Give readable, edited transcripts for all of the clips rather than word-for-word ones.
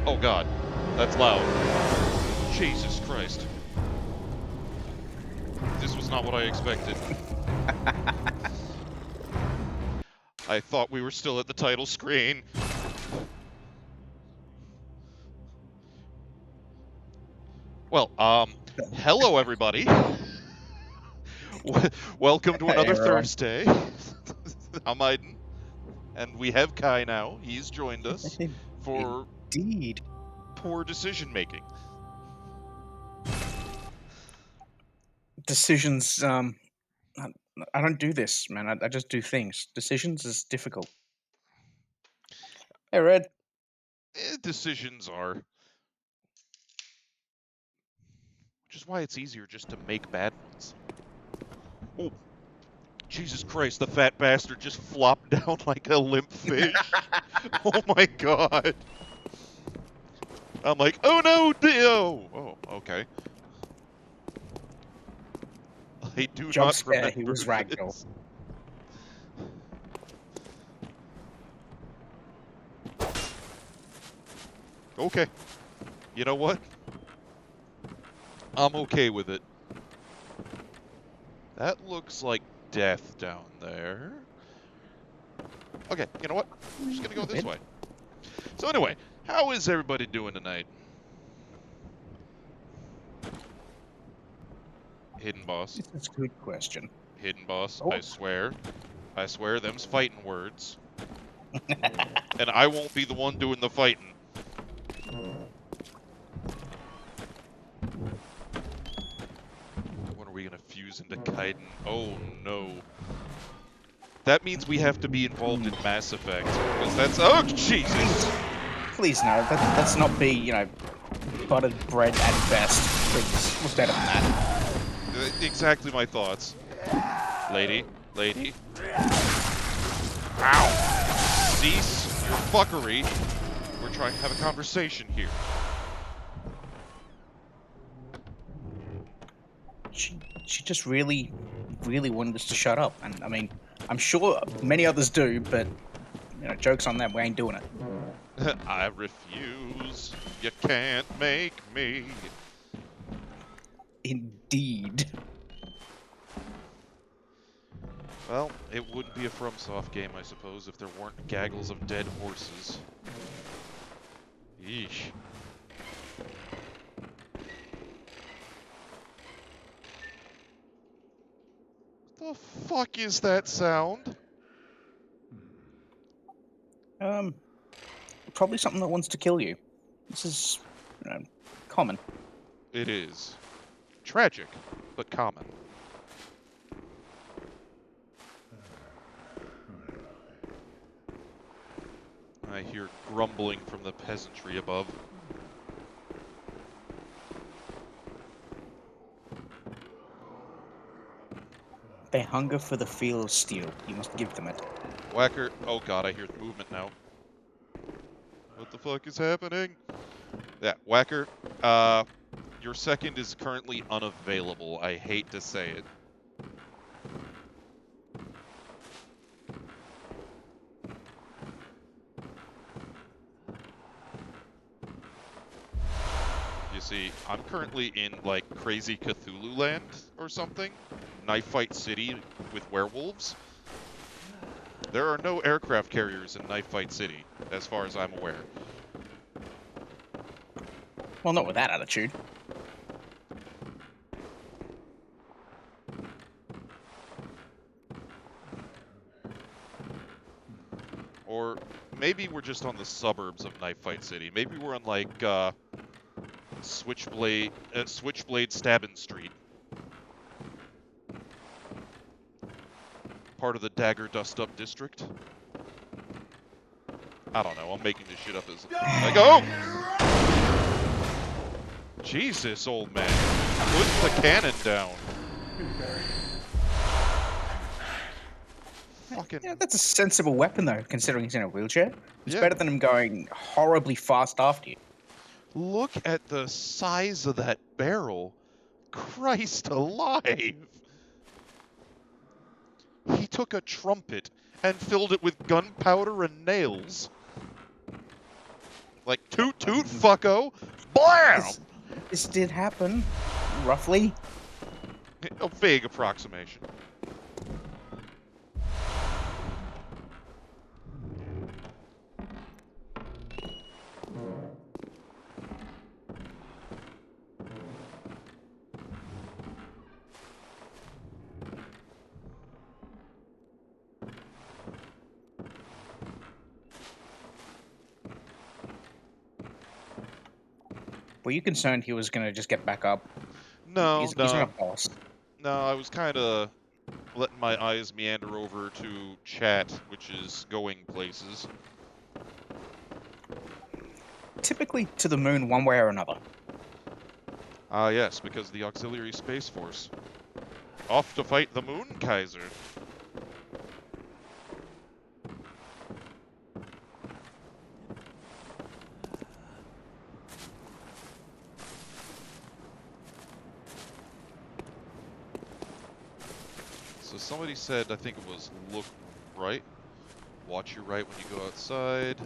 Oh god, that's loud. Jesus Christ. This was not what I expected. I thought we were still at the title screen. Well, hello everybody. Welcome to another Thursday. I'm Iden, and we have Kai now. He's joined us for Indeed. poor decision making. Decisions, I don't do this, man. I just do things. Decisions is difficult. Hey, Red. Decisions are. Which is why it's easier just to make bad ones. Oh, Jesus Christ, the fat bastard just flopped down like a limp fish. Oh my god. I'm like, oh no, Dio! Oh, okay. I do Jump not scare, he remember was ragdoll. this. Okay. You know what? I'm okay with it. That looks like death down there. Okay, you know what? I'm just gonna go this way. So anyway, how is everybody doing tonight? Hidden boss. This is a good question. Hidden boss, Oh. I swear. I swear them's fighting words. And I won't be the one doing the fighting. When are we gonna fuse into Kaiden? Oh no. That means we have to be involved in Mass Effect. Because that's... Oh, Jesus! Please no, let's not be, buttered bread at best. Please, look better than that. Exactly my thoughts. Lady. Ow! Cease your fuckery. We're trying to have a conversation here. She just really wanted us to shut up. And, I mean, I'm sure many others do, but, joke's on them. We ain't doing it. I refuse. You can't make me. Indeed. Well, it wouldn't be a FromSoft game, I suppose, if there weren't gaggles of dead horses. Yeesh. What the fuck is that sound? Probably something that wants to kill you. This is, common. It is. Tragic, but common. I hear grumbling from the peasantry above. They hunger for the feel of steel. You must give them it. Whacker. Oh god, I hear the movement now. What the fuck is happening? Yeah, Whacker. Your second is currently unavailable. I hate to say it. You see, I'm currently in, like, crazy Cthulhu land or something. Knife Fight City with werewolves. There are no aircraft carriers in Knife Fight City, as far as I'm aware. Well, not with that attitude. Or maybe we're just on the suburbs of Knife Fight City. Maybe we're on, like, Switchblade Stabbin' Street. Part of the Dagger Dust Up district. I don't know. I'm making this shit up as I go. Jesus, old man. Put the cannon down. Fucking... Yeah, that's a sensible weapon, though, considering he's in a wheelchair. It's Yeah. better than him going horribly fast after you. Look at the size of that barrel. Christ alive. He took a trumpet and filled it with gunpowder and nails. Like, toot toot, fucko! Blam! This did happen, roughly. A vague approximation. Were you concerned he was gonna just get back up? No, He's not a no. boss. No, I was kind of letting my eyes meander over to chat, which is going places. Typically to the moon one way or another. Ah, yes, because the Auxiliary Space Force. Off to fight the Moon Kaiser. So somebody said, I think it was look right. Watch your right when you go outside.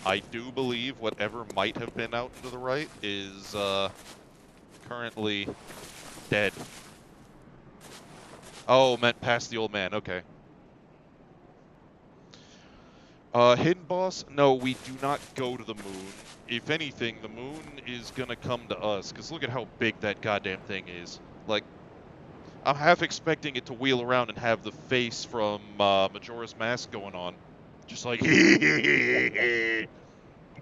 I do believe whatever might have been out to the right is currently dead. Oh, meant past the old man. Okay. Hidden boss? No, we do not go to the moon. If anything, the moon is gonna come to us, because look at how big that goddamn thing is. Like, I'm half expecting it to wheel around and have the face from Majora's Mask going on. Just like,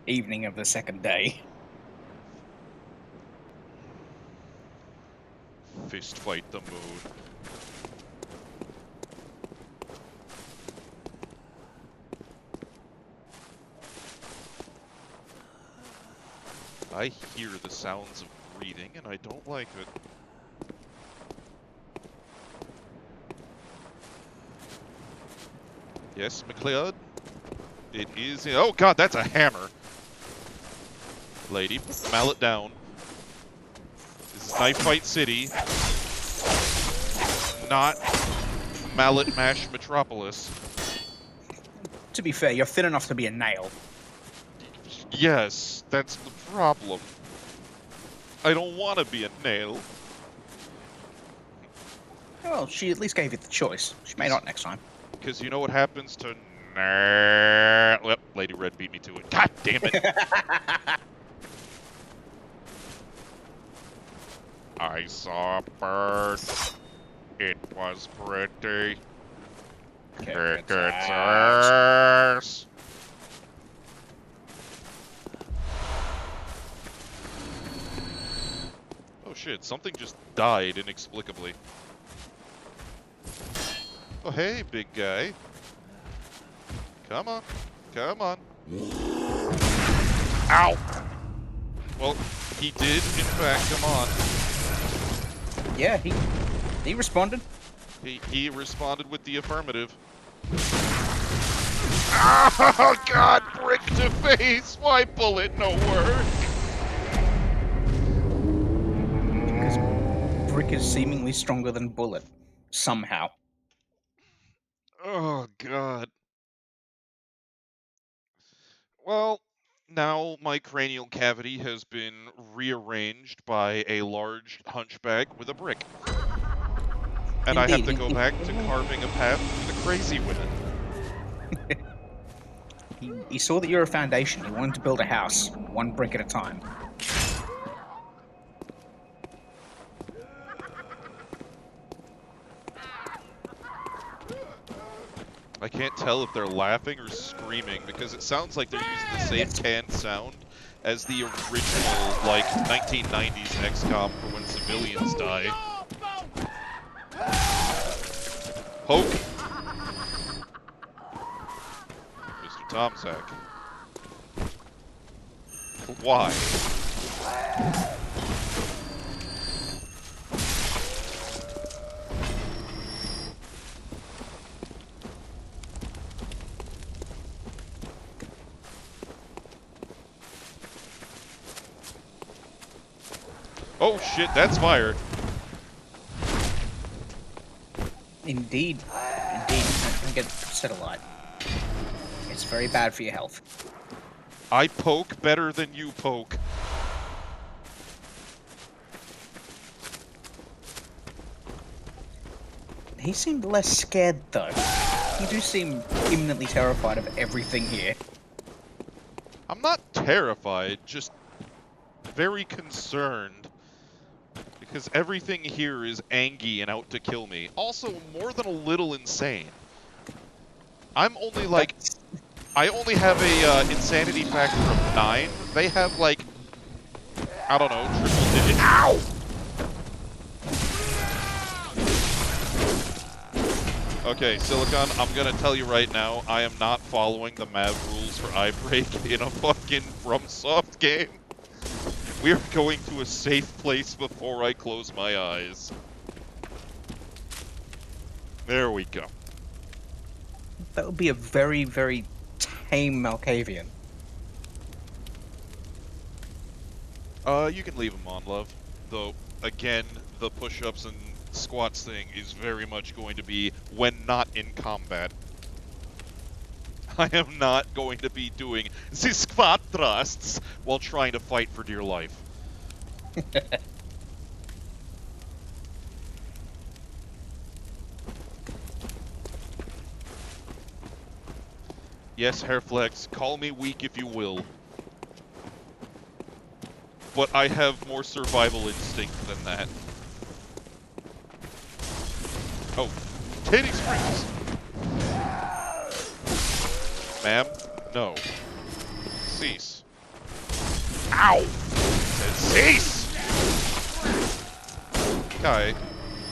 Evening of the second day. fist fight the moon. I hear the sounds of breathing, and I don't like it. Yes, McLeod? It is... Oh god, that's a hammer! Lady, mallet down. This is Knife Fight City. Not Mallet Mash Metropolis. To be fair, you're thin enough to be a nail. Yes, that's the problem. I don't want to be a nail. Well, she at least gave you the choice. She may not next time. Because you know what happens to... Well, Lady Red beat me to it. God damn it! I saw a bird. It was pretty. Kick its ass. Oh shit, something just died inexplicably. Oh hey, big guy. Come on. Come on. Ow! Well, he did, in fact, come on. Yeah, he responded. He responded with the affirmative. Oh god, brick to face! Why bullet no work? Because brick is seemingly stronger than bullet. Somehow. Oh god. Well, now my cranial cavity has been rearranged by a large hunchback with a brick. And I have to go back to carving a path for the crazy women. He saw that you're a foundation. He wanted to build a house, one brick at a time. I can't tell if they're laughing or screaming because it sounds like they're using the same canned sound as the original, like, 1990s XCOM for when civilians die. Poke! Mr. Tomsack. Why? Oh shit, that's fire. Indeed. Indeed. Don't get set alight. It's very bad for your health. I poke better than you poke. He seemed less scared, though. You do seem imminently terrified of everything here. I'm not terrified, just very concerned. Because everything here is angry and out to kill me. Also, more than a little insane. I'm only like... I only have a insanity factor of 9. They have like... I don't know, triple digit... Ow! Okay, Silicon, I'm gonna tell you right now, I am not following the mad rules for eye break in a fucking FromSoft game. We are going to a safe place before I close my eyes. There we go. That would be a very, very tame Malkavian. You can leave them on, love. Though, again, the push-ups and squats thing is very much going to be when not in combat. I am not going to be doing the squat thrusts while trying to fight for dear life. Yes, Hairflex, call me weak if you will. But I have more survival instinct than that. Oh, titty springs! Ma'am, no. Cease. Ow! Said cease! Kai,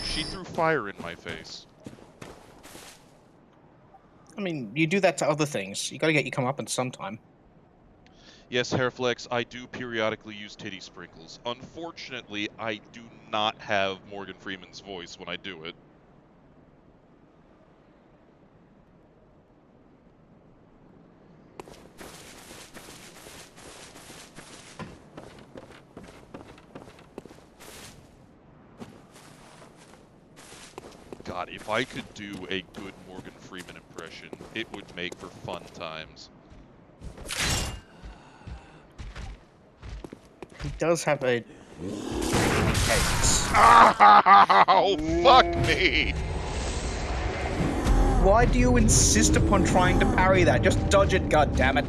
she threw fire in my face. I mean, you do that to other things. You gotta get your comeuppance sometime. Yes, Hairflex, I do periodically use titty sprinkles. Unfortunately, I do not have Morgan Freeman's voice when I do it. God, if I could do a good Morgan Freeman impression, it would make for fun times. He does have a... case. Ow! Fuck me! Why do you insist upon trying to parry that? Just dodge it, goddammit.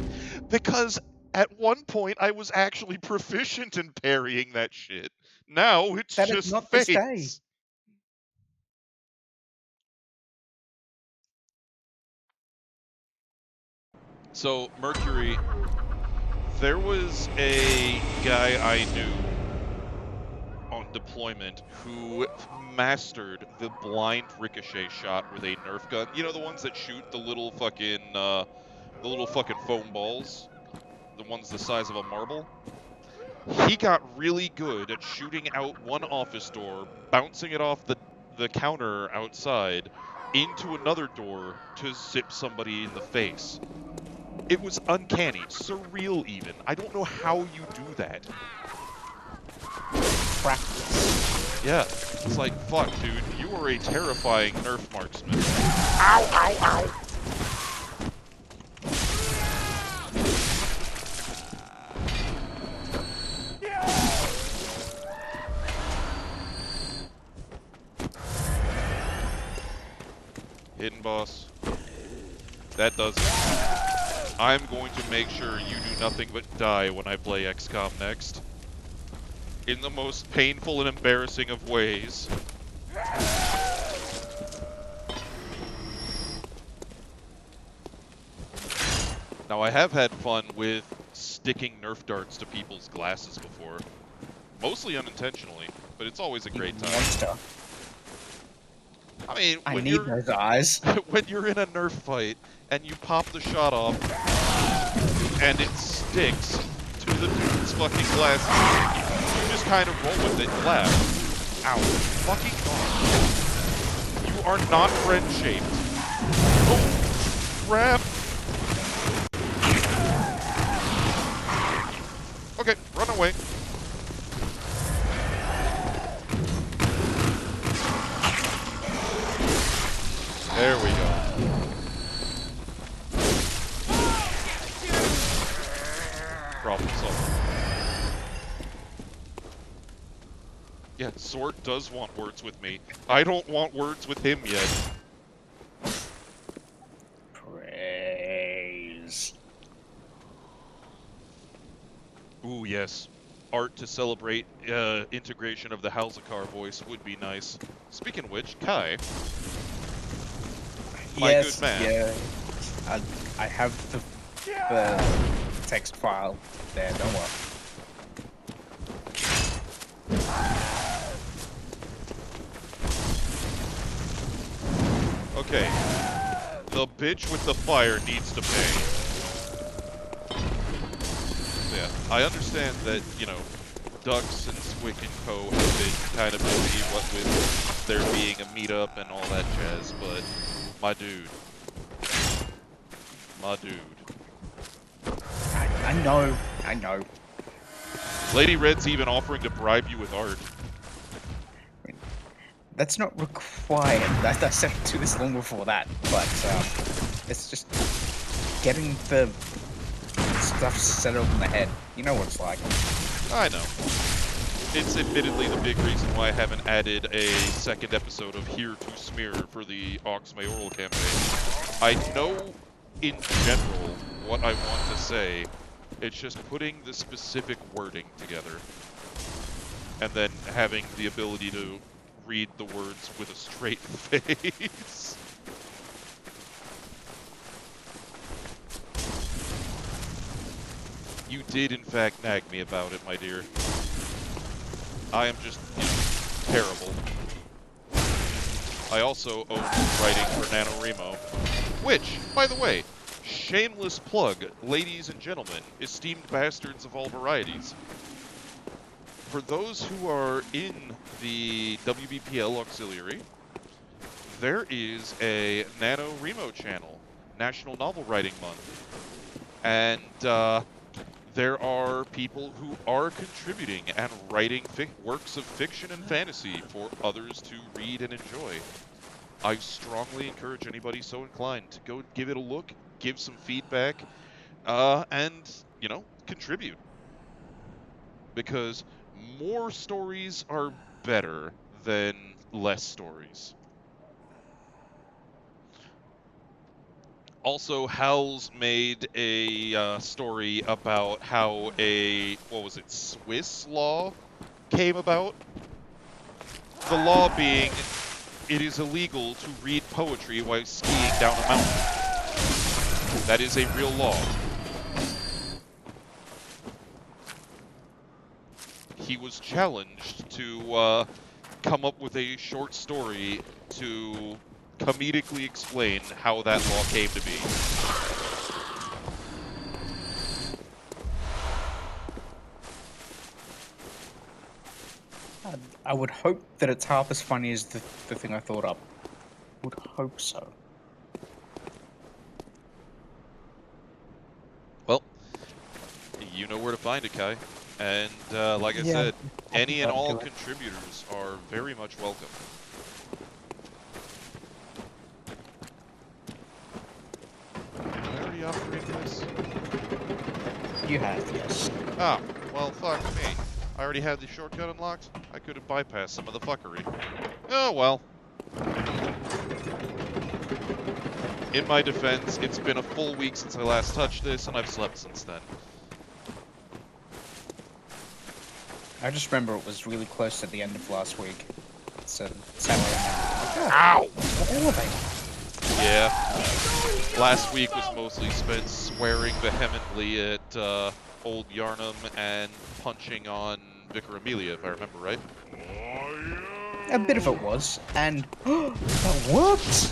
Because at one point I was actually proficient in parrying that shit. Now it's That is just not this day. fates. So, Mercury, there was a guy I knew on deployment who mastered the blind ricochet shot with a Nerf gun. You know, the ones that shoot the little fucking foam balls? The ones the size of a marble? He got really good at shooting out one office door, bouncing it off the counter outside, into another door to zip somebody in the face. It was uncanny, surreal even. I don't know how you do that. Practice. Yeah, it's like, fuck, dude, you are a terrifying Nerf marksman. Ow, ow, ow! Hidden boss. That does it. I'm going to make sure you do nothing but die when I play XCOM next. In the most painful and embarrassing of ways. Now, I have had fun with sticking Nerf darts to people's glasses before. Mostly unintentionally, but it's always a great time. Monster. I mean, I when need you're those eyes. when you're in a Nerf fight and you pop the shot off and it sticks to the dude's fucking glasses, you just kind of roll with it and laugh. Ow. Fucking God. You are not friend-shaped. Oh, crap. Okay, run away. There we go. Problem solved. Yeah, Sword does want words with me. I don't want words with him yet. Praise. Ooh, yes. Art to celebrate integration of the Halzakar voice would be nice. Speaking of which, Kai, my good Yes, man. yeah. I have the text file there, don't worry. Okay. The bitch with the fire needs to pay. Yeah, I understand that, you know, Ducks and Squick and Co. have been kind of busy, what with there being a meetup and all that jazz, but my dude. My dude. I know. Lady Red's even offering to bribe you with art. That's not required. I said it to this long before that, but it's just getting the stuff settled in the head. You know what it's like. I know. It's admittedly the big reason why I haven't added a second episode of Here to Smear for the Aux mayoral campaign. I know, in general, what I want to say. It's just putting the specific wording together. And then having the ability to read the words with a straight face. You did, in fact, nag me about it, my dear. I am just, you know, terrible. I also own writing for NaNoWriMo, which, by the way, shameless plug, ladies and gentlemen, esteemed bastards of all varieties. For those who are in the WBPL auxiliary, there is a NaNoWriMo channel, National Novel Writing Month, and there are people who are contributing and writing works of fiction and fantasy for others to read and enjoy. I strongly encourage anybody so inclined to go give it a look, give some feedback, and, you know, contribute. Because more stories are better than less stories. Also, Howells made a story about how a, what was it, Swiss law came about. The law being, it is illegal to read poetry while skiing down a mountain. That is a real law. He was challenged to come up with a short story to comedically explain how that law came to be. I would hope that it's half as funny as the thing I thought up. Would hope so. Well, you know where to find it, Kai. And like I Yeah, said, any and I'll all do it. contributors are very much welcome. Did I already operate this? You have, yes. Ah, well, fuck me. I already had the shortcut unlocked. I could have bypassed some of the fuckery. Oh, well. In my defense, it's been a full week since I last touched this, and I've slept since then. I just remember it was really close to the end of last week. So that's how I remember. Ow! The elevator. Yeah. Last week was mostly spent swearing vehemently at old Yarnum and punching on Vicar Amelia, if I remember right. A bit of it was, and that worked.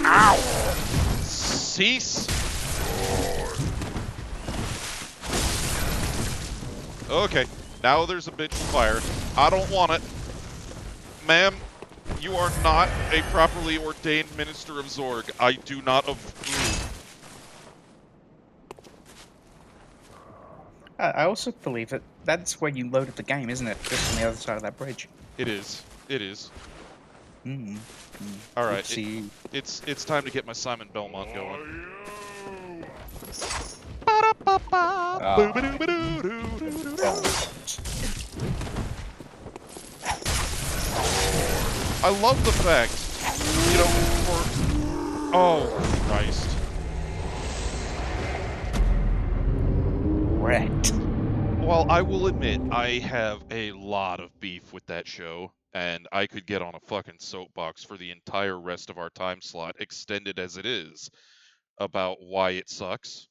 Ow! Cease! Okay, now there's a bitch with fire. I don't want it. Ma'am, you are not a properly ordained minister of Zorg. I do not approve. I also believe that that's where you loaded the game, isn't it? Just on the other side of that bridge. It is. It is. Mm. All right, Oopsie. it's time to get my Simon Belmont going. Ah, I love the fact, you know, oh Christ. Rat. Well, I will admit, I have a lot of beef with that show, and I could get on a fucking soapbox for the entire rest of our time slot, extended as it is, about why it sucks.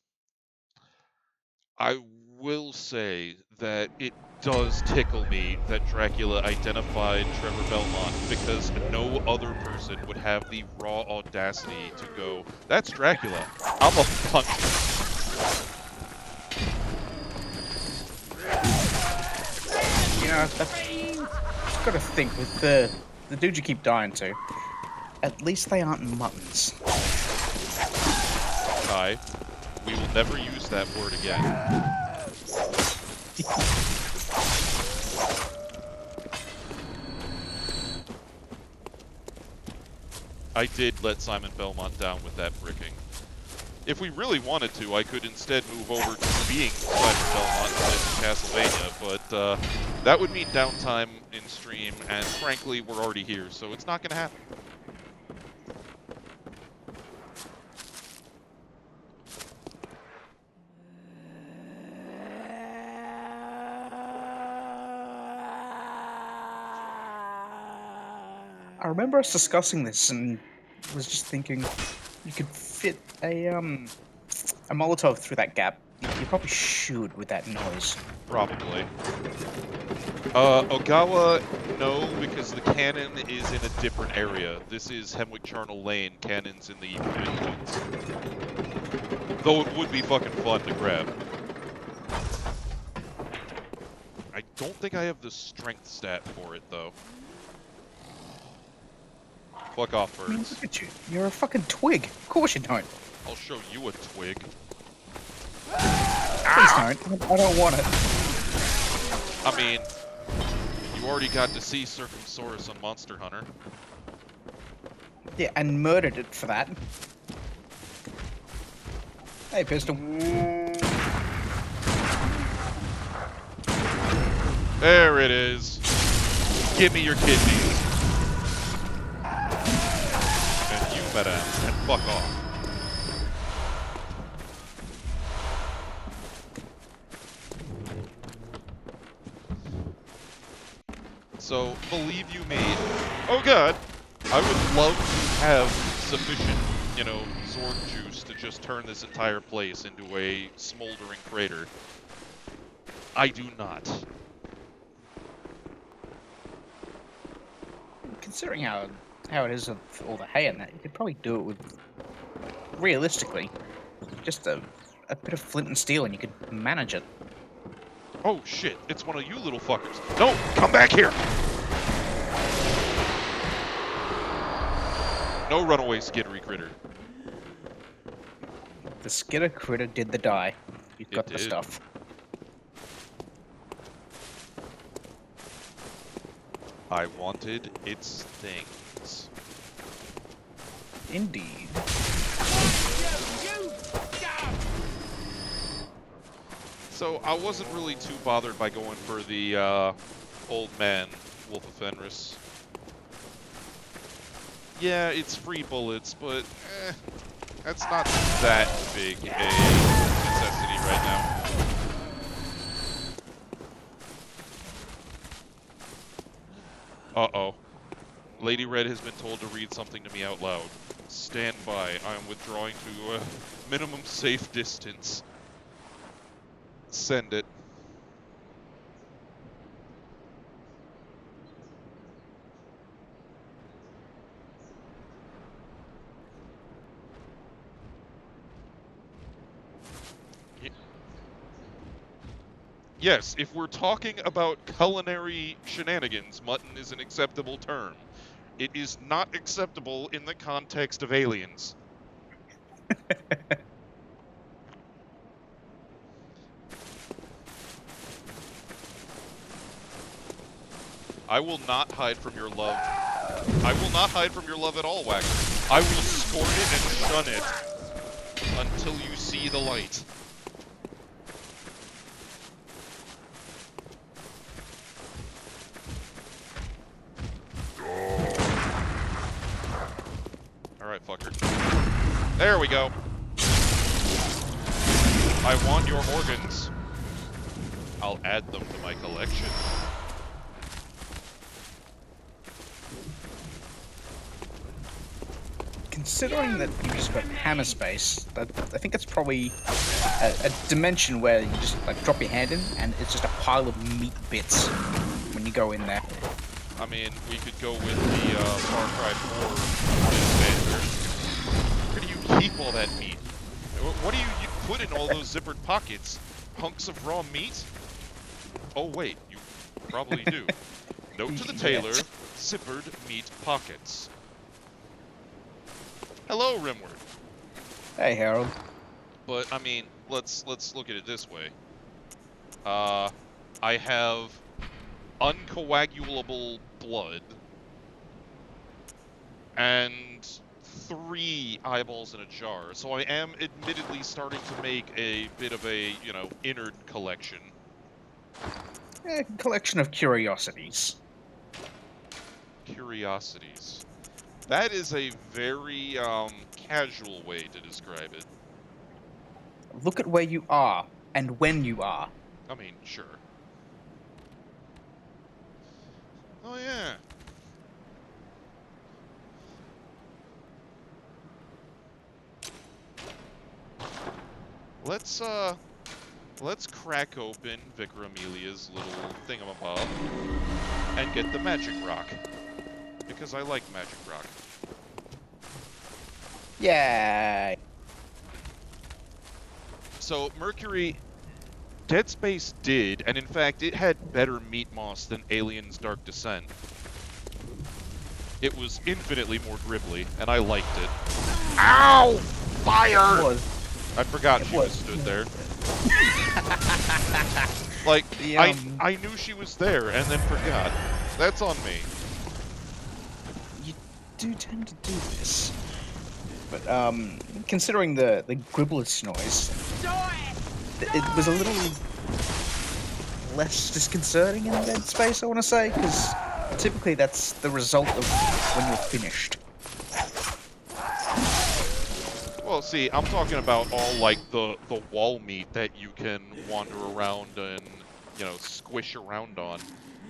I will say that it does tickle me that Dracula identified Trevor Belmont because no other person would have the raw audacity to go, "That's Dracula. I'm a punch him." You know, I've got to think with the dudes you keep dying to. At least they aren't muttons. Kai, we will never use that word again. I did let Simon Belmont down with that bricking. If we really wanted to, I could instead move over to being Simon Belmont in place of Castlevania, but that would mean downtime in stream, and frankly, we're already here, so it's not going to happen. I remember us discussing this and was just thinking you could fit a Molotov through that gap. You probably should with that noise. Probably. Ogawa, no, because the cannon is in a different area. This is Hemwick Charnel Lane, cannon's in the Forbidden Woods. Though it would be fucking fun to grab. I don't think I have the strength stat for it, though. Fuck off, I mean, birds. look at you. You're a fucking twig. Of course you don't. I'll show you a twig. Please don't. I don't want it. I mean, you already got to see Circumsaurus on Monster Hunter. Yeah, and murdered it for that. Hey, pistol. There it is. Give me your kidneys. And you, madame, and fuck off. So, believe you me, oh god, I would love to have sufficient, you know, sword juice to just turn this entire place into a smoldering crater. I do not. Considering how it is with all the hay and that, you could probably do it with, realistically, just a bit of flint and steel and you could manage it. Oh shit, it's one of you little fuckers. No, come back here! No runaway skittery critter. The skitter critter did the die. You've got the did. stuff. I wanted its things. Indeed. So I wasn't really too bothered by going for the old man Wolf of Fenris. Yeah, it's free bullets, but that's not that big a necessity right now. Uh-oh. Lady Red has been told to read something to me out loud. Stand by. I am withdrawing to a minimum safe distance. Send it. Yes, if we're talking about culinary shenanigans, mutton is an acceptable term. It is not acceptable in the context of aliens. I will not hide from your love. I will not hide from your love at all, Whacker. I will scorn it and shun it until you see the light. Alright, fucker. There we go. I want your organs. I'll add them to my collection. Considering that you just got hammer space, I think that's probably a dimension where you just like drop your hand in and it's just a pile of meat bits when you go in there. I mean, we could go with the Far Cry 4 Where do you keep all that meat? What do you put in all those zippered pockets? Hunks of raw meat? Oh wait, you probably do. Note to the tailor, zippered meat pockets. Hello, Rimward. Hey, Harold. But I mean, let's look at it this way. I have uncoagulable blood and 3 eyeballs in a jar. So I am admittedly starting to make a bit of a, you know, innard collection. A collection of curiosities. Curiosities. That is a very casual way to describe it. Look at where you are and when you are. I mean, sure. Oh yeah. Let's crack open Vicar Amelia's little thingamabob and get the magic rock. Because I like magic rock. Yay! So, Mercury, Dead Space did, and in fact, it had better meat moss than Alien's Dark Descent. It was infinitely more gribbly, and I liked it. Ow! Fire! I forgot she was stood there. Like, I knew she was there, and then forgot. That's on me. You do tend to do this. But, considering the gribbless noise, it was a little less disconcerting in Dead Space, I want to say, because typically that's the result of when you're finished. Well, see, I'm talking about all, like, the wall meat that you can wander around and, you know, squish around on.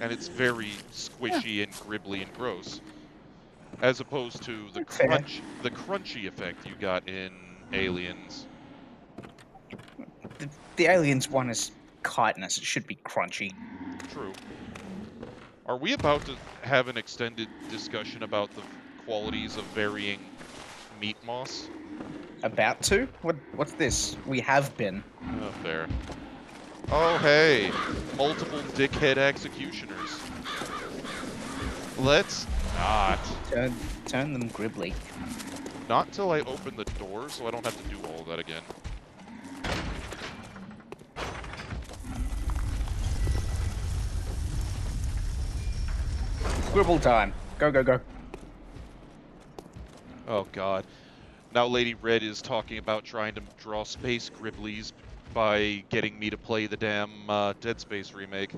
And it's very squishy and gribbly and gross. As opposed to the crunchy effect you got in Aliens. The Aliens one is chitinous. It should be crunchy. True. Are we about to have an extended discussion about the qualities of varying meat moss? About to? What's this? We have been. Oh, fair. Oh, hey! Multiple dickhead executioners. Let's not. Turn them gribbly. Not till I open the door, so I don't have to do all of that again. Squibble time. Go, go, go. Oh, God. Now Lady Red is talking about trying to draw space gribblies by getting me to play the damn Dead Space remake.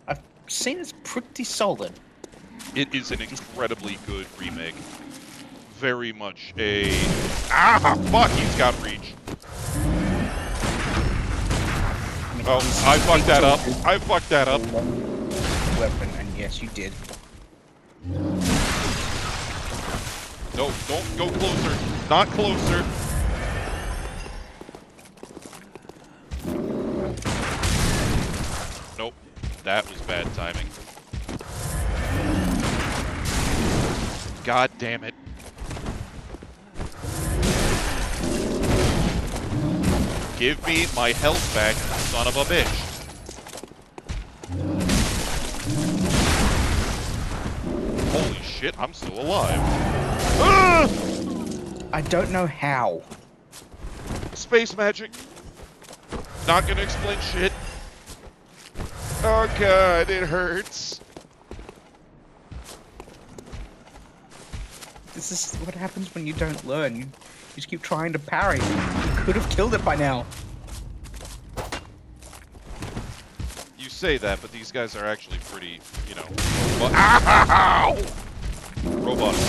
I've seen it's pretty solid. It is an incredibly good remake. Very much a... Ah, fuck, he's got reach. Oh, I fucked that up. I fucked that up. Weapon, and yes, you did. No, don't go closer. Not closer. Nope. That was bad timing. God damn it. Give me my health back, son of a bitch. Holy shit, I'm still alive. Ah! I don't know how. Space magic. Not gonna explain shit. Oh god, it hurts. This is what happens when you don't learn. You just keep trying to parry. You could have killed it by now. You say that, but these guys are actually pretty, you know. Ow! Robotic.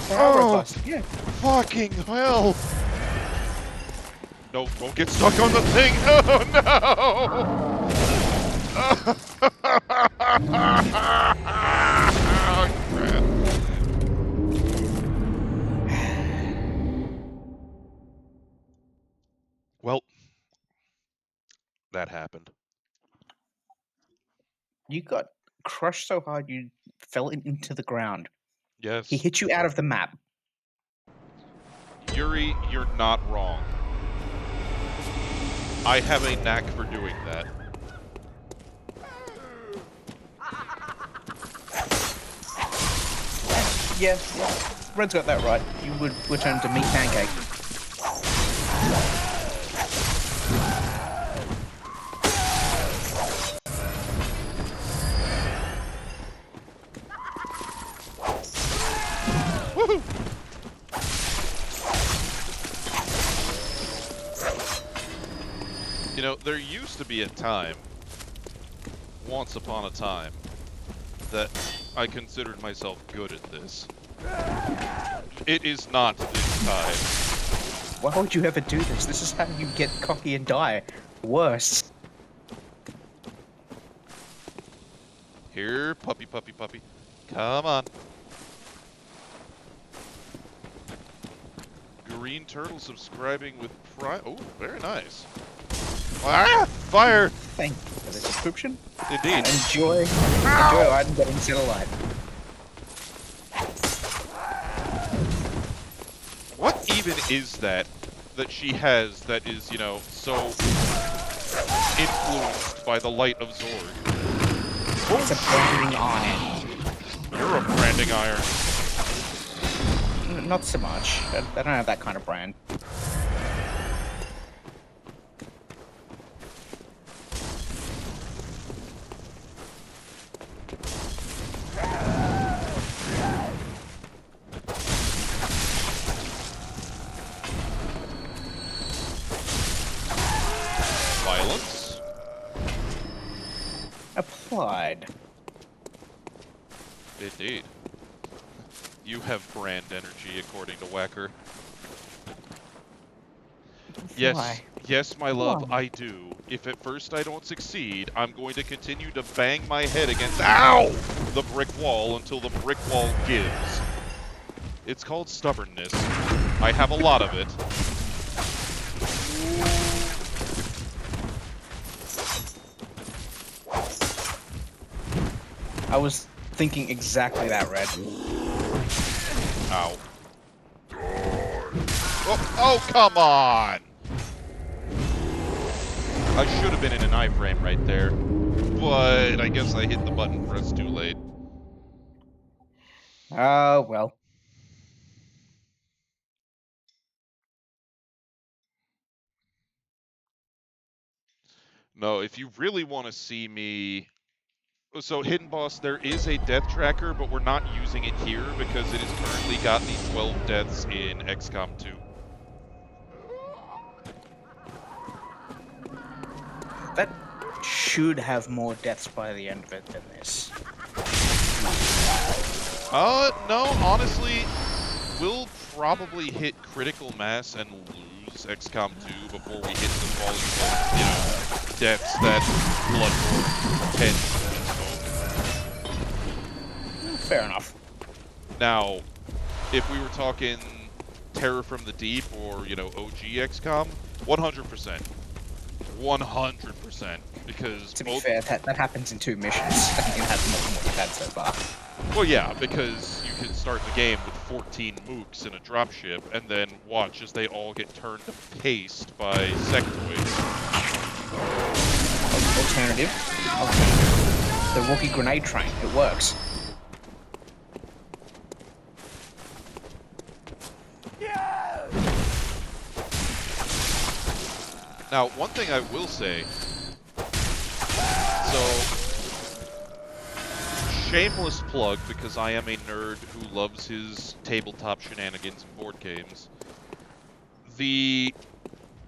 They are robust. Yeah. Fucking hell! No, don't get stuck on the thing! Oh no! Oh, crap. Well, that happened. You got crushed so hard you fell into the ground. He Yes. hit you out of the map. Yuri, you're not wrong. I have a knack for doing that. Yeah. Red's got that right. You would return to meat pancake. Woohoo! You know, there used to be a time, once upon a time, that I considered myself good at this. It is not this time. Why would you ever do this? This is how you get cocky and die. Worse. Here, puppy. Come on. Green Turtle subscribing with Prime. Oh, very nice. Ah! Fire! Thank you for the subscription. Indeed. And enjoy Iden getting set alive. What even is that she has that is, you know, so influenced by the light of Zorg? It's a branding iron. You're a branding iron. Not so much. I don't have that kind of brand. Violence. Applied. Indeed. You have brand energy, according to Whacker. Why? Yes, my love, Why? I do. If at first I don't succeed, I'm going to continue to bang my head against, ow, the brick wall until the brick wall gives. It's called stubbornness. I have a lot of it. I was thinking exactly that, Red. Ow. Oh, come on! I should have been in an iframe right there, but I guess I hit the button press too late. Well. No, if you really want to see me... So, Hidden Boss, there is a death tracker, but we're not using it here because it has currently got the 12 deaths in XCOM 2. That should have more deaths by the end of it than this. No, honestly, we'll probably hit critical mass and lose XCOM 2 before we hit the volume of, you know, deaths that Bloodborne tends to invoke. Fair enough. Now, if we were talking Terror from the Deep or, you know, OG XCOM, 100%. 100%. Because To be fair, that happens in 2 missions. I think that's more than what you've had so far. Well, yeah, because you can start the game with 14 mooks in a dropship, and then watch as they all get turned to paste by sectoids. Alternative. The Wookiee grenade train. It works. Now, one thing I will say, So, shameless plug, because I am a nerd who loves his tabletop shenanigans and board games. The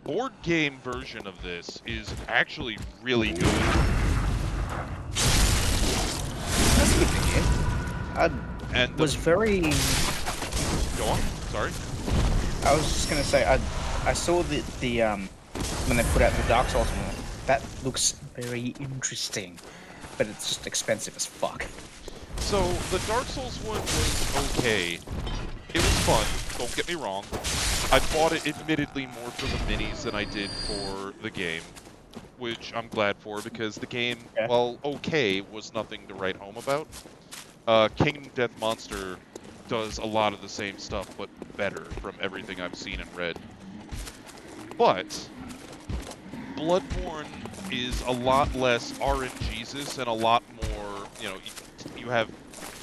board game version of this is actually really good. That's good to hear. I And was very. Go on. Sorry. I was just gonna say I saw the when they put out the Dark Souls one. That looks very interesting, but it's just expensive as fuck. So, the Dark Souls one was okay. It was fun, don't get me wrong. I bought it admittedly more for the minis than I did for the game, which I'm glad for, because the game, Yeah. while okay, was nothing to write home about. Kingdom Death Monster does a lot of the same stuff, but better from everything I've seen and read. But Bloodborne is a lot less RNGesus and a lot more, you know, you have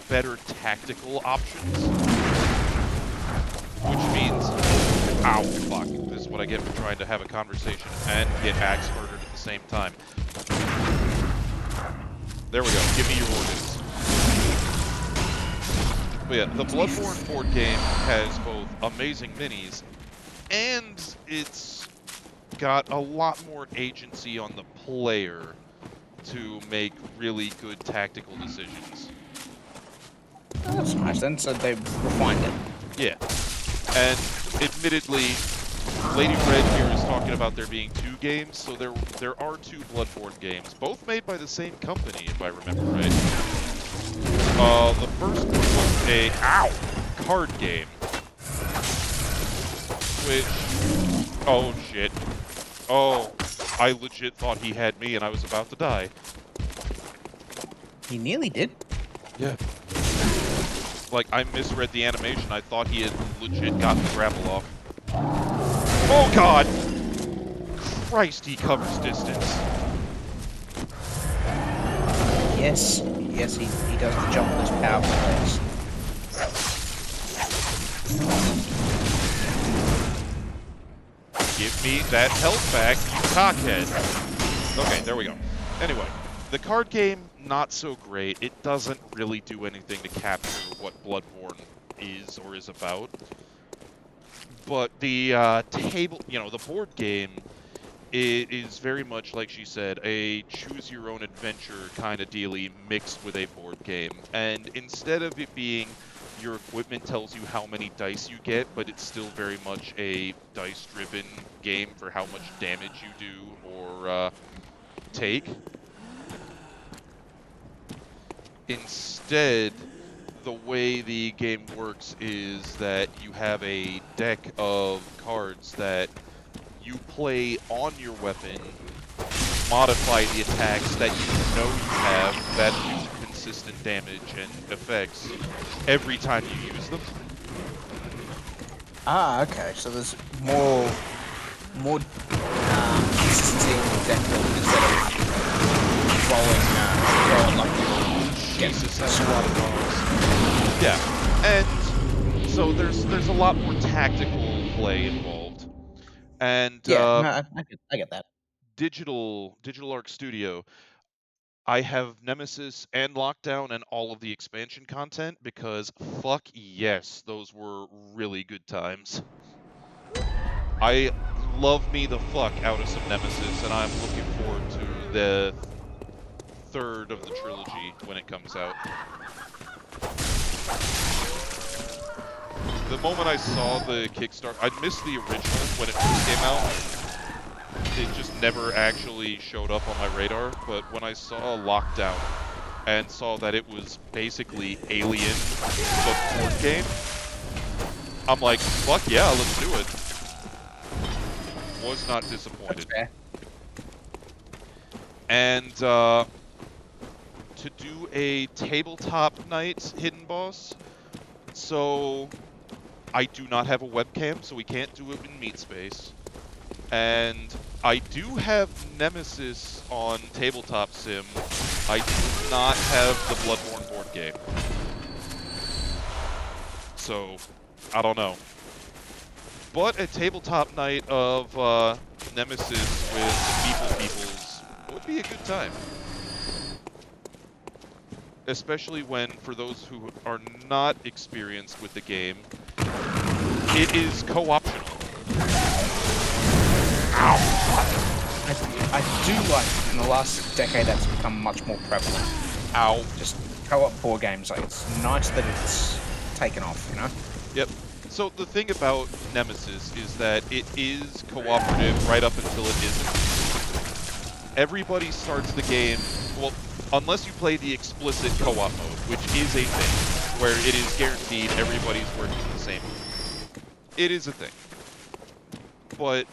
better tactical options. Which means, ow, fuck, this is what I get for trying to have a conversation and get axe murdered at the same time. There we go, give me your organs. But yeah, the Bloodborne board game has both amazing minis, and it's got a lot more agency on the player to make really good tactical decisions. Oh, that's nice then. So they refined it. Yeah. And admittedly, Lady Red here is talking about there being 2 games, so there are 2 Bloodborne games, both made by the same company, if I remember right. The first one was a card game, which, oh shit, oh, I legit thought he had me and I was about to die. He nearly did. Yeah. Like, I misread the animation. I thought he had legit gotten the grapple off. Oh god! Christ, he covers distance. Yes, he does the jump with his powerful legs. Give me that health back, you cockhead. Okay, there we go. Anyway, the card game, not so great. It doesn't really do anything to capture what Bloodborne is or is about. But the table, you know, the board game, it is very much, like she said, a choose-your-own-adventure kind of dealy mixed with a board game. And instead of it being your equipment tells you how many dice you get, but it's still very much a dice-driven game for how much damage you do or take. Instead, the way the game works is that you have a deck of cards that you play on your weapon, modify the attacks that you know you have that do consistent damage and effects every time you use them. Ah, okay. So there's more consistency in the deck building instead of rolling like Jesus, that's a lot of dogs. Yeah, and so there's a lot more tactical play involved. And Yeah, no, I get that. Digital Arc Studio, I have Nemesis and Lockdown and all of the expansion content because fuck yes, those were really good times. I love me the fuck out of some Nemesis, and I'm looking forward to the 3rd of the trilogy when it comes out. The moment I saw the Kickstarter, I missed the original when it first came out. It just never actually showed up on my radar, but when I saw Lockdown and saw that it was basically Alien, the board game, I'm like, fuck yeah, let's do it. Was not disappointed. That's fair. And to do a tabletop night hidden boss, so I do not have a webcam, so we can't do it in Meat Space. And I do have Nemesis on Tabletop Sim. I do not have the Bloodborne board game. So, I don't know. But a tabletop night of Nemesis with the Peoples would be a good time. especially when, for those who are not experienced with the game, it is co-optional. I do like in the last decade that's become much more prevalent. Ow. Just co-op board games. Like it's nice that it's taken off. You know. Yep. So the thing about Nemesis is that it is cooperative right up until it isn't. Everybody starts the game, well, unless you play the explicit co-op mode, which is a thing, where it is guaranteed everybody's working the same. It is a thing. But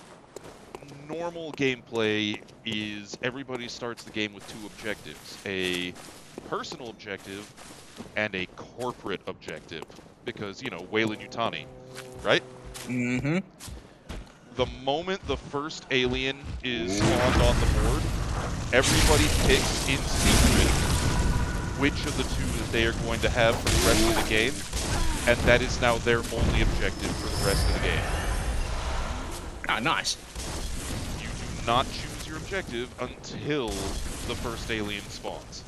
normal gameplay is everybody starts the game with two objectives, a personal objective and a corporate objective, because, you know, Weyland-Yutani, right? Mm-hmm. The moment the first alien is spawned on the board, everybody picks in secret which of the two that they are going to have for the rest of the game, and that is now their only objective for the rest of the game. Ah, nice. You do not choose your objective until the first alien spawns.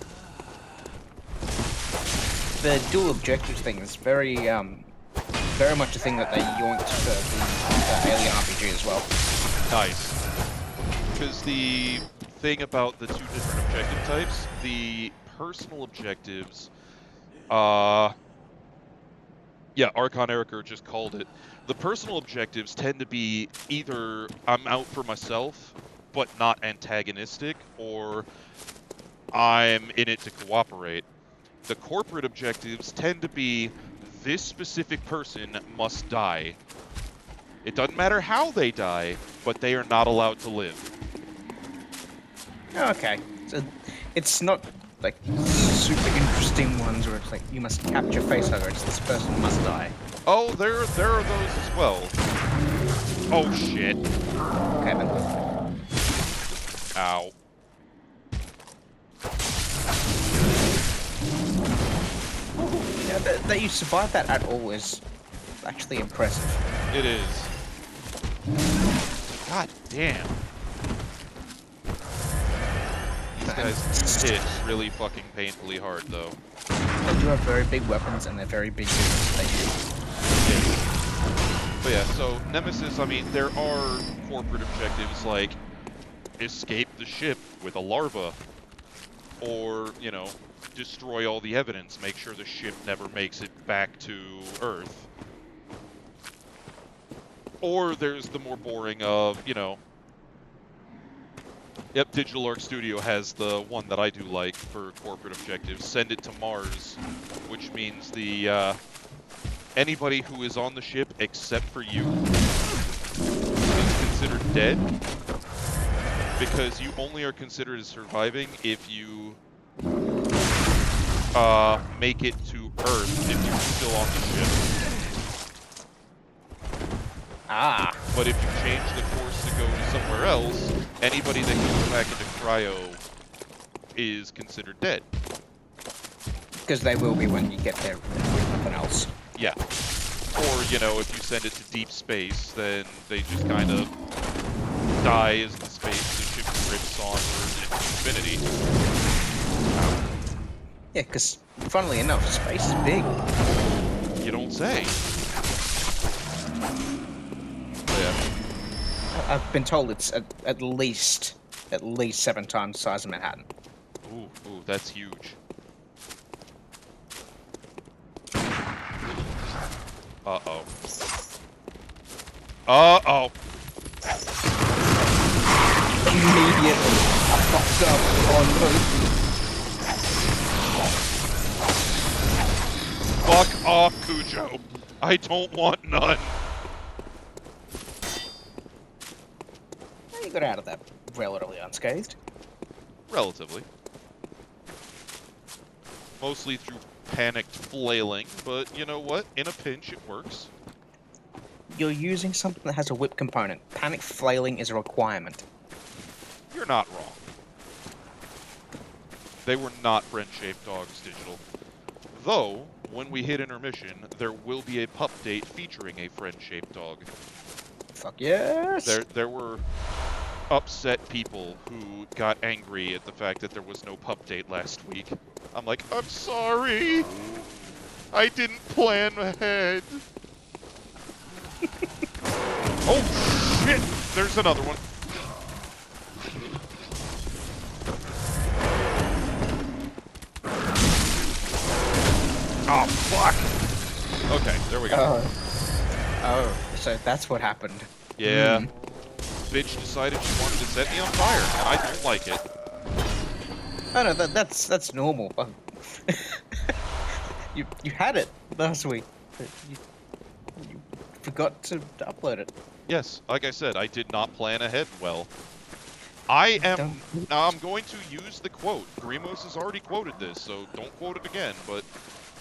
The dual objective thing is very much a thing that they yoinked for the Alien RPG as well. Nice. Because the thing about the two different objective types, the personal objectives, yeah, Archon Eriker just called it. The personal objectives tend to be either I'm out for myself, but not antagonistic, or I'm in it to cooperate. The corporate objectives tend to be this specific person must die. It doesn't matter how they die, but they are not allowed to live. Okay, so it's not like super interesting ones where it's like you must capture facehugger. It's this person must die. Oh, there are those as well. Oh shit! Okay then. Ow. Yeah, that you survive that at all is actually impressive. It is. God damn. These guys hit really fucking painfully hard, though. They do have very big weapons and they're very big dudes. They shoot. Yes. But yeah, so Nemesis, I mean, there are corporate objectives like escape the ship with a larva, or, you know, destroy all the evidence, make sure the ship never makes it back to Earth. Or there's the more boring of, you know, yep, Digital Arc Studio has the one that I do like for corporate objectives, send it to Mars, which means the, anybody who is on the ship except for you is considered dead, because you only are considered as surviving if you make it to Earth if you're still on the ship. Ah. But if you change the course to go to somewhere else, anybody that goes back into cryo is considered dead. Because they will be when you get there with nothing else. Yeah. Or, you know, if you send it to deep space, then they just kind of die as the ship drifts onward into infinity. Yeah, because funnily enough, space is big. You don't say. Yeah. I've been told it's at least 7 times the size of Manhattan. Ooh, that's huge. Uh-oh. Uh-oh. Immediately, I fucked up on Fuck off, Cujo. I don't want none. You got out of that relatively unscathed. Relatively. Mostly through panicked flailing, but you know what? In a pinch, it works. You're using something that has a whip component. Panic flailing is a requirement. You're not wrong. They were not friend-shaped dogs, Digital. Though, when we hit intermission, there will be a pup date featuring a friend-shaped dog. Fuck yes! There were... upset people who got angry at the fact that there was no pup date last week. I'm like, I'm sorry. I didn't plan ahead. Oh, shit! There's another one. Oh, fuck! Okay, there we go. Oh, so that's what happened. Yeah. Bitch decided she wanted to set me on fire, and I don't like it. Oh no, that's normal. You had it last week, but you forgot to upload it. Yes, like I said, I did not plan ahead well. I'm going to use the quote. Grimos has already quoted this, so don't quote it again, but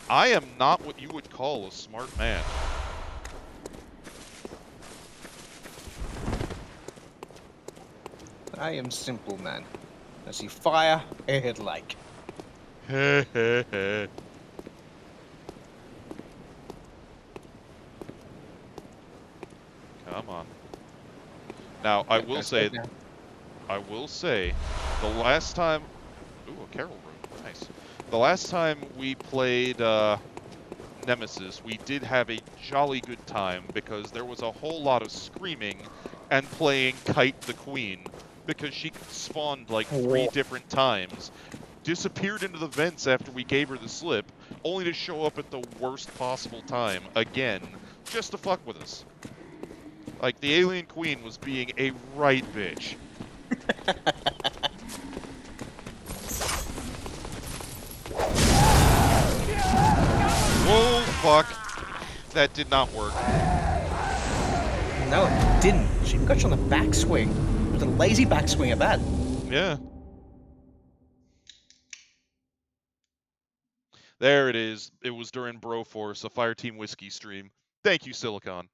I am not what you would call a smart man. I am simple, man. I see fire, ahead like. Heh heh heh. Come on. Now, I will say, the last time... Ooh, a carol room. Nice. The last time we played Nemesis, we did have a jolly good time because there was a whole lot of screaming and playing Kite the Queen because she spawned like 3 different times, disappeared into the vents after we gave her the slip, only to show up at the worst possible time again, just to fuck with us. Like, the alien queen was being a right bitch. Whoa, fuck. That did not work. No, it didn't. She got you on the backswing. It was a lazy backswing at that. Yeah. There it is. It was during Broforce, a Fireteam Whiskey stream. Thank you, Silicon.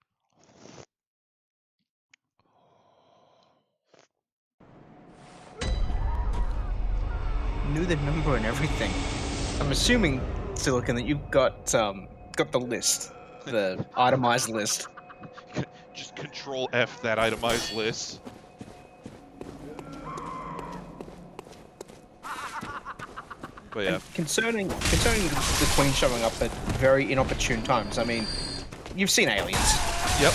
Knew the number and everything. I'm assuming, Silicon, that you've got the list, the itemized list. Just Control F that itemized list. But yeah. And concerning the Queen showing up at very inopportune times, I mean, you've seen Aliens. Yep.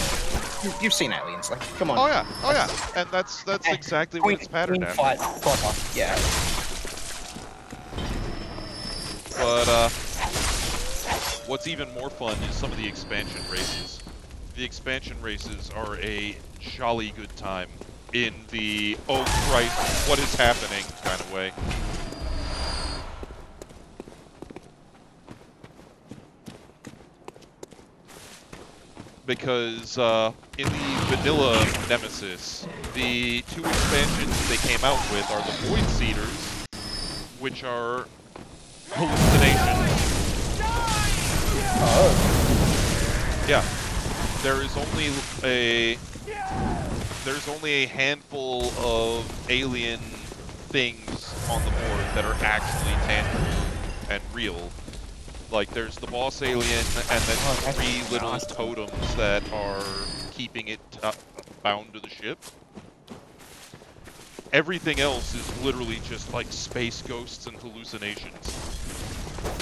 You've seen Aliens, like, come on. Oh yeah. And that's exactly what it's patterned after. Fight proper, yeah. But what's even more fun is some of the expansion races. The expansion races are a jolly good time in the oh Christ, what is happening kind of way. Because in the vanilla Nemesis, the 2 expansions they came out with are the Void Seeders, which are hallucinations. Oh. Yeah. There's only a handful of alien things on the board that are actually tangible and real. Like, there's the boss alien, and then 3 little totems that are keeping it bound to the ship. Everything else is literally just like space ghosts and hallucinations.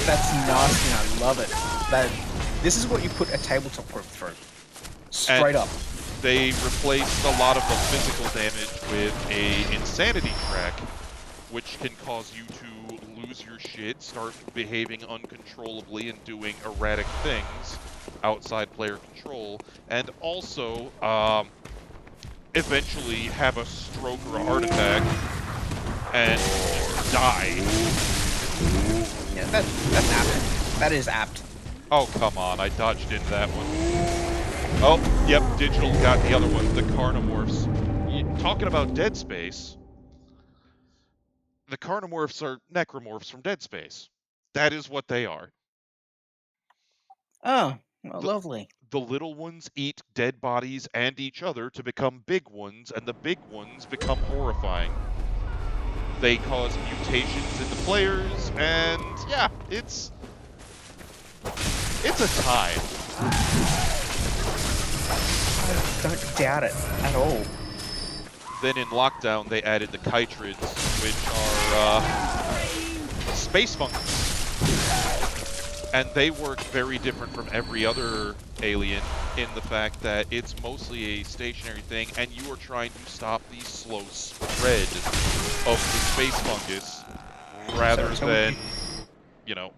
That's nasty, and I love it. This is what you put a tabletop group through. Straight up. They replaced a lot of the physical damage with a insanity track, which can cause you to lose your shit, start behaving uncontrollably and doing erratic things outside player control, and also eventually have a stroke or a heart attack and die. Yeah, that's apt. That is apt. Oh, come on, I dodged into that one. Oh, yep, Digital got the other one, the Carnomorphs. Talking about Dead Space, the Carnomorphs are necromorphs from Dead Space. That is what they are. Oh, well, lovely. The little ones eat dead bodies and each other to become big ones, and the big ones become horrifying. They cause mutations in the players, and yeah, it's a time. I don't doubt it at all. Then in Lockdown, they added the chytrids, which are space fungus. And they work very different from every other alien in the fact that it's mostly a stationary thing, and you are trying to stop the slow spread of the space fungus rather than, you know,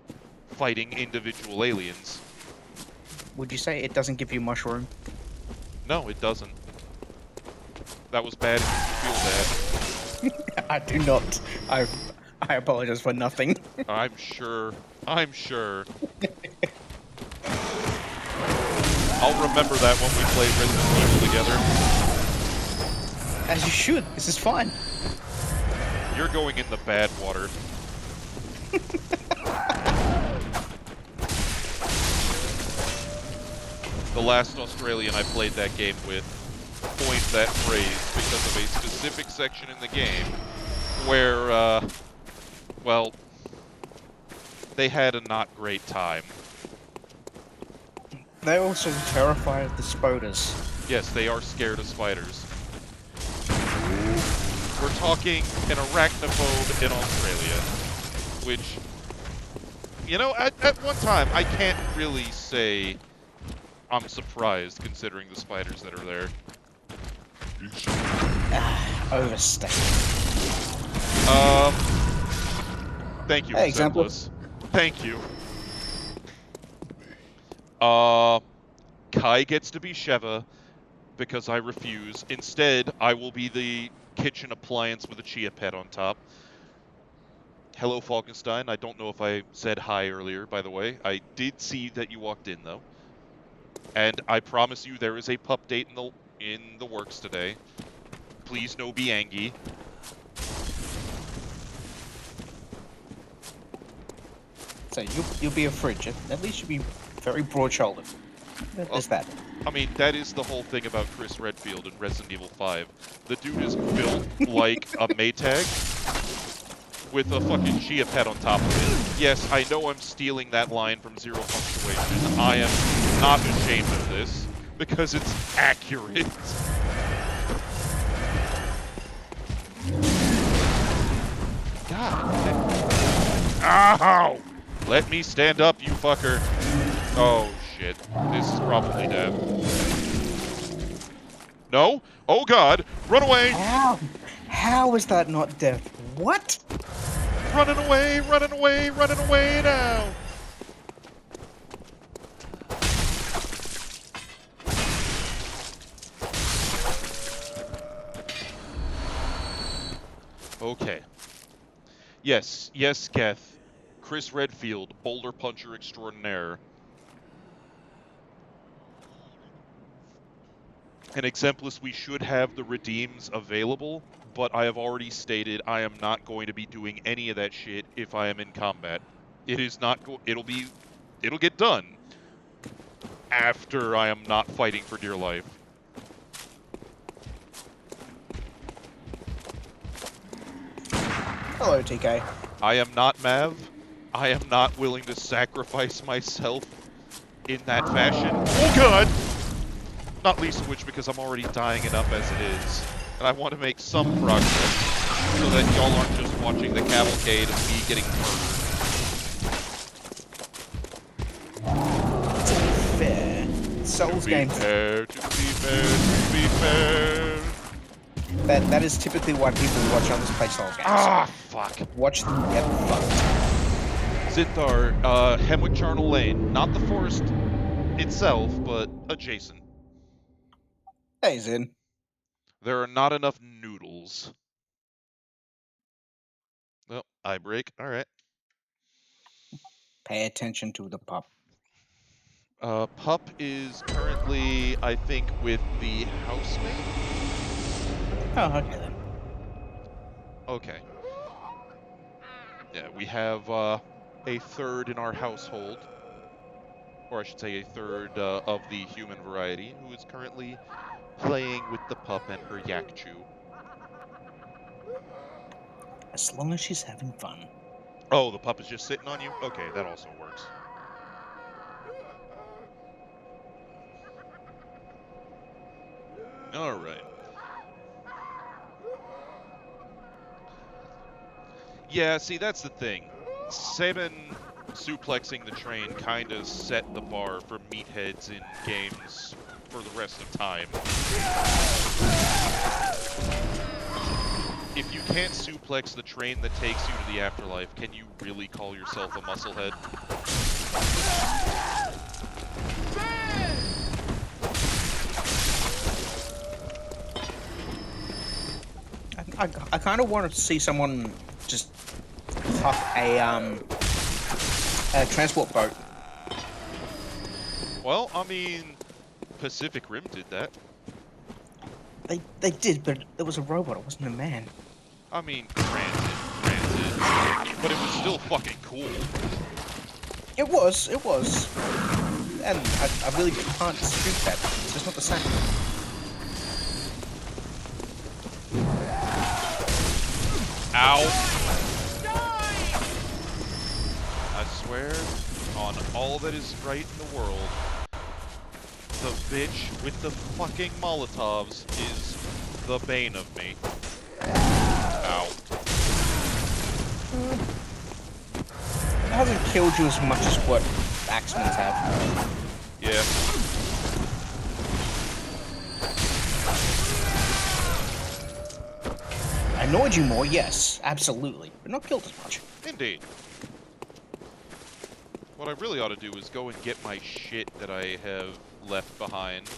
fighting individual aliens. Would you say it doesn't give you mushroom? No, it doesn't. That was bad. It makes you feel bad. I do not. I apologize for nothing. I'm sure. I'm sure. I'll remember that when we play Resident Evil together. As you should. This is fine. You're going in the bad water. The last Australian I played that game with coined that phrase because of a specific section in the game where, well, they had a not great time. They're also terrified of the spoders. Yes, they are scared of spiders. We're talking an arachnophobe in Australia, which, you know, at one time, I can't really say I'm surprised considering the spiders that are there. Overstated. Thank you, Hey, example. Exemplus. Thank you. Kai gets to be Sheva because I refuse. Instead, I will be the kitchen appliance with a chia pet on top. Hello, Falkenstein. I don't know if I said hi earlier, by the way. I did see that you walked in, though. And I promise you there is a pup date in the works today. Please no be angry. So you'll be a fridge. At least you'll be very broad-shouldered. There's that. I mean, that is the whole thing about Chris Redfield in Resident Evil 5. The dude is built like a Maytag with a fucking chia pet on top of it. Yes, I know I'm stealing that line from Zero Punctuation. I am not ashamed of this because it's accurate. God. Ow! Let me stand up, you fucker. Oh, shit. This is probably dead. No? Oh, God. Run away! How? How is that not death? What? Running away, running away, running away now! Okay. Yes, yes, Keth. Chris Redfield, boulder puncher extraordinaire. And Exemplus, we should have the redeems available, but I have already stated I am not going to be doing any of that shit if I am in combat. It is not it'll get done after I am not fighting for dear life. Hello, TK. I am not Mav. I am not willing to sacrifice myself in that fashion. Oh god! Not least of which because I'm already dying enough as it is. And I want to make some progress so that y'all aren't just watching the cavalcade of me getting murdered. To be fair, Souls games. To be fair. That is typically why people watch others play Souls games. Ah, fuck. Watch them get fucked. Zinthar, Hemwick Charnel Lane. Not the forest itself, but adjacent. Hey, Zin. There are not enough noodles. Well, eye break. Alright. Pay attention to the pup. Pup is currently, I think, with the housemate? Oh, okay then. Okay. Yeah, we have a third in our household. Or I should say a third of the human variety, who is currently playing with the pup and her yak chew. As long as she's having fun. Oh, the pup is just sitting on you? Okay, that also works. Alright. Yeah, see, that's the thing. Salmon suplexing the train kind of set the bar for meatheads in games for the rest of time. If you can't suplex the train that takes you to the afterlife, can you really call yourself a musclehead? I kind of want to see someone just fuck a transport boat. Well, I mean, Pacific Rim did that. They did, but it was a robot. It wasn't a man. I mean, granted, but it was still fucking cool. It was, and I really can't dispute that. It's just not the same. Ow! I swear on all that is right in the world, the bitch with the fucking Molotovs is the bane of me. Ow. It hasn't killed you as much as what Axemans have. Yeah. Annoyed you more, yes, absolutely, but not killed as much. Indeed. What I really ought to do is go and get my shit that I have left behind.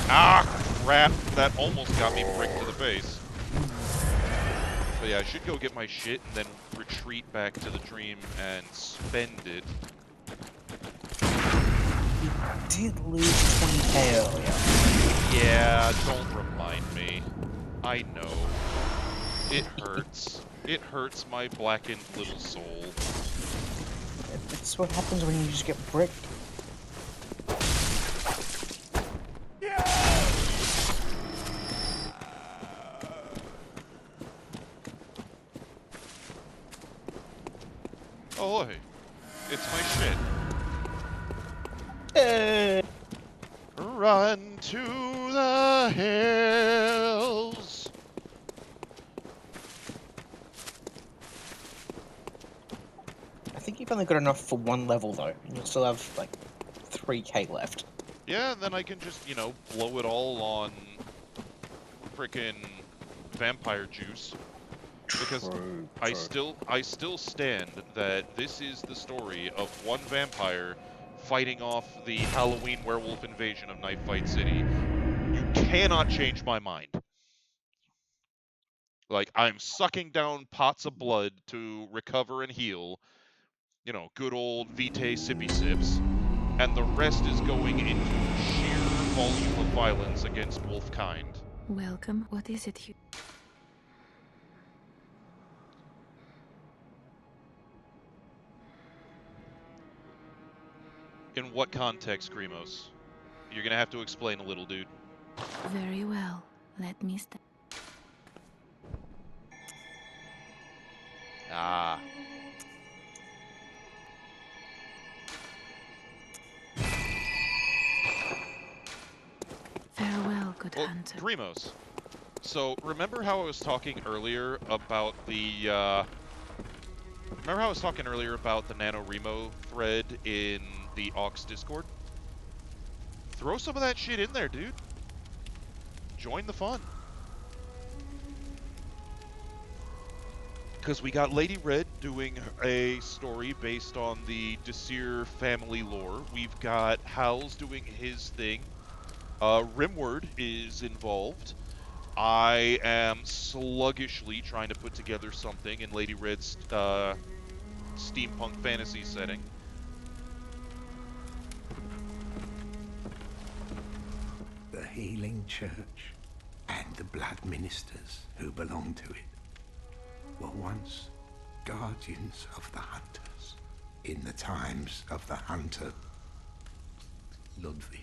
Ah, crap! That almost got me pricked to the face. But yeah, I should go get my shit and then retreat back to the dream and spend it. You did lose 20k earlier. Yeah, don't remind me. I know. It hurts. It hurts my blackened little soul. That's what happens when you just get bricked. Oh, hey. It's my shit. Run to the hills. I think you've only got enough for one level though, and you'll still have like 3k left. Yeah, and then I can just, you know, blow it all on frickin' vampire juice. Because I still stand that this is the story of one vampire fighting off the Halloween werewolf invasion of Knife Fight City. You cannot change my mind. Like, I'm sucking down pots of blood to recover and heal. You know, good old Vitae sippy sips. And the rest is going into sheer volume of violence against wolfkind. Welcome. What is it you... In what context, Grimos? You're gonna have to explain a little, dude. Very well. Let me step. Ah. Farewell, good Well, hunter. Grimos. So, remember how I was talking earlier about the, remember how I was talking earlier about the NaNoWriMo thread in the Aux Discord? Throw some of that shit in there, dude. Join the fun. Because we got Lady Red doing a story based on the Desir family lore. We've got Howls doing his thing. Rimward is involved. I am sluggishly trying to put together something in Lady Red's steampunk fantasy setting. The Healing Church and the blood ministers who belong to it were once guardians of the hunters in the times of the hunter Ludwig.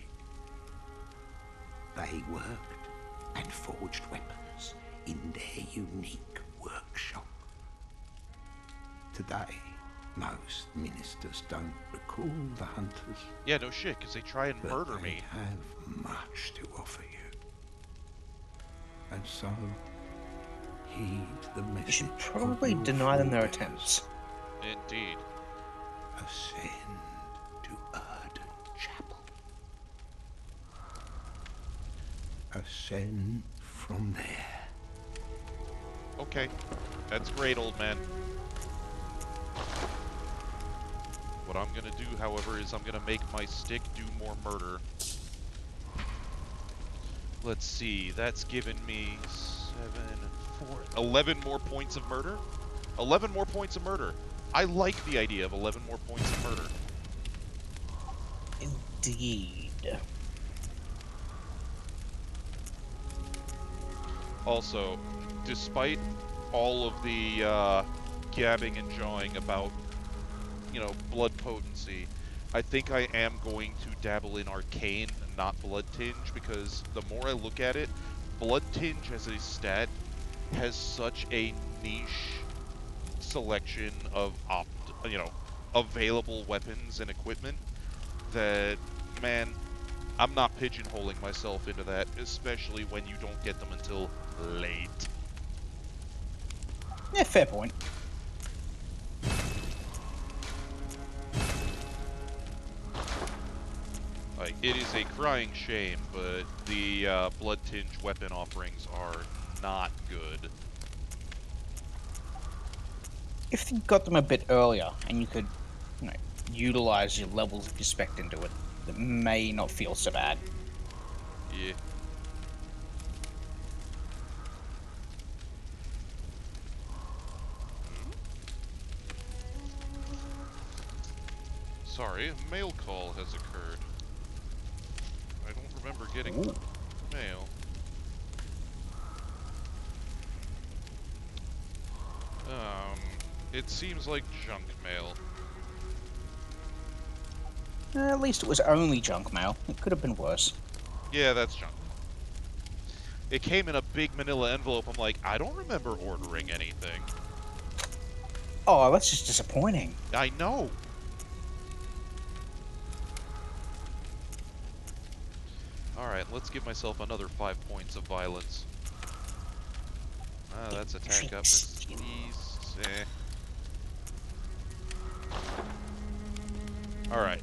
They worked and forged weapons in their unique workshop. Today, most ministers don't recall the hunters. Yeah, no shit, because they try and murder But me. they have much to offer you. And so, heed the message. You should of probably your deny them their forebears. attempts. Indeed. Ascend to Erde Chapel. Ascend from there. Okay. That's great, old man. What I'm gonna do, however, is I'm gonna make my stick do more murder. Let's see, that's given me 11 more points of murder? 11 more points of murder. I like the idea of 11 more points of murder. Indeed. Also, despite all of the gabbing and jawing about, you know, blood potency, I think I am going to dabble in arcane and not blood tinge, because the more I look at it, blood tinge as a stat has such a niche selection of available weapons and equipment that, man, I'm not pigeonholing myself into that, especially when you don't get them until late. Yeah, fair point. Like, it is a crying shame, but the blood tinge weapon offerings are not good. If you got them a bit earlier and you could, you know, utilize your levels of your spec into it, it may not feel so bad. Yeah. Sorry, a mail call has occurred. I don't remember getting Ooh. mail. It seems like junk mail. At least it was only junk mail. It could have been worse. Yeah, that's junk. It came in a big manila envelope. I'm like, I don't remember ordering anything. Oh, that's just disappointing. I know. Alright, let's give myself another 5 points of violence. Ah, that's attack up for east. Alright.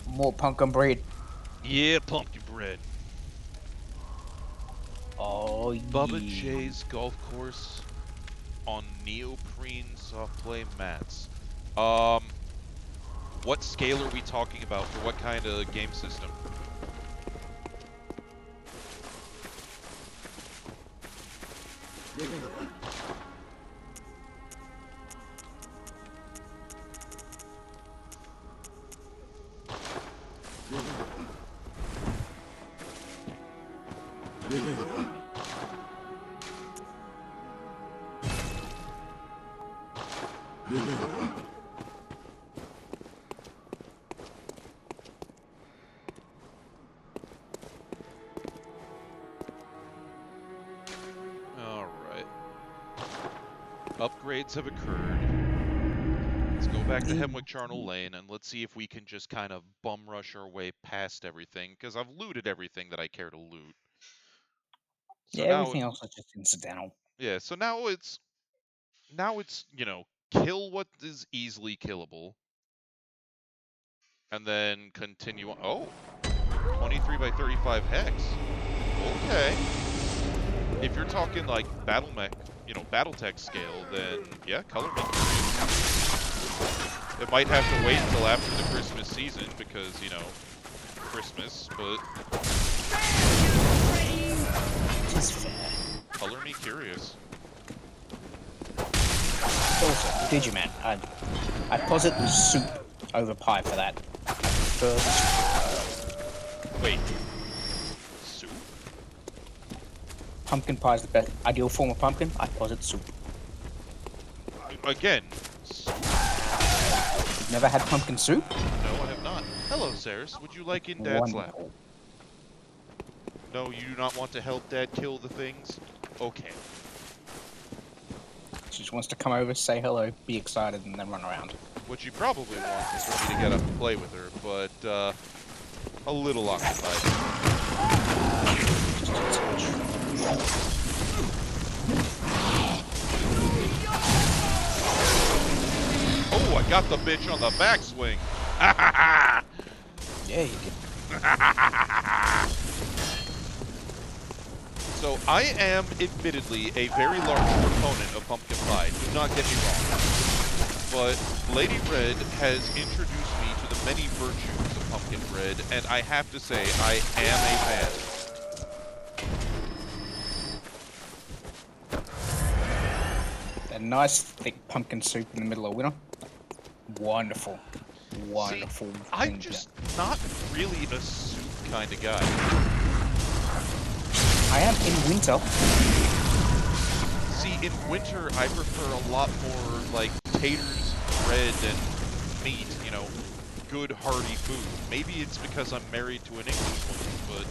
More pumpkin breed. Yeah, pumpkin bread. Oh, yeah. Bubba J's golf course on neoprene soft play mats. What scale are we talking about for what kind of game system? Alright. Upgrades have occurred. Let's go back to Hemwick Charnel Lane and let's see if we can just kind of bum rush our way past everything, because I've looted everything that I care to loot. So Yeah, now, everything else is just incidental. yeah, so now it's, you know, kill what is easily killable. And then continue on. Oh, 23 by 35 hex. Okay. If you're talking like Battletech scale, then yeah, color me curious. It might have to wait until after the Christmas season because, you know, Christmas, but It's fair. color me curious. Also, Digiman, I posit the soup over pie for that. I prefer the soup. Wait. Soup? Pumpkin pie is the best ideal form of pumpkin. I posit soup. Again, soup? Never had pumpkin soup? No, I have not. Hello, Saris. Would you like in Dad's lap? Wonderful. No, you do not want to help Dad kill the things? Okay. She just wants to come over, say hello, be excited, and then run around. What you probably want is for me to get up and play with her, but, A little occupied. Just a touch. Oh, I got the bitch on the backswing. Yeah, you get. So I am admittedly a very large proponent of pumpkin pie. Do not get me wrong. But Lady Red has introduced me to the many virtues of pumpkin bread, and I have to say I am a fan. A nice thick pumpkin soup in the middle of winter. Wonderful. Wonderful. I'm thing to just not really a soup kind of guy. I am in winter. See, in winter, I prefer a lot more, like, taters, bread, and meat, you know, good, hearty food. Maybe it's because I'm married to an English woman, but...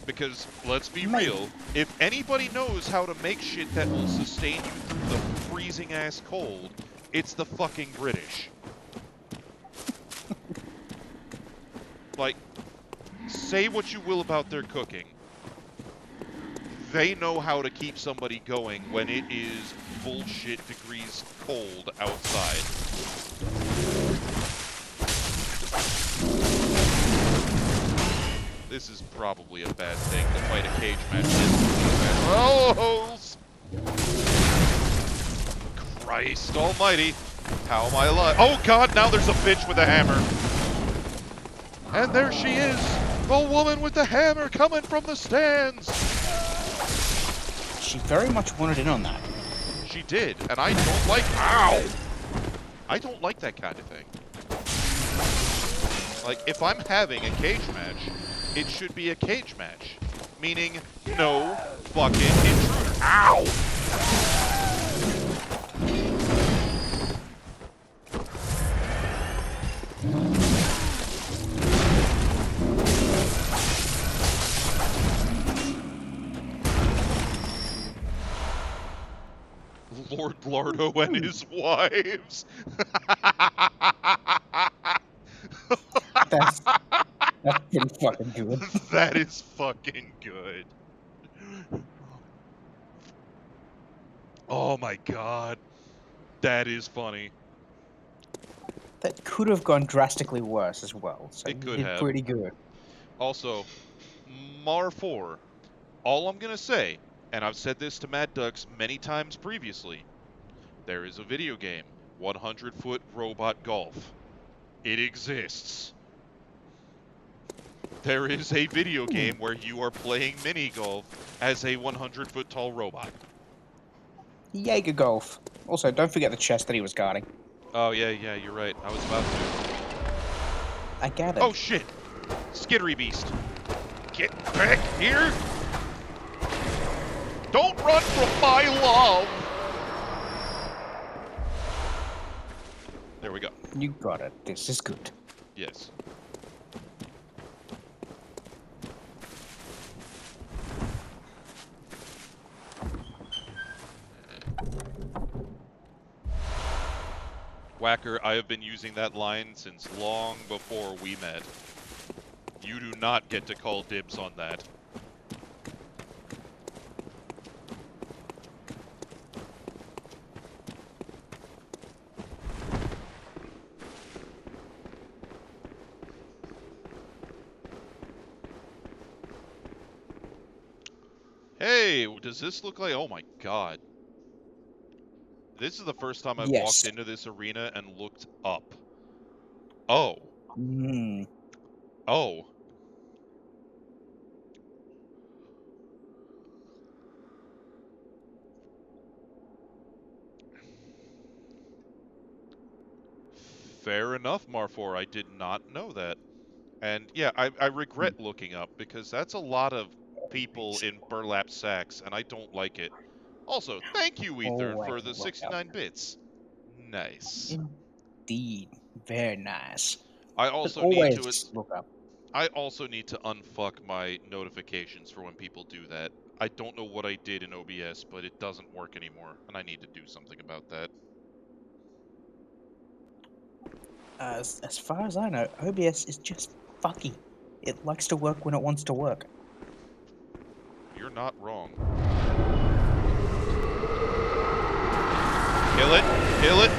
Because, let's be real, if anybody knows how to make shit that will sustain you through the freezing-ass cold, it's the fucking British. Like, say what you will about their cooking. They know how to keep somebody going when it is bullshit degrees cold outside. This is probably a bad thing to fight a cage match in. Rolls! Christ almighty. How am I alive? Oh god, now there's a bitch with a hammer. And there she is. The woman with the hammer coming from the stands. She very much wanted in on that. She did, and I don't like... Ow! I don't like that kind of thing. Like, if I'm having a cage match, it should be a cage match. Meaning, no fucking intruder. Ow! Lord Lardo and his wives. That's pretty fucking good. That is fucking good. Oh my god. That is funny. That could have gone drastically worse as well. So It you could did have. pretty good. Also, Mar 4. All I'm gonna say, and I've said this to Mad Ducks many times previously, there is a video game, 100-foot robot golf. It exists. There is a video game where you are playing mini golf as a 100-foot tall robot. Jaeger golf. Also, don't forget the chest that he was guarding. Oh, yeah, you're right. I was about to. I gathered. Oh, shit! Skittery beast. Get back here! Don't run from my love! There we go. You got it. This is good. Yes. Whacker, I have been using that line since long before we met. You do not get to call dibs on that. Hey, does this look like... Oh my god. This is the first time I've walked into this arena and looked up. Oh. Oh. Fair enough, Marfor. I did not know that. And yeah, I regret looking up because that's a lot of people in burlap sacks, and I don't like it. Also, thank you, Ether, for the 69 bits. Nice. Indeed. Very nice. I also but need always to... look up. I also need to unfuck my notifications for when people do that. I don't know what I did in OBS, but it doesn't work anymore, and I need to do something about that. As far as I know, OBS is just fucky. It likes to work when it wants to work. You're not wrong. Kill it! Kill it!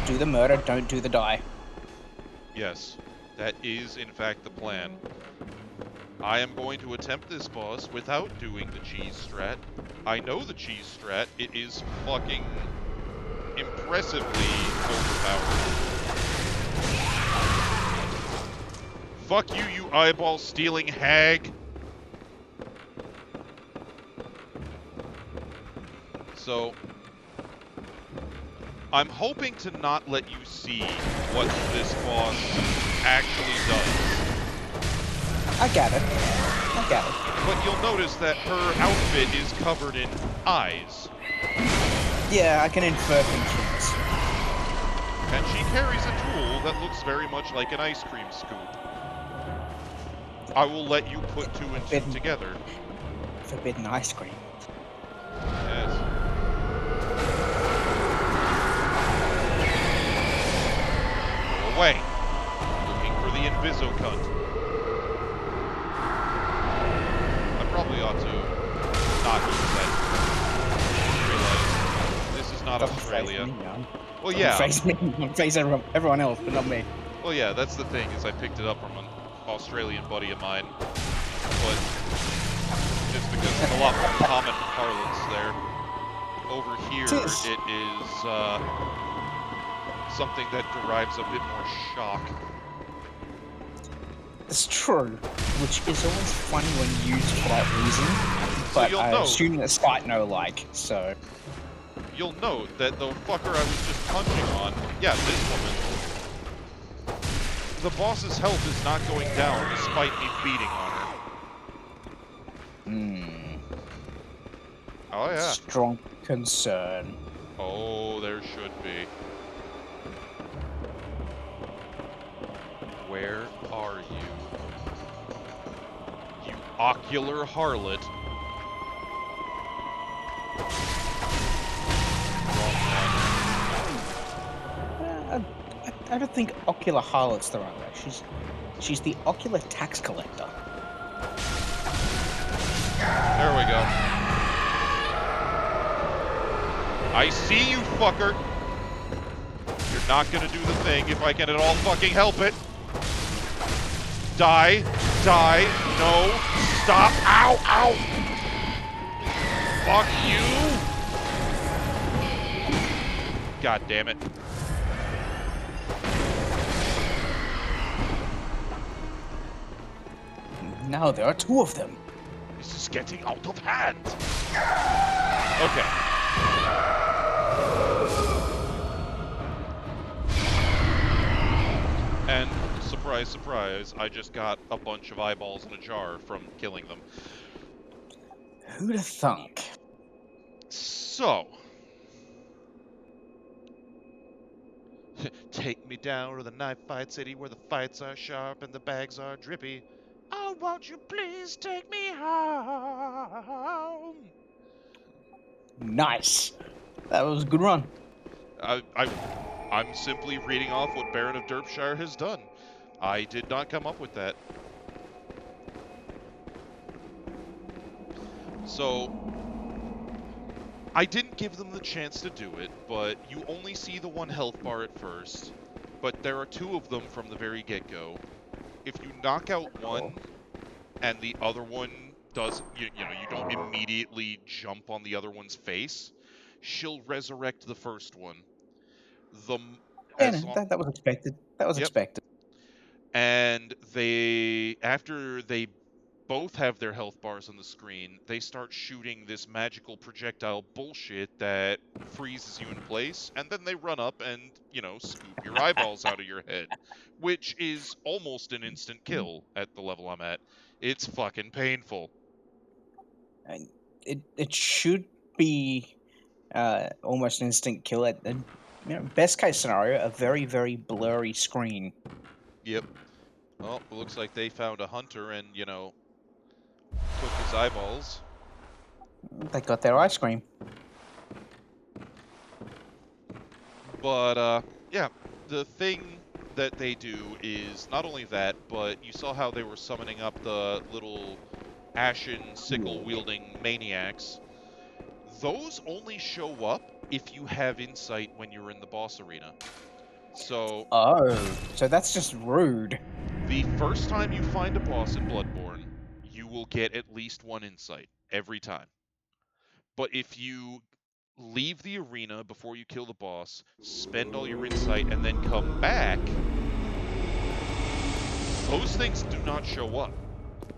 Do the murder, don't do the die. Yes, that is in fact the plan. I am going to attempt this boss without doing the cheese strat. I know the cheese strat. It is fucking impressively overpowered. Fuck you, you eyeball-stealing hag! So, I'm hoping to not let you see what this boss actually does. I got it. I got it. But you'll notice that her outfit is covered in eyes. Yeah, I can infer things from this. And she carries a tool that looks very much like an ice cream scoop. I will let you put two and two Forbidden. together. Forbidden ice cream. Yes. Go away. Looking for the Inviso cunt. I probably ought to not use that. Realize this is not Doesn't Australia. Face me, no. Well, yeah. Face me. Face everyone else, but not me. Well, yeah, that's the thing, is I picked it up from an Australian buddy of mine. But just because there's a lot more common parlance there. Over here, It is. it is something that derives a bit more shock. It's true, which is always funny when used for that reason. But you'll I know. assume that Spite no like, so. You'll note that the fucker I was just punching on, yeah, this woman, the boss's health is not going down despite me beating on her. Oh, yeah. Strong concern. Oh, there should be. Where are you? You ocular harlot. Wrong one. I don't think ocular harlot's the right way. She's the ocular tax collector. There we go. I see you, fucker. You're not gonna do the thing if I can at all fucking help it. Die. Die. No. Stop. Ow. Ow. Fuck you. God damn it. Now there are two of them. This is getting out of hand. Okay. And surprise, surprise, I just got a bunch of eyeballs in a jar from killing them. Who'da thunk? So, take me down to the knife fight city where the fights are sharp and the bags are drippy. Oh, won't you please take me home? Nice. That was a good run. I'm simply reading off what Baron of Derpshire has done. I did not come up with that. So, I didn't give them the chance to do it, but you only see the one health bar at first. But there are two of them from the very get-go. If you knock out one, and the other one does, you know, you don't immediately jump on the other one's face, she'll resurrect the first one. That was expected. That was Yep. expected. And after they both have their health bars on the screen, they start shooting this magical projectile bullshit that freezes you in place, and then they run up and, you know, scoop your eyeballs out of your head, which is almost an instant kill at the level I'm at. It's fucking painful. And it should be almost an instant kill at the best case scenario, a very, very blurry screen. Yep. Well, it looks like they found a hunter and, you know, took his eyeballs. They got their ice cream. But, yeah, the thing that they do is not only that, but you saw how they were summoning up the little ashen sickle-wielding maniacs. Those only show up if you have insight when you're in the boss arena. So, Oh, so that's just rude. the first time you find a boss in Bloodborne, you will get at least one insight every time. But if you leave the arena before you kill the boss, spend all your insight, and then come back, those things do not show up.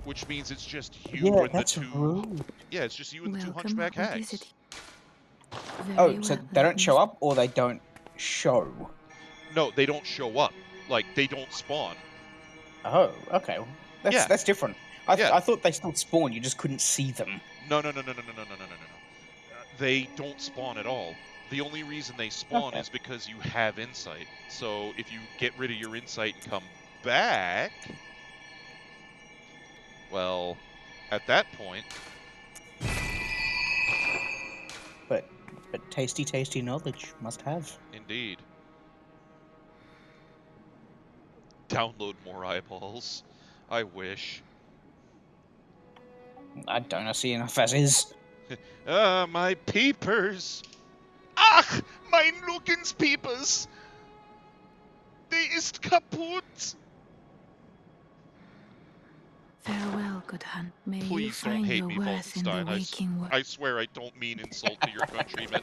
Which means it's just you Yeah, and the that's two. rude. Yeah, it's just you and the two Welcome. hunchback What is hags. it? Very Oh, so well. they Let don't me show up, or they don't show? No, they don't show up. Like, they don't spawn. Oh, okay. Yeah. That's different. Yeah. I thought they still spawned, you just couldn't see them. No. They don't spawn at all. The only reason they spawn Okay. is because you have insight. So if you get rid of your insight and come back, well, at that point, But tasty, tasty knowledge must have. indeed, download more eyeballs. I wish. I don't see enough as is. Ah, my peepers. Ach, mein Lukenspeepers! Der ist kaputt! Farewell, good hun. May you Please don't find hate your me, worth in the Wolfenstein. waking world. I swear I don't mean insult to your countrymen.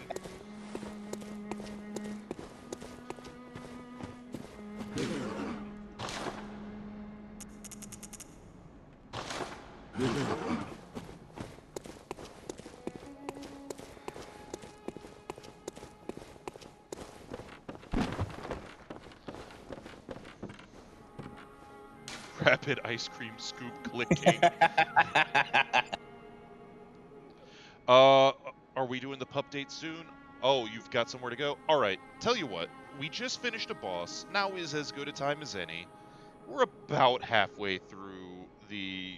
Rapid ice cream scoop clicking. Are we doing the pup date soon? Oh, you've got somewhere to go? Alright, tell you what, we just finished a boss. Now is as good a time as any. We're about halfway through the...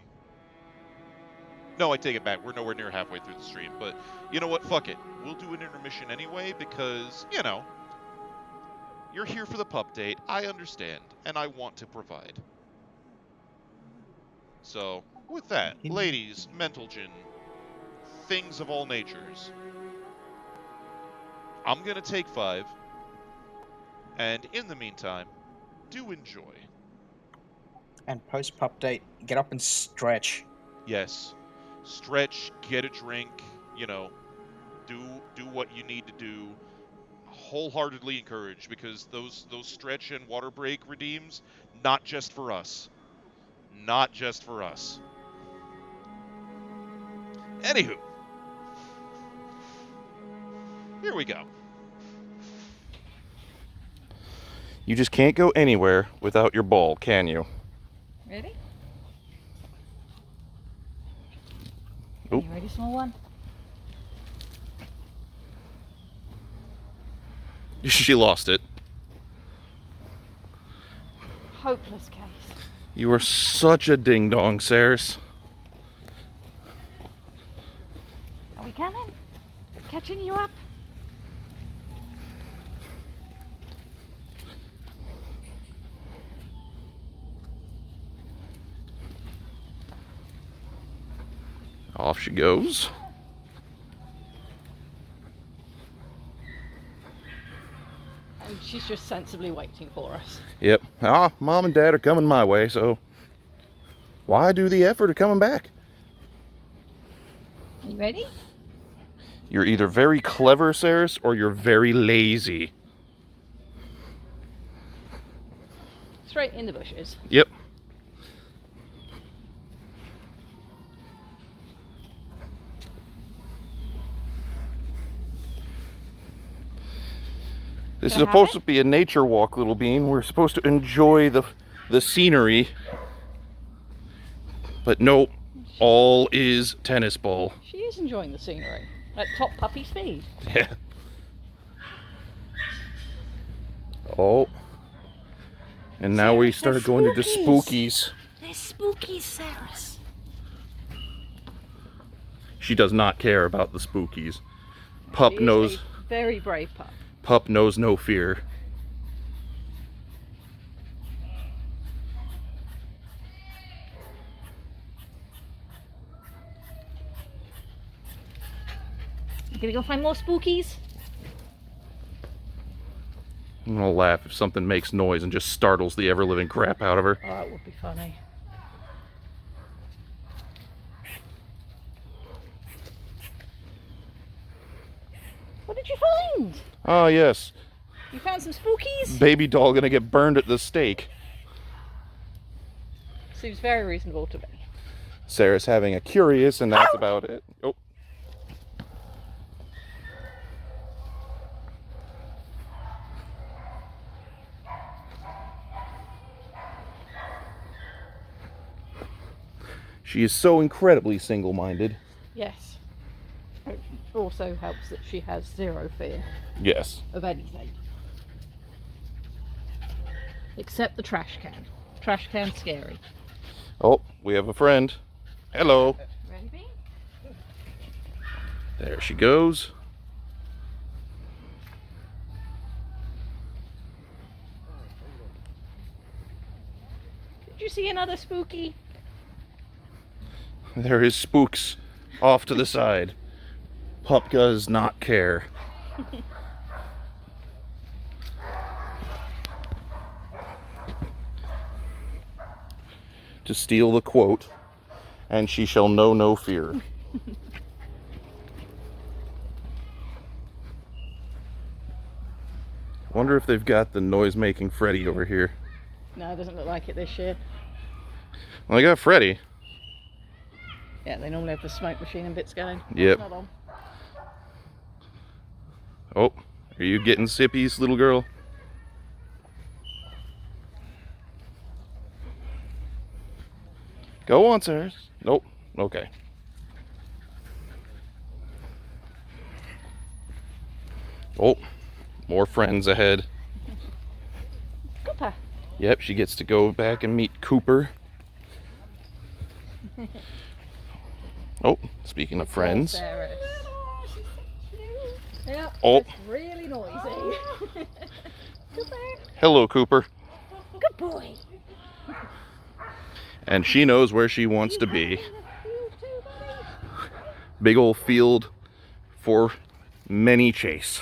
No, I take it back. We're nowhere near halfway through the stream. But you know what? Fuck it. We'll do an intermission anyway because, you know, you're here for the pup date. I understand. And I want to provide. So, with that, ladies, Mentalgen, things of all natures, I'm going to take 5. And in the meantime, do enjoy. And post pup date, get up and stretch. Yes. Stretch, get a drink, you know, do what you need to do. Wholeheartedly encouraged because those stretch and water break redeems, not just for us. Not just for us. Anywho. Here we go. You just can't go anywhere without your ball, can you? Ready? Oop. You ready, small one? She lost it. Hopeless case. You are such a ding-dong, Saris. Are we coming? Catching you up? Off she goes. And she's just sensibly waiting for us. Yep. Mom and Dad are coming my way, so why do the effort of coming back? Are you ready? You're either very clever, Saris, or you're very lazy. Straight in the bushes. Yep. This is Can I have supposed it? to be a nature walk, Little Bean. We're supposed to enjoy the scenery. But nope, all is tennis ball. She is enjoying the scenery at top puppy speed. Yeah. Oh. And now we start going to the spookies. They're spooky, Saris. She does not care about the spookies. Pup She is knows. a very brave pup. Pup knows no fear. gonna go find more spookies? I'm gonna laugh if something makes noise and just startles the ever-living crap out of her. Oh, that would be funny. What did you find? Ah, yes. You found some spookies? Baby doll gonna get burned at the stake. Seems very reasonable to me. Sarah's having a curious, and that's about it. Oh. She is so incredibly single-minded. Yes. It also helps that she has zero fear Yes. of anything. Except the trash can. Trash can's scary. Oh, we have a friend. Hello. Ready, Bean? There she goes. Did you see another spooky? There is Spooks off to the side. Pup does not care. To steal the quote, and she shall know no fear. Wonder if they've got the noise-making Freddy over here. No, it doesn't look like it this year. Well, I got Freddy. Yeah, they normally have the smoke machine and bits going. Yep. It's not on. Oh, are you getting sippies, little girl? Go on, sir. Nope. Okay. Oh, more friends ahead. Cooper. Yep, she gets to go back and meet Cooper. Oh, speaking of friends. Yeah, Oh. it's really noisy. Cooper. Hello, Cooper. Good boy. And she knows where she wants to be. Big old field for many chase.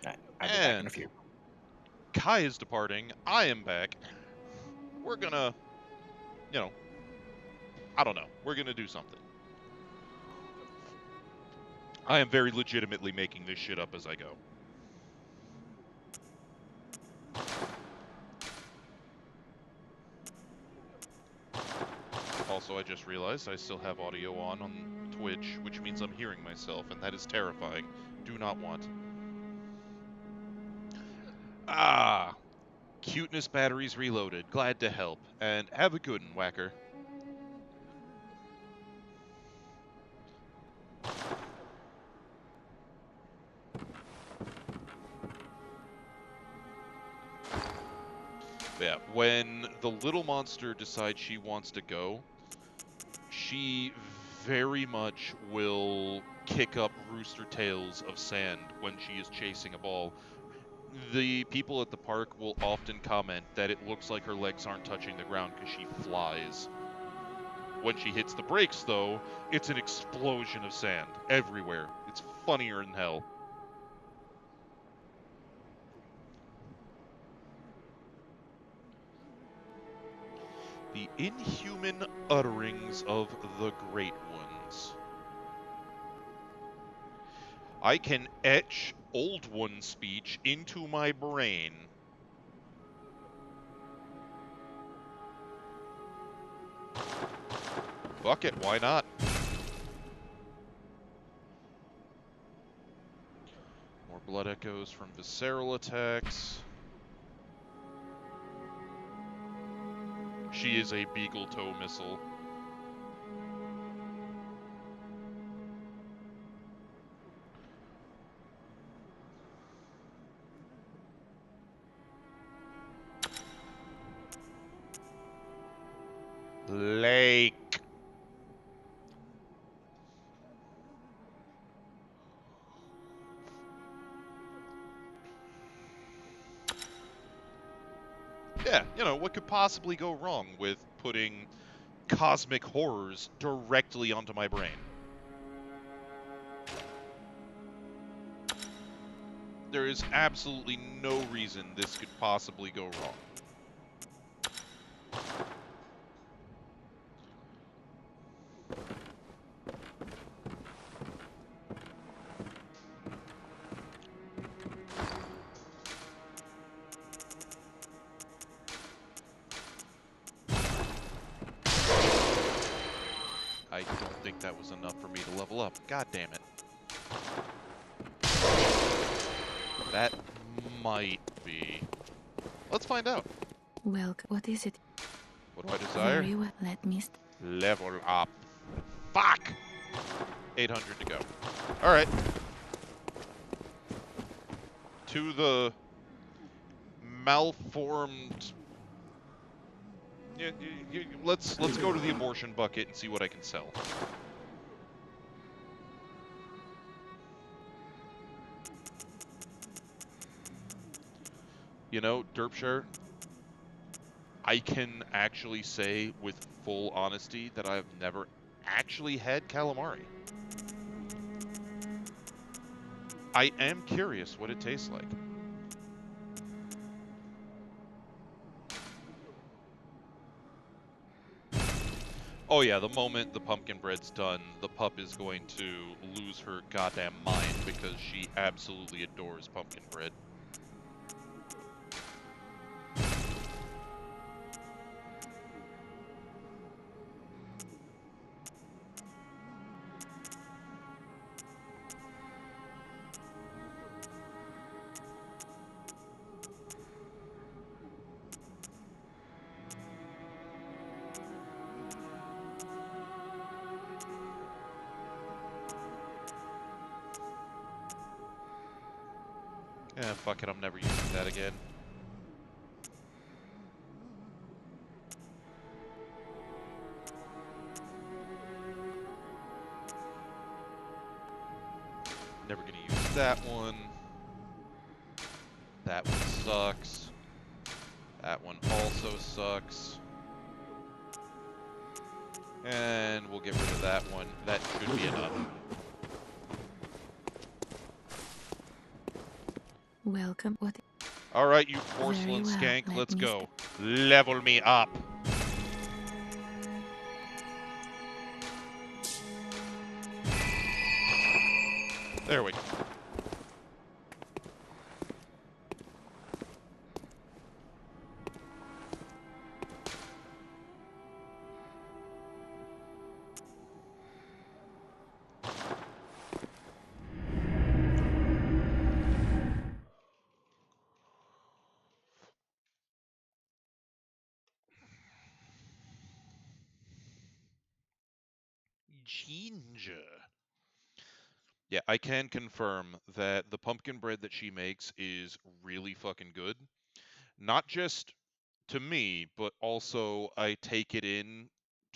I'll be back in a And few. Kai is departing. I am back. We're gonna, I don't know. We're gonna do something. I am very legitimately making this shit up as I go. Also, I just realized I still have audio on Twitch, which means I'm hearing myself, and that is terrifying. Do not want. Ah, cuteness batteries reloaded. Glad to help. And have a good one, Whacker. Yeah, when the little monster decides she wants to go, she very much will kick up rooster tails of sand when she is chasing a ball. The people at the park will often comment that it looks like her legs aren't touching the ground because she flies. When she hits the brakes, though, it's an explosion of sand everywhere. It's funnier than hell. The inhuman utterings of the Great Ones. I can etch Old One speech into my brain. Fuck it, why not? More blood echoes from visceral attacks. She is a beagle toe missile. Lake. Yeah, you know, what could possibly go wrong with putting cosmic horrors directly onto my brain? There is absolutely no reason this could possibly go wrong. I don't think that was enough for me to level up. God damn it. That might be. Let's find out. Welcome. What is it? What do I desire? Very well. Let me. Level up. Fuck! 800 to go. Alright. To the malformed... Let's go to the abortion bucket and see what I can sell. You know, Derpshire, I can actually say with full honesty that I've never actually had calamari. I am curious what it tastes like. Oh yeah, the moment the pumpkin bread's done, the pup is going to lose her goddamn mind because she absolutely adores pumpkin bread. Eh, fuck it, I'm never using that again. Never gonna use that one. That one sucks. That one also sucks. And we'll get rid of that one. That should be enough. Welcome. What? Alright, you Very porcelain well. skank, Let let's me go. Level me up. There we go. Ginger. Yeah, I can confirm that the pumpkin bread that she makes is really fucking good. Not just to me, but also I take it in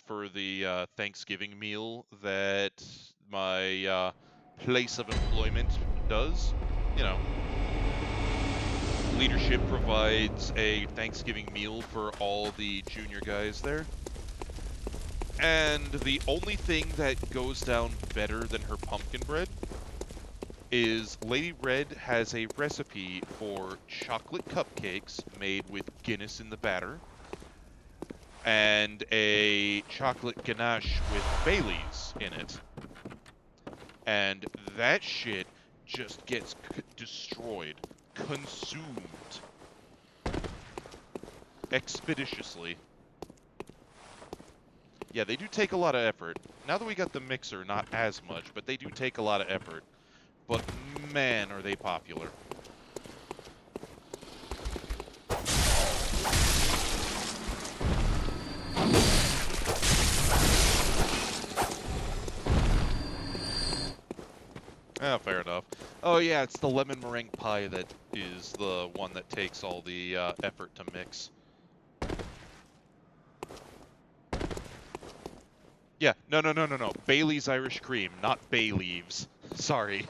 for the Thanksgiving meal that my place of employment does. You know, leadership provides a Thanksgiving meal for all the junior guys there. And the only thing that goes down better than her pumpkin bread is Lady Red has a recipe for chocolate cupcakes made with Guinness in the batter and a chocolate ganache with Baileys in it. And that shit just gets destroyed, consumed expeditiously. Yeah, they do take a lot of effort. Now that we got the mixer, not as much, but they do take a lot of effort. But man, are they popular. Ah, fair enough. Oh yeah, it's the lemon meringue pie that is the one that takes all the effort to mix. Yeah, no. Bailey's Irish Cream, not bay leaves. Sorry.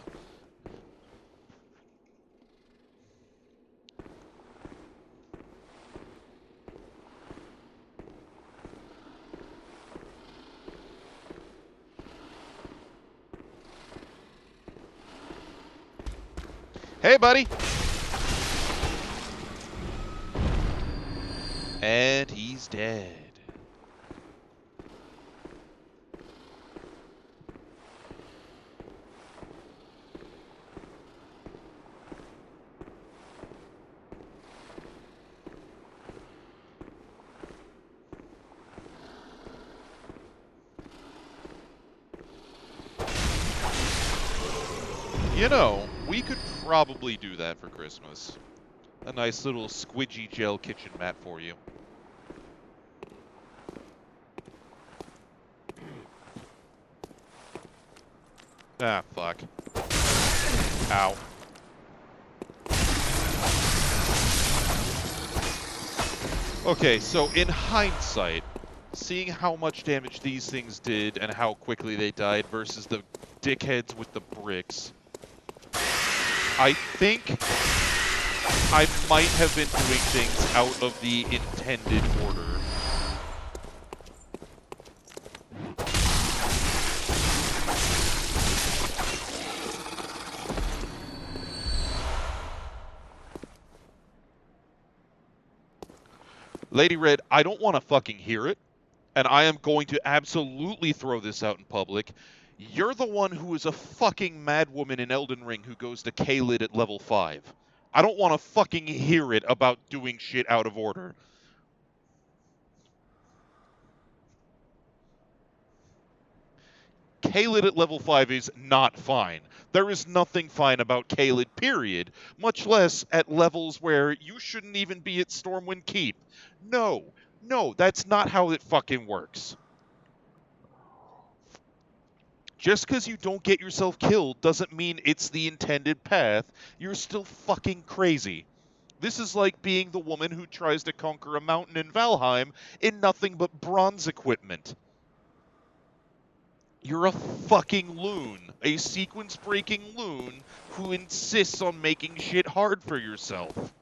Hey, buddy! And he's dead. You know, we could probably do that for Christmas. A nice little squidgy gel kitchen mat for you. Ah, fuck. Ow. Okay, so in hindsight, seeing how much damage these things did and how quickly they died versus the dickheads with the bricks, I think I might have been doing things out of the intended order. Lady Red, I don't want to fucking hear it, and I am going to absolutely throw this out in public. You're the one who is a fucking madwoman in Elden Ring who goes to K-Lid at level 5. I don't want to fucking hear it about doing shit out of order. K-Lid at level 5 is not fine. There is nothing fine about K-Lid, period, much less at levels where you shouldn't even be at Stormwind Keep. No, that's not how it fucking works. Just because you don't get yourself killed doesn't mean it's the intended path. You're still fucking crazy. This is like being the woman who tries to conquer a mountain in Valheim in nothing but bronze equipment. You're a fucking loon. A sequence-breaking loon who insists on making shit hard for yourself.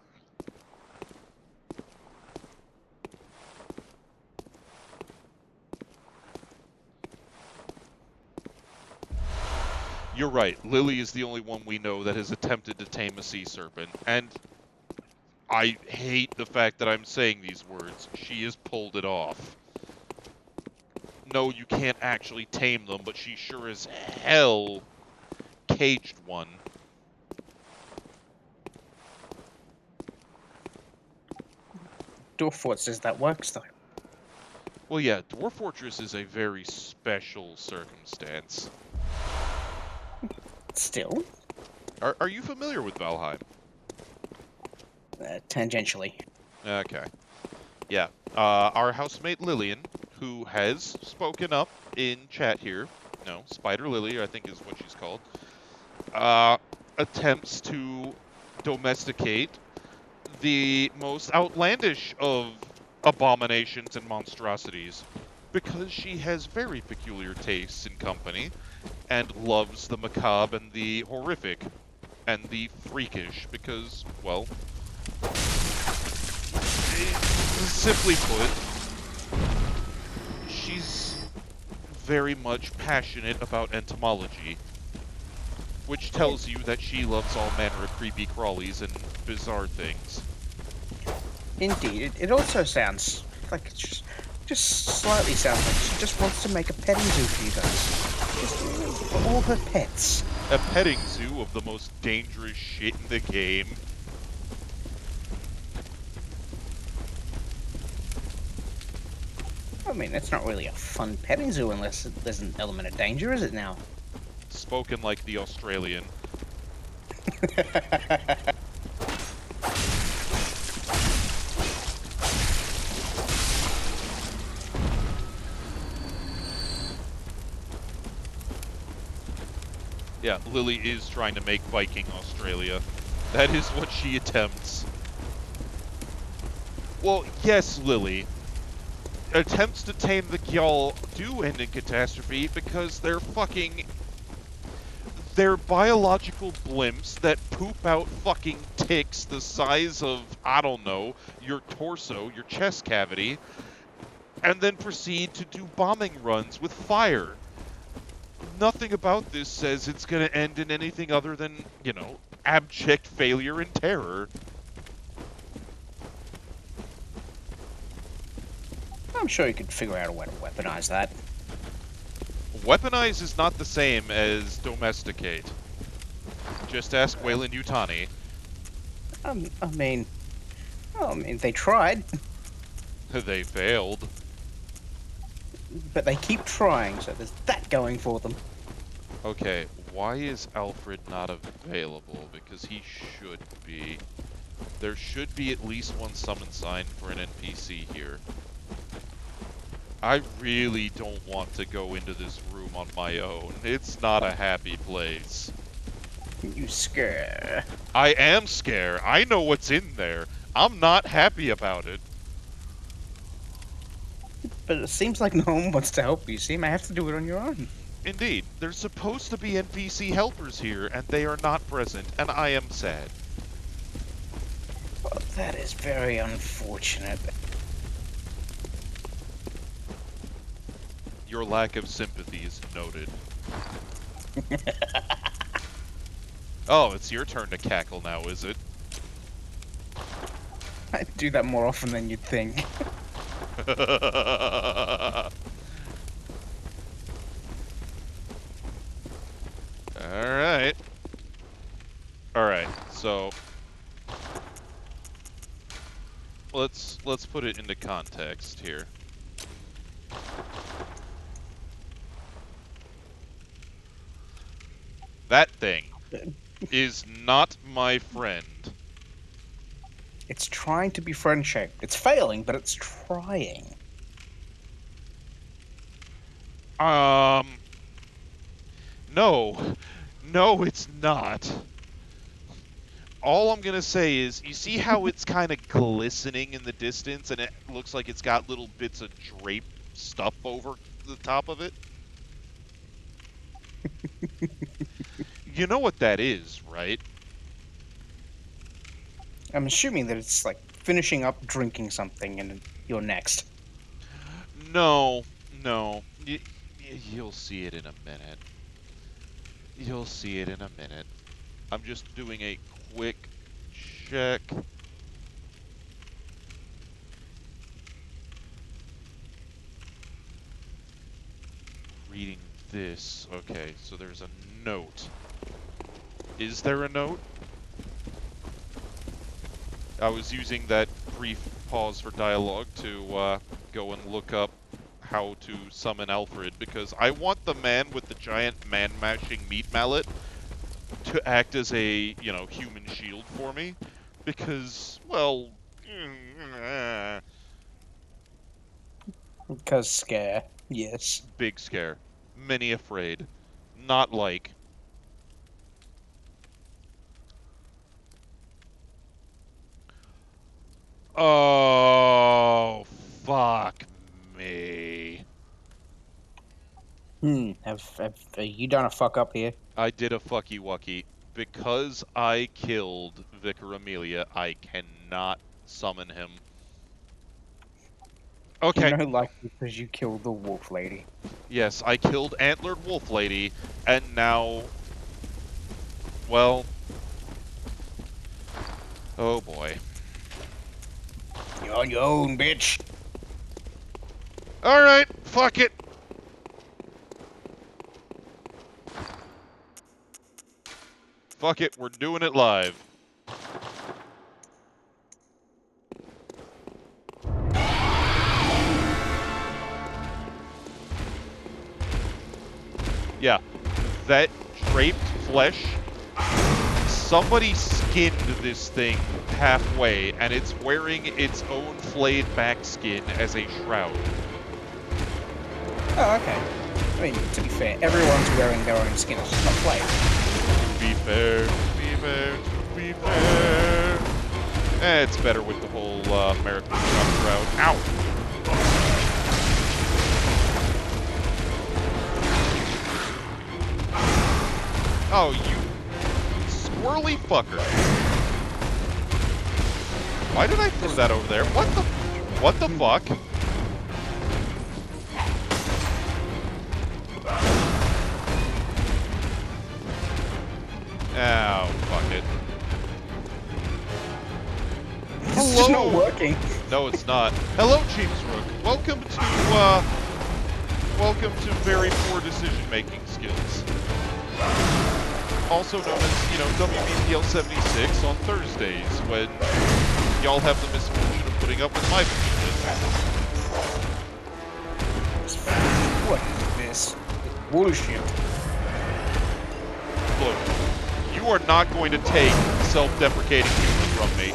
You're right. Lily is the only one we know that has attempted to tame a sea serpent. And I hate the fact that I'm saying these words. She has pulled it off. No, you can't actually tame them, but she sure as hell caged one. Dwarf Fort says that works, though. Well, yeah, Dwarf Fortress is a very special circumstance. Still, Are you familiar with Valheim? tangentially. Okay. Yeah. Our housemate Lillian, who has spoken up in chat here, no, Spider Lily, I think is what she's called, attempts to domesticate the most outlandish of abominations and monstrosities because she has very peculiar tastes in company and loves the macabre and the horrific and the freakish because, well, simply put, she's very much passionate about entomology, which tells you that she loves all manner of creepy crawlies and bizarre things. Indeed, it also sounds like it's just slightly sounds like she just wants to make a petting zoo for you guys. Just for all her pets. A petting zoo of the most dangerous shit in the game. I mean, it's not really a fun petting zoo unless there's an element of danger, is it now? Spoken like the Australian. Yeah, Lily is trying to make Viking Australia. That is what she attempts. Well, yes, Lily. Attempts to tame the Gjall do end in catastrophe because they're biological blimps that poop out fucking ticks the size of, I don't know, your torso, your chest cavity, and then proceed to do bombing runs with fire. Nothing about this says it's going to end in anything other than, you know, abject failure and terror. I'm sure you could figure out a way to weaponize that. Weaponize is not the same as domesticate. Just ask Wayland Yutani. I mean, they tried, They failed. but they keep trying, so there's that going for them. Okay, why is Alfred not available? Because he should be. There should be at least one summon sign for an NPC here. I really don't want to go into this room on my own. It's not a happy place. You scare. I am scared. I know what's in there. I'm not happy about it. But it seems like no one wants to help you. You may have to do it on your own. Indeed, there's supposed to be NPC helpers here, and they are not present, and I am sad. Well, that is very unfortunate. Your lack of sympathy is noted. Oh, it's your turn to cackle now, is it? I do that more often than you'd think. Alright. Alright, so let's put it into context here. That thing is not my friend. It's trying to be friend-shaped. It's failing, but it's trying. No. No, it's not. All I'm gonna say is, you see how it's kind of glistening in the distance, and it looks like it's got little bits of drape stuff over the top of it? You know what that is, right? I'm assuming that it's like finishing up drinking something and you're next. No, no. You'll see it in a minute. You'll see it in a minute. I'm just doing a quick check. Reading this. Okay, so there's a note. Is there a note? I was using that brief pause for dialogue to go and look up how to summon Alfred, because I want the man with the giant man-mashing meat mallet to act as a, you know, human shield for me, because, well, Because scare. Yes. big scare. Many afraid. Not like. Oh, fuck me. Have you done a fuck up here? I did a fucky wucky. Because I killed Vicar Amelia, I cannot summon him. Okay. You know, like because you killed the wolf lady. Yes, I killed Antlered Wolf Lady, and now... Well... Oh boy. You're on your own, bitch. Alright, fuck it! Fuck it, we're doing it live. Yeah, that draped flesh, somebody skinned this thing halfway, and it's wearing its own flayed back skin as a shroud. Oh, okay. I mean, to be fair, everyone's wearing their own skin. It's just not played. To be fair, to be fair, to be fair. It's better with the whole American shroud. Ow! Oh, you squirrely fucker. Why did I throw that over there? What the fuck? Oh, fuck it. It's just not working. No, it's not. Hello, James Rook. Welcome to very poor decision-making skills. Also known as, WBPL 76 on Thursdays, when y'all have the misfortune of putting up with my bullshit. What is this? It's bullshit. Look, you are not going to take self-deprecating humor from me.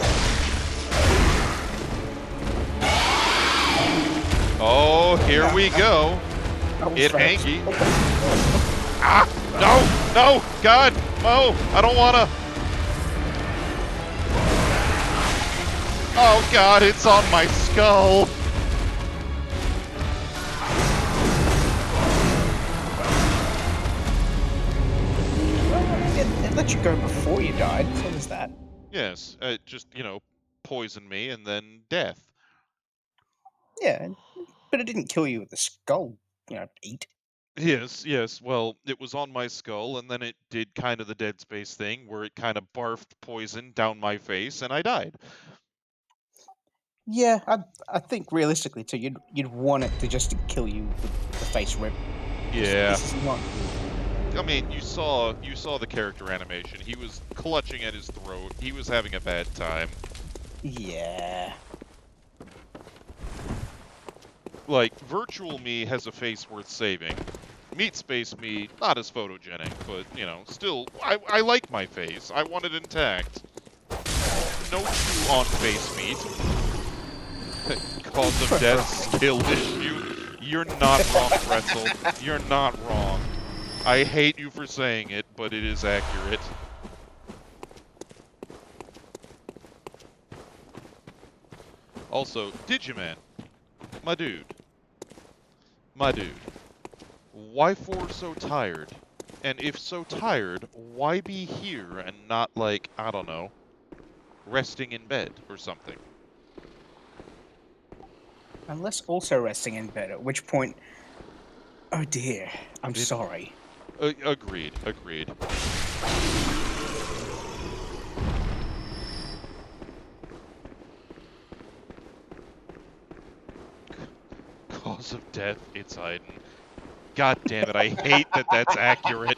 Oh, here we go. It hangy. Ah! No! No! God! Mo! I don't wanna! Oh God, it's on my skull! It let you go before you died, so there's that. Yes, it just, poison me and then death. Yeah, but it didn't kill you with the skull, eat. Yes, well, it was on my skull, and then it did kind of the Dead Space thing, where it kind of barfed poison down my face, and I died. Yeah, I think realistically too, you'd want it to just to kill you with the face rip. Yeah. This is not. I mean, you saw the character animation. He was clutching at his throat. He was having a bad time. Yeah. Like, virtual me has a face worth saving. Meat space me, not as photogenic, but, still, I like my face. I want it intact. No chew on face meat. Cause of death, skill issue. You're not wrong, Pretzel. You're not wrong. I hate you for saying it, but it is accurate. Also, Digiman. My dude. Why for so tired? And if so tired, why be here and not, like, I don't know, resting in bed or something? Unless also resting in bed, at which point, oh dear, I'm sorry. Agreed. Cause of death, it's Iden. God damn it, I hate that that's accurate.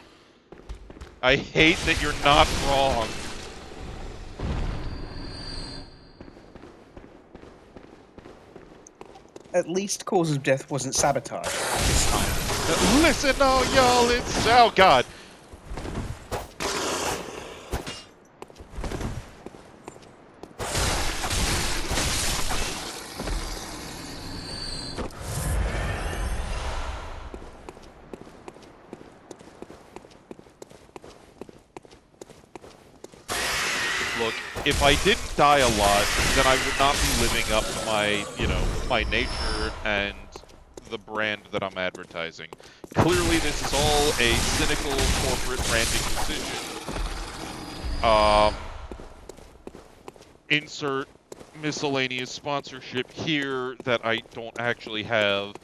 I hate that you're not wrong. At least cause of death wasn't sabotage this time. Listen, oh, y'all, it's... Oh, God. Look, if I didn't die a lot, then I would not be living up to my, my nature and the brand that I'm advertising. Clearly, this is all a cynical corporate branding decision. Insert miscellaneous sponsorship here that I don't actually have.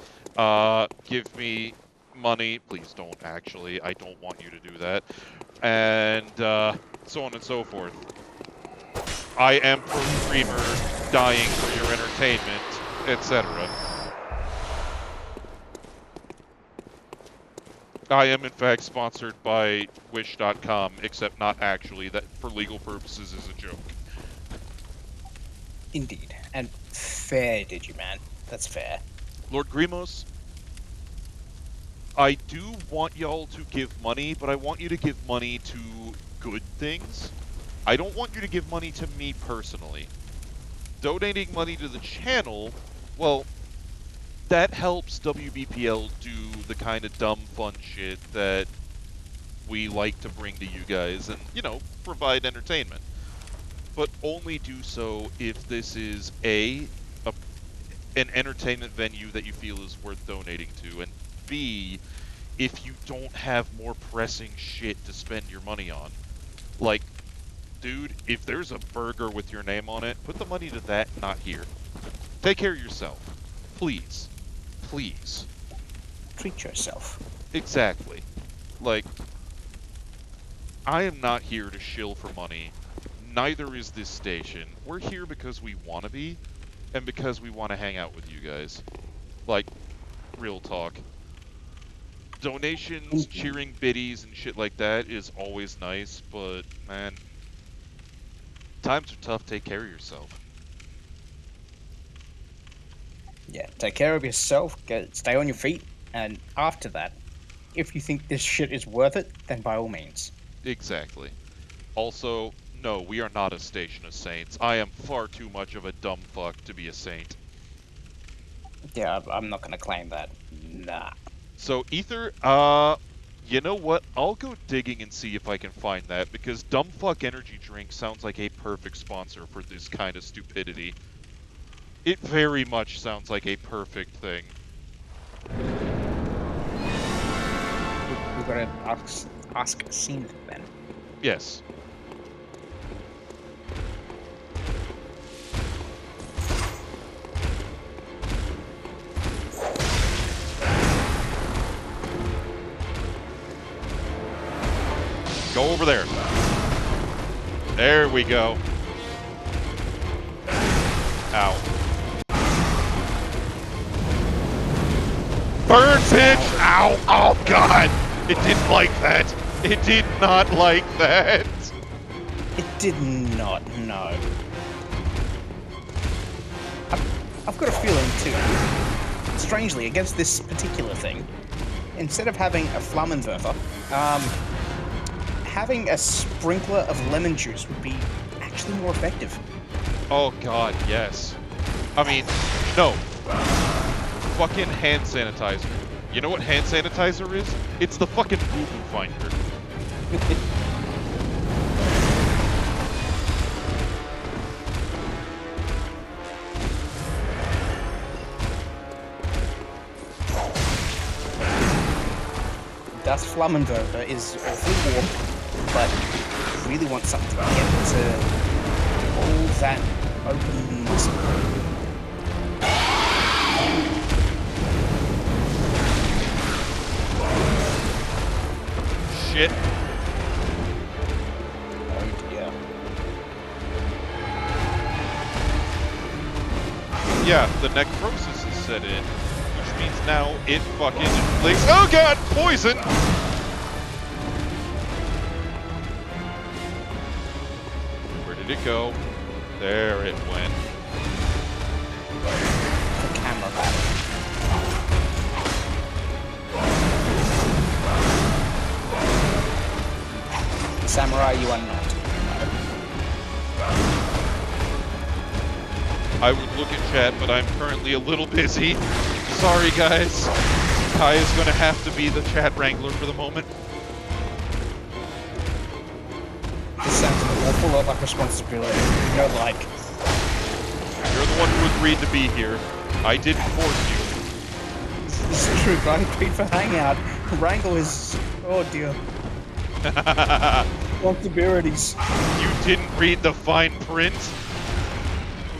Give me money. Please don't actually. I don't want you to do that. And so on and so forth. I am pro streamer, dying for your entertainment, etc. I am in fact sponsored by Wish.com, except not actually. That for legal purposes is a joke. Indeed. And fair, Digiman. That's fair. Lord Grimos, I do want y'all to give money, but I want you to give money to good things. I don't want you to give money to me personally. Donating money to the channel, well, that helps WBPL do the kind of dumb fun shit that we like to bring to you guys and, provide entertainment. But only do so if this is an entertainment venue that you feel is worth donating to, and B, if you don't have more pressing shit to spend your money on. Like, dude, if there's a burger with your name on it, put the money to that, not here. Take care of yourself. Please. Please. Treat yourself. Exactly. Like, I am not here to shill for money. Neither is this station. We're here because we want to be, and because we want to hang out with you guys. Like, real talk. Donations, cheering biddies, and shit like that is always nice, but, man, times are tough. Take care of yourself. Yeah, take care of yourself, stay on your feet, and after that, if you think this shit is worth it, then by all means. Exactly. Also, no, we are not a station of saints. I am far too much of a dumb fuck to be a saint. Yeah, I'm not gonna claim that. Nah. So, Ether, you know what? I'll go digging and see if I can find that, because Dumb Fuck Energy Drink sounds like a perfect sponsor for this kind of stupidity. It very much sounds like a perfect thing. We've got to ask Seaman then. Yes. Go over there. There we go. Ow. Burn, bitch! Ow! Oh, God! It didn't like that. It did not like that. It did not, no. I've got a feeling too. Strangely, against this particular thing, instead of having a Flammenwerfer, having a sprinkler of lemon juice would be actually more effective. Oh, God, yes. I mean, no. Fucking hand sanitizer. You know what hand sanitizer is? It's the fucking boo-boo finder. Das Flammenwerfer is awfully warm, but you really want something to get to all that open muscle. Shit. Oh dear. Yeah, the necrosis is set in, which means now it fucking inflicts— oh, God! Poison! Where did it go? There it went. The camera battle. Samurai, you are not. I would look at chat, but I'm currently a little busy. Sorry, guys. Kai is going to have to be the chat wrangler for the moment. This sounds an awful lot like responsibility. You know, like, You're the one who agreed to be here. I didn't force you. this is true, but I agreed for hangout. Wrangle is, oh dear, responsibilities. You didn't read the fine print?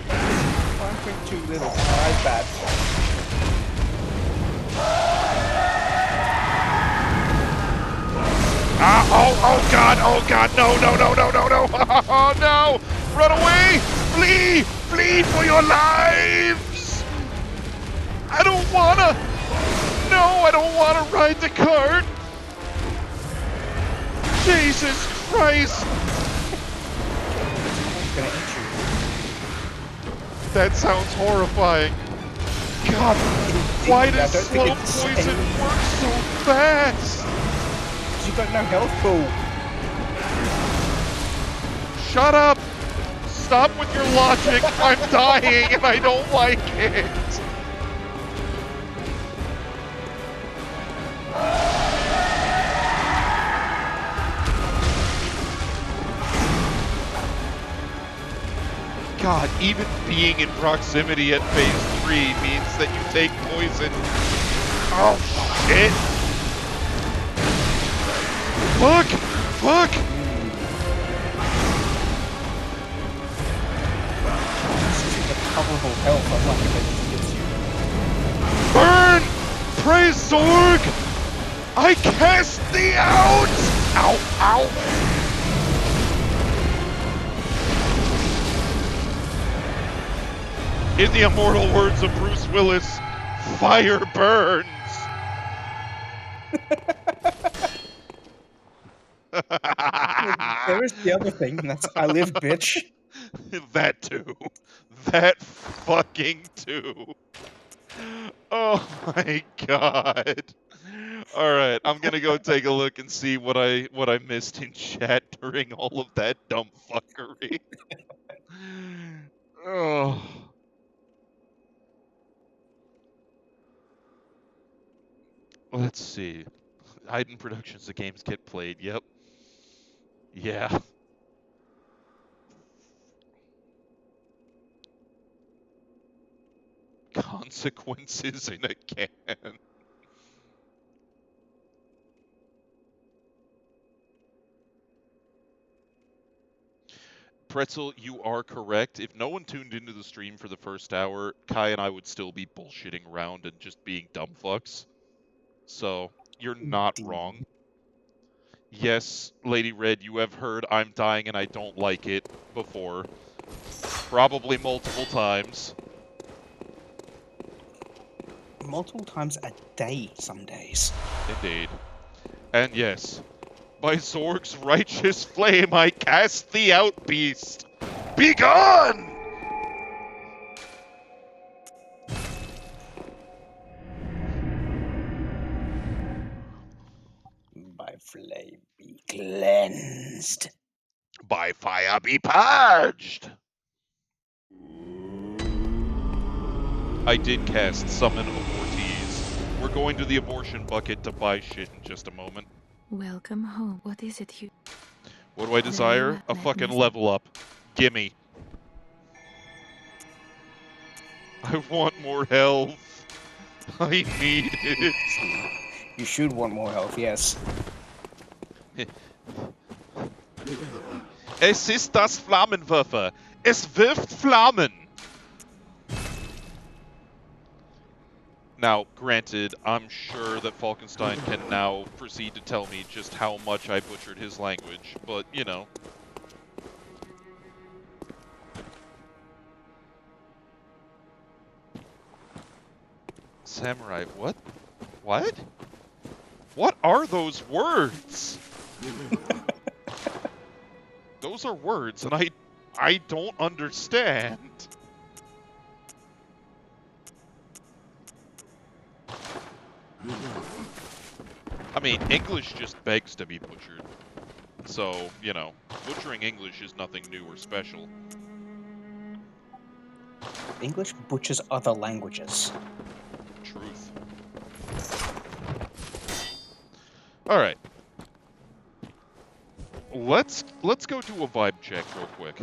1.2 little. Alright, bad. Oh, God, no, oh, no, run away, flee for your lives. I don't wanna ride the cart. Jesus Christ. It's gonna eat you. That sounds horrifying. God, why does slow poison work so fast? You got no health pool. Shut up! Stop with your logic. I'm dying and I don't like it. God, even being in proximity at phase 3 means that you take poison. Oh, shit! Fuck! This is recoverable health. I'm lucky that it gets you. Burn! Praise Zorg! I cast thee out! Ow, ow! In the immortal words of Bruce Willis, fire burns. There is the other thing, and that's I live, bitch. That too. That fucking too. Oh my god. All right, I'm gonna go take a look and see what I missed in chat during all of that dumb fuckery. Oh. Let's see. Iden Productions, the games get played. Yep. Yeah. Consequences in a can. Pretzel, you are correct. If no one tuned into the stream for the first hour, Kai and I would still be bullshitting around and just being dumb fucks. So, you're not wrong. Yes, Lady Red, you have heard I'm dying and I don't like it before. Probably multiple times. Multiple times a day, some days. Indeed. And yes, by Zorg's righteous flame I cast thee out, beast! Begone! By flame be cleansed. By fire be purged! I did cast Summon Abortees. We're going to the abortion bucket to buy shit in just a moment. Welcome home. What is it you... What do I desire? A fucking level up. Gimme. I want more health. I need it. You should want more health, yes. Es ist das Flammenwerfer. Es wirft Flammen. Now, granted, I'm sure that Falkenstein can now proceed to tell me just how much I butchered his language, but, you know. Samurai, what? What? What are those words? Those are words, and I don't understand. I mean, English just begs to be butchered. So, you know, butchering English is nothing new or special. English butchers other languages. Truth. All right. Let's go do a vibe check real quick.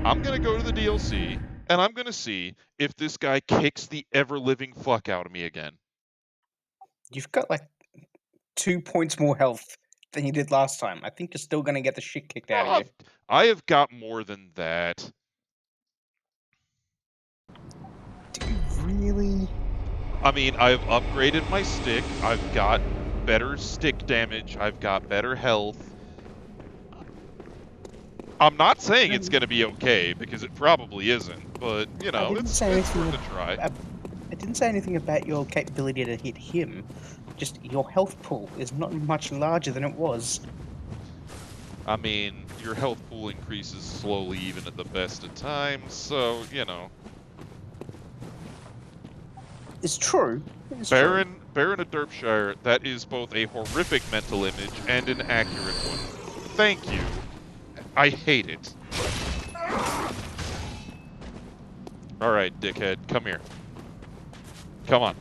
I'm gonna go to the DLC, and I'm gonna see if this guy kicks the ever-living fuck out of me again. You've got like 2 points more health than you did last time. I think you're still gonna get the shit kicked out of you. I have got more than that. Do you really? I mean, I've upgraded my stick. I've got better stick damage. I've got better health. I'm not saying it's going to be okay, because it probably isn't, but, you know, it's worth a try. I didn't say anything about your capability to hit him. Just your health pool is not much larger than it was. I mean, your health pool increases slowly even at the best of times, so, you know. It's true. Baron of Derpshire, that is both a horrific mental image and an accurate one. Thank you. I hate it. Alright, dickhead, come here. Come on.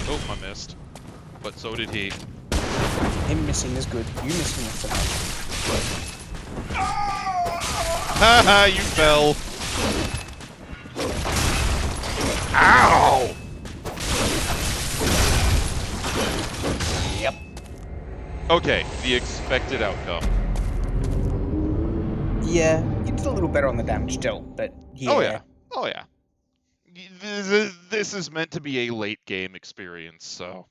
Oh, I missed. But so did he. Him missing is good. You missing is bad. Haha, you fell. Ow! Yep. Okay, the expected outcome. Yeah, you did a little better on the damage still, but yeah. Oh yeah. Oh yeah. This is meant to be a late game experience, so.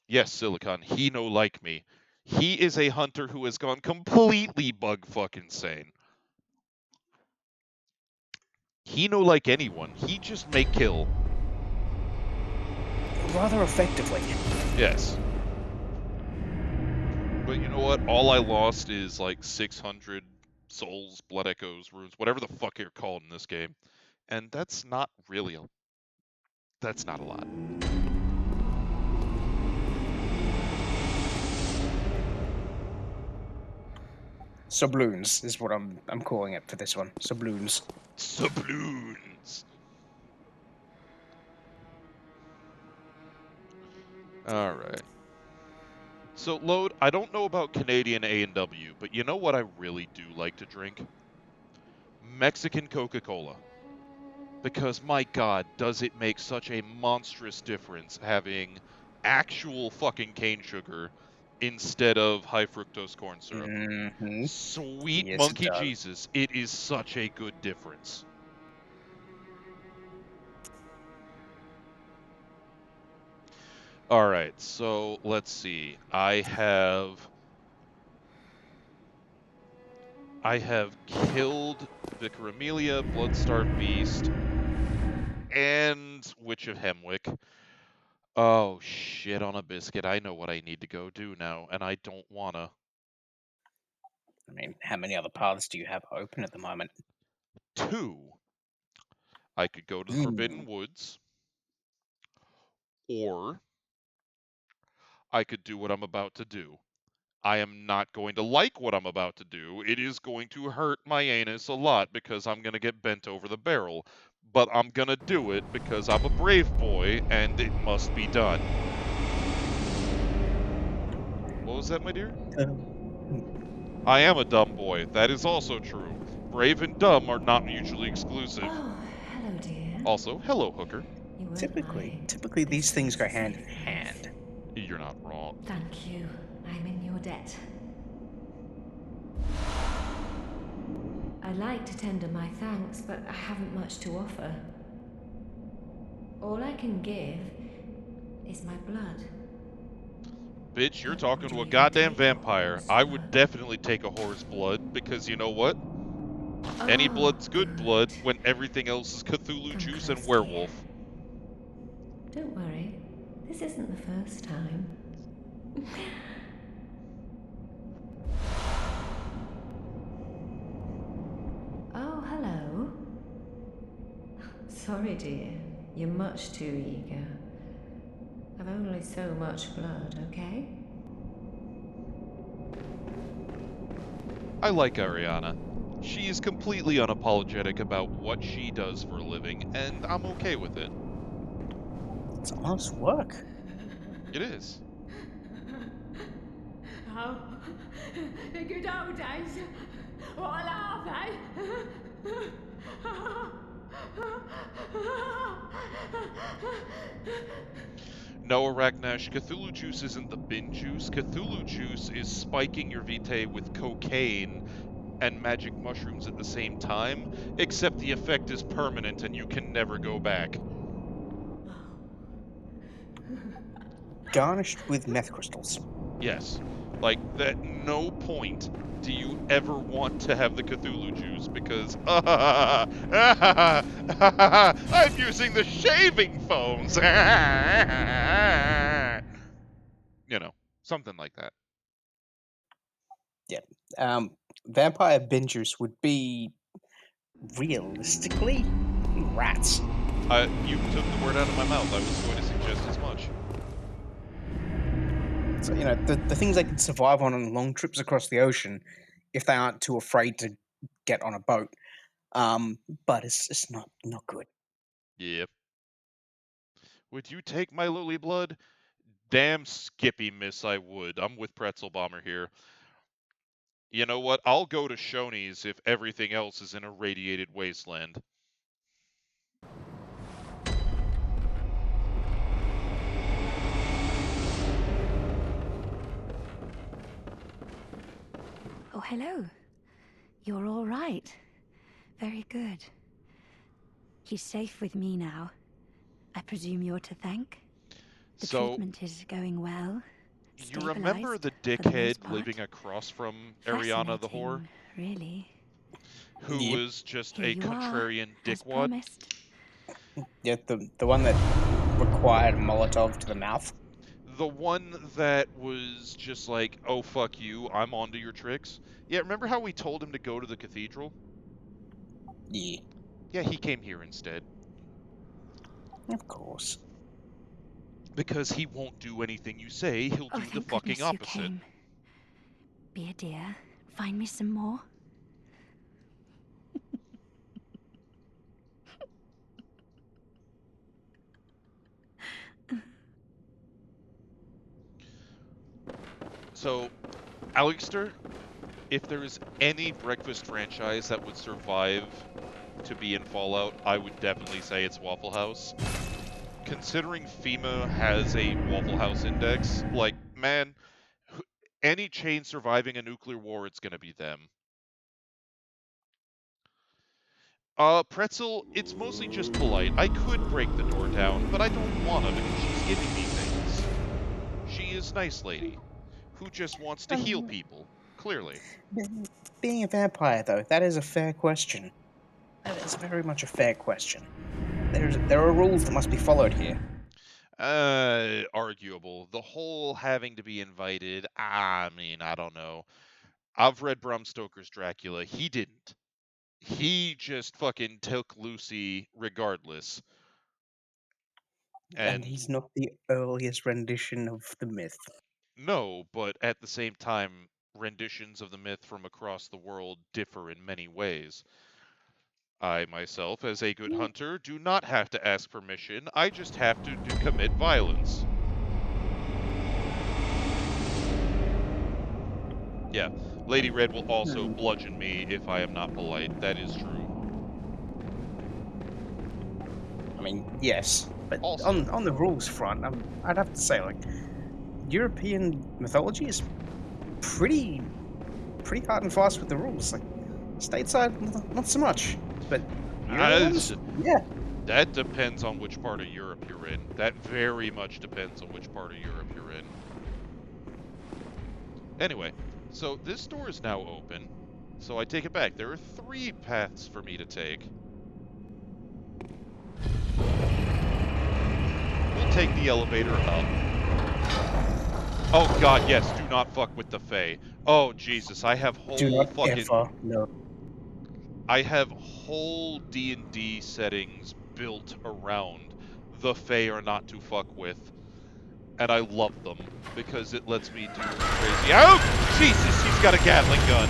Yes, Silicon, he no like me. He is a hunter who has gone completely bug fucking insane. He no like anyone. He just make kill. Rather effectively. Yes. But you know what? All I lost is like 600 souls, blood echoes, runes, whatever the fuck you're called in this game. And that's not really a... That's not a lot. Subloons is what I'm calling it for this one. Subloons. Subloons! Alright. So, Load, I don't know about Canadian A&W, but you know what I really do like to drink? Mexican Coca-Cola. Because, my god, does it make such a monstrous difference having actual fucking cane sugar instead of high fructose corn syrup. Mm-hmm. Sweet Yes, it monkey does. Jesus, it is such a good difference. Alright, so let's see. I have killed Vicar Amelia, Bloodstarved Beast, and Witch of Hemwick. Oh, shit on a biscuit. I know what I need to go do now, and I don't wanna. I mean, how many other paths do you have open at the moment? 2. I could go to the Forbidden Woods, or I could do what I'm about to do. I am not going to like what I'm about to do. It is going to hurt my anus a lot because I'm going to get bent over the barrel. But I'm going to do it because I'm a brave boy and it must be done. What was that, my dear? I am a dumb boy. That is also true. Brave and dumb are not mutually exclusive. Oh, hello, dear. Also, hello, hooker. You weren't Typically my these things go business hand in safe hand. You're not wrong. Thank you. I'm in your debt. I'd like to tender my thanks, but I haven't much to offer. All I can give is my blood. Bitch, you're talking Would to you a even goddamn take a vampire. horse I would blood? definitely take a horse blood because you know what? Any Oh, blood's good blood good. when everything else is Cthulhu Come juice close, and dear. werewolf. Don't worry. This isn't the first time. Oh, hello. Sorry, dear. You're much too eager. I've only so much blood, okay? I like Ariana. She is completely unapologetic about what she does for a living, and I'm okay with it. It's honest work. It is. Oh, the good old days. What are they? No, Arachnash, Cthulhu juice isn't the bin juice. Cthulhu juice is spiking your vitae with cocaine and magic mushrooms at the same time, except the effect is permanent and you can never go back. Garnished with meth crystals. Yes. Like, at no point do you ever want to have the Cthulhu juice because, I'm using the shaving foams. You know, something like that. Yeah. Vampire bin juice would be realistically rats. You took the word out of my mouth. I was going to suggest as much. So, you know, the things they can survive on long trips across the ocean if they aren't too afraid to get on a boat. But it's not good. Yep. Would you take my lily blood? Damn Skippy, miss, I would. I'm with Pretzel Bomber here. You know what? I'll go to Shoney's if everything else is in a radiated wasteland. Oh, hello. You're all right. Very good. He's safe with me now. I presume you're to thank? The So, treatment is going well. You remember Stabilized, the for the most dickhead part. living across from Ariana the whore? Fascinating, really. Who Yep. was just Here a you are, contrarian as dickwad? promised. Yeah, the one that required Molotov to the mouth. The one that was just like, oh fuck you, I'm onto your tricks. Yeah, remember how we told him to go to the cathedral? Yeah, Yeah, he came here instead. of course. Because he won't do anything you say, he'll Oh, do the thank fucking goodness you opposite. came. Be a dear. Find me some more. So, Alistair, if there is any breakfast franchise that would survive to be in Fallout, I would definitely say it's Waffle House. Considering FEMA has a Waffle House index, like, man, any chain surviving a nuclear war, it's gonna be them. Pretzel, it's mostly just polite. I could break the door down, but I don't wanna because she's giving me things. She is nice lady, who just wants to heal people, clearly. Being a vampire, though, that is a fair question. That is very much a fair question. There are rules that must be followed here. Arguable. The whole having to be invited, I mean, I don't know. I've read Bram Stoker's Dracula. He didn't. He just fucking took Lucy regardless. And And he's not the earliest rendition of the myth. no, but at the same time, renditions of the myth from across the world differ in many ways. I myself, as a good hunter, do not have to ask permission. I just have to commit violence. Yeah, Lady Red will also bludgeon me if I am not polite. That is true. I mean, yes, but Also, on the rules front, I'd have to say, like, European mythology is pretty hard and fast with the rules. Like, stateside, not so much, but Euro ones, as yeah. that depends on which part of Europe you're in. That very much depends on which part of Europe you're in. Anyway, so this door is now open. So I take it back. There are 3 paths for me to take. We'll take the elevator up. Oh god, yes, do not fuck with the Fae. Oh Jesus, I have Do whole not fucking ever no. I have whole D&D settings built around the Fae are not to fuck with, and I love them because it lets me do crazy. Oh Jesus, he's got a Gatling gun.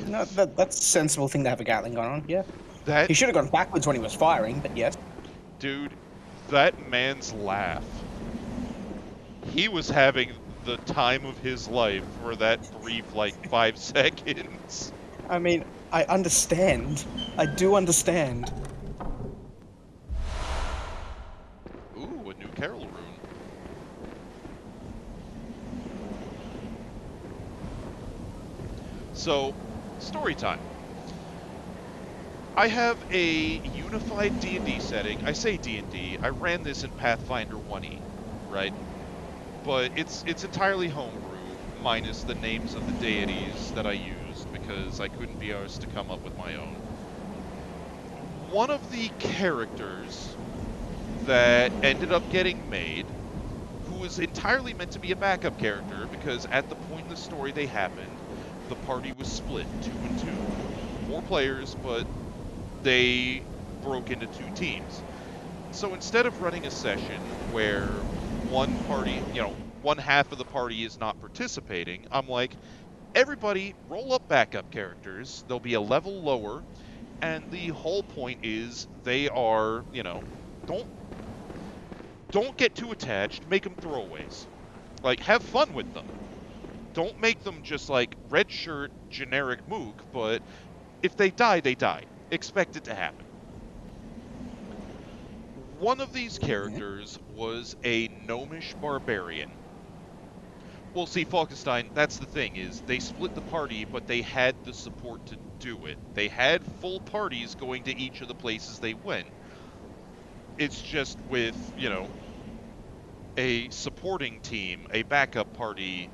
No, that's a sensible thing to have a Gatling gun on. Yeah, That he should have gone backwards when he was firing, but yes. dude, that man's laugh. He was having the time of his life for that brief, like, 5 seconds. I mean, I understand. I do understand. Ooh, a new Carol rune. So, story time. I have a unified D&D setting. I say D&D. I ran this in Pathfinder 1e, right? But it's entirely homebrew, minus the names of the deities that I used because I couldn't be arsed to come up with my own. One of the characters that ended up getting made, who was entirely meant to be a backup character because at the point in the story they happened, the party was split 2 and 2. 4 players, but they broke into 2 teams. So instead of running a session where one party, one half of the party is not participating, I'm like, everybody roll up backup characters. They'll be a level lower, and the whole point is they are, don't get too attached. Make them throwaways. Like, have fun with them. Don't make them just like red shirt generic mook, but if they die, they die. Expect it to happen. One of these characters was a gnomish barbarian. Well, see, Falkenstein, that's the thing, is they split the party, but they had the support to do it. They had full parties going to each of the places they went. It's just with, you know, a supporting team, a backup party,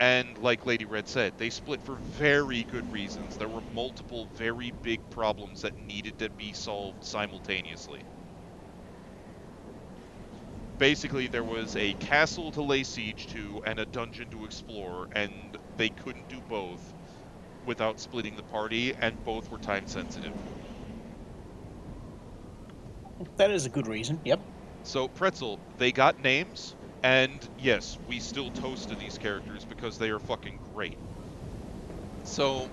and like Lady Red said, they split for very good reasons. There were multiple very big problems that needed to be solved simultaneously. Basically, there was a castle to lay siege to and a dungeon to explore, and they couldn't do both without splitting the party, and both were time sensitive. That is a good reason. Yep. So, Pretzel, they got names, and yes, we still toast to these characters because they are fucking great. So,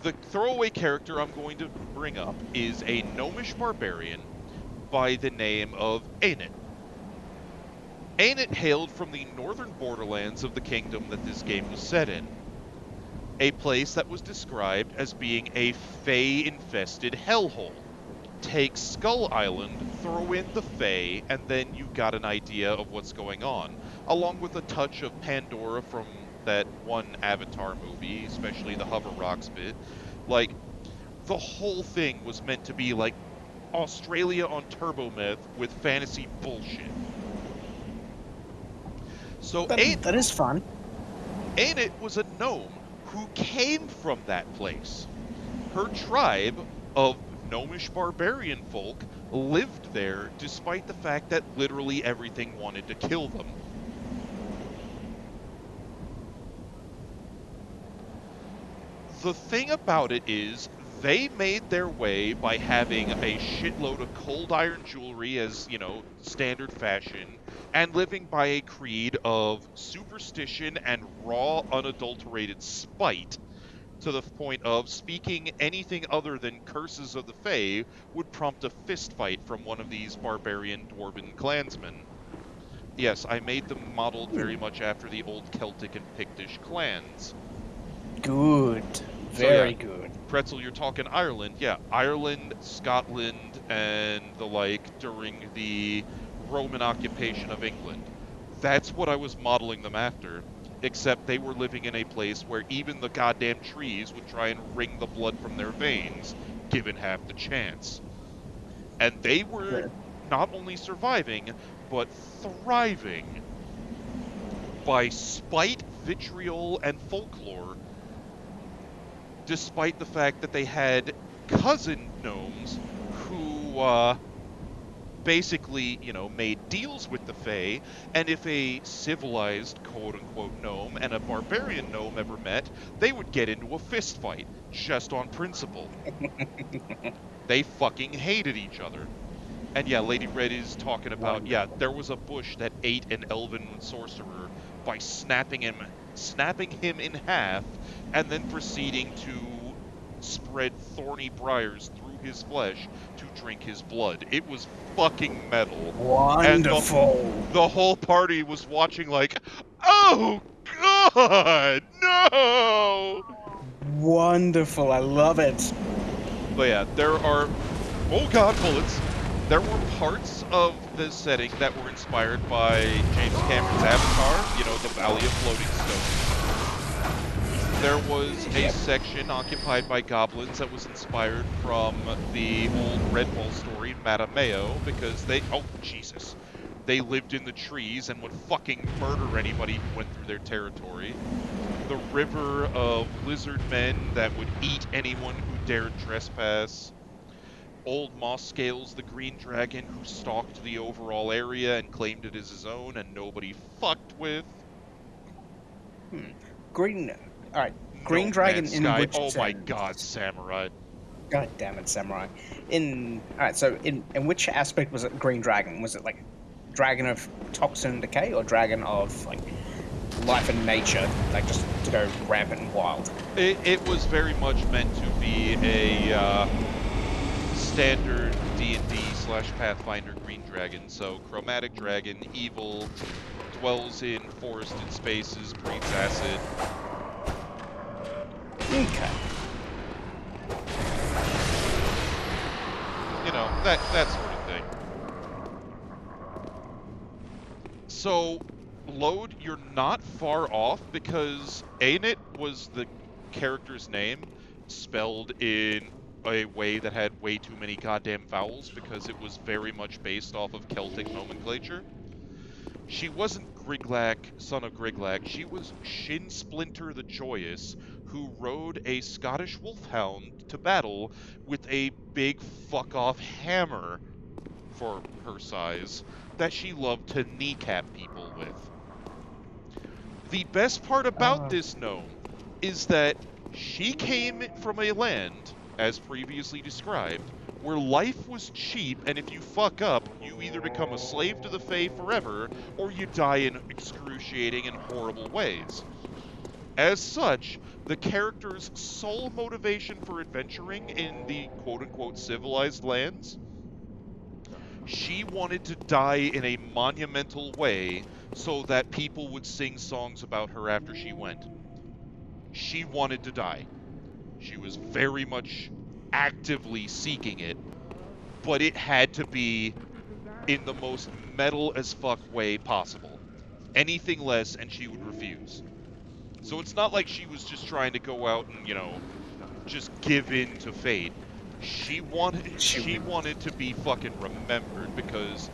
the throwaway character I'm going to bring up is a gnomish barbarian by the name of Ainit. Ainit hailed from the northern borderlands of the kingdom that this game was set in, a place that was described as being a Fey-infested hellhole. Take Skull Island, throw in the Fae, and then you've got an idea of what's going on, along with a touch of Pandora from that one Avatar movie, especially the Hover Rocks bit. Like, the whole thing was meant to be like Australia on Turbometh with fantasy bullshit. So That is fun. Ainit was a gnome who came from that place. Her tribe of gnomish barbarian folk lived there despite the fact that literally everything wanted to kill them. The thing about it is, they made their way by having a shitload of cold iron jewelry as, you know, standard fashion, and living by a creed of superstition and raw, unadulterated spite, to the point of speaking anything other than curses of the Fae would prompt a fistfight from one of these barbarian dwarven clansmen. Yes, I made them modeled very much after the old Celtic and Pictish clans. Good. So yeah, Very good. Pretzel, you're talking Ireland. Yeah, Ireland, Scotland, and the like during the Roman occupation of England. That's what I was modeling them after, except they were living in a place where even the goddamn trees would try and wring the blood from their veins, given half the chance. And they were not only surviving, but thriving by spite, vitriol, and folklore, despite the fact that they had cousin gnomes who basically, you know, made deals with the Fae, and if a civilized quote-unquote gnome and a barbarian gnome ever met, they would get into a fist fight, just on principle. They fucking hated each other. And yeah, Lady Red is talking about, yeah, there was a bush that ate an elven sorcerer by snapping him in half, and then proceeding to spread thorny briars through his flesh to drink his blood. It was fucking metal. Wonderful. And the whole party was watching like, oh god, no! Wonderful. I love it. But yeah, there are, oh god, bullets. There were parts of this setting that were inspired by James Cameron's Avatar, you know, the Valley of Floating Stones. There was a section occupied by goblins that was inspired from the old Redfall story, Matameo, because they, oh, Jesus. They lived in the trees and would fucking murder anybody who went through their territory. The river of lizard men that would eat anyone who dared trespass. Old Moss Scales, the green dragon who stalked the overall area and claimed it as his own and nobody fucked with. Green. All right. Green No dragon Man's in Sky. which Oh my sense? god, Samurai. God damn it, samurai. All right. So in which aspect was it green dragon? Was it like dragon of toxin and decay, or dragon of like life and nature, like just to go rampant and wild? It was very much meant to be a standard D&D/Pathfinder green dragon. So chromatic dragon, evil, dwells in forested spaces, breathes acid. Okay. You know, that sort of thing. So, Load, you're not far off because Ainit was the character's name, spelled in a way that had way too many goddamn vowels because it was very much based off of Celtic nomenclature. She wasn't Griglac, son of Griglac. She was Shin Splinter the Joyous, who rode a Scottish wolfhound to battle with a big fuck-off hammer for her size that she loved to kneecap people with. The best part about this gnome is that she came from a land, as previously described, where life was cheap, and if you fuck up, you either become a slave to the Fae forever, or you die in excruciating and horrible ways. As such, the character's sole motivation for adventuring in the quote-unquote civilized lands, she wanted to die in a monumental way so that people would sing songs about her after she went. She wanted to die. She was very much actively seeking it, but it had to be in the most metal as fuck way possible. Anything less, and she would refuse. So it's not like she was just trying to go out and, just give in to fate. She wanted to be fucking remembered because,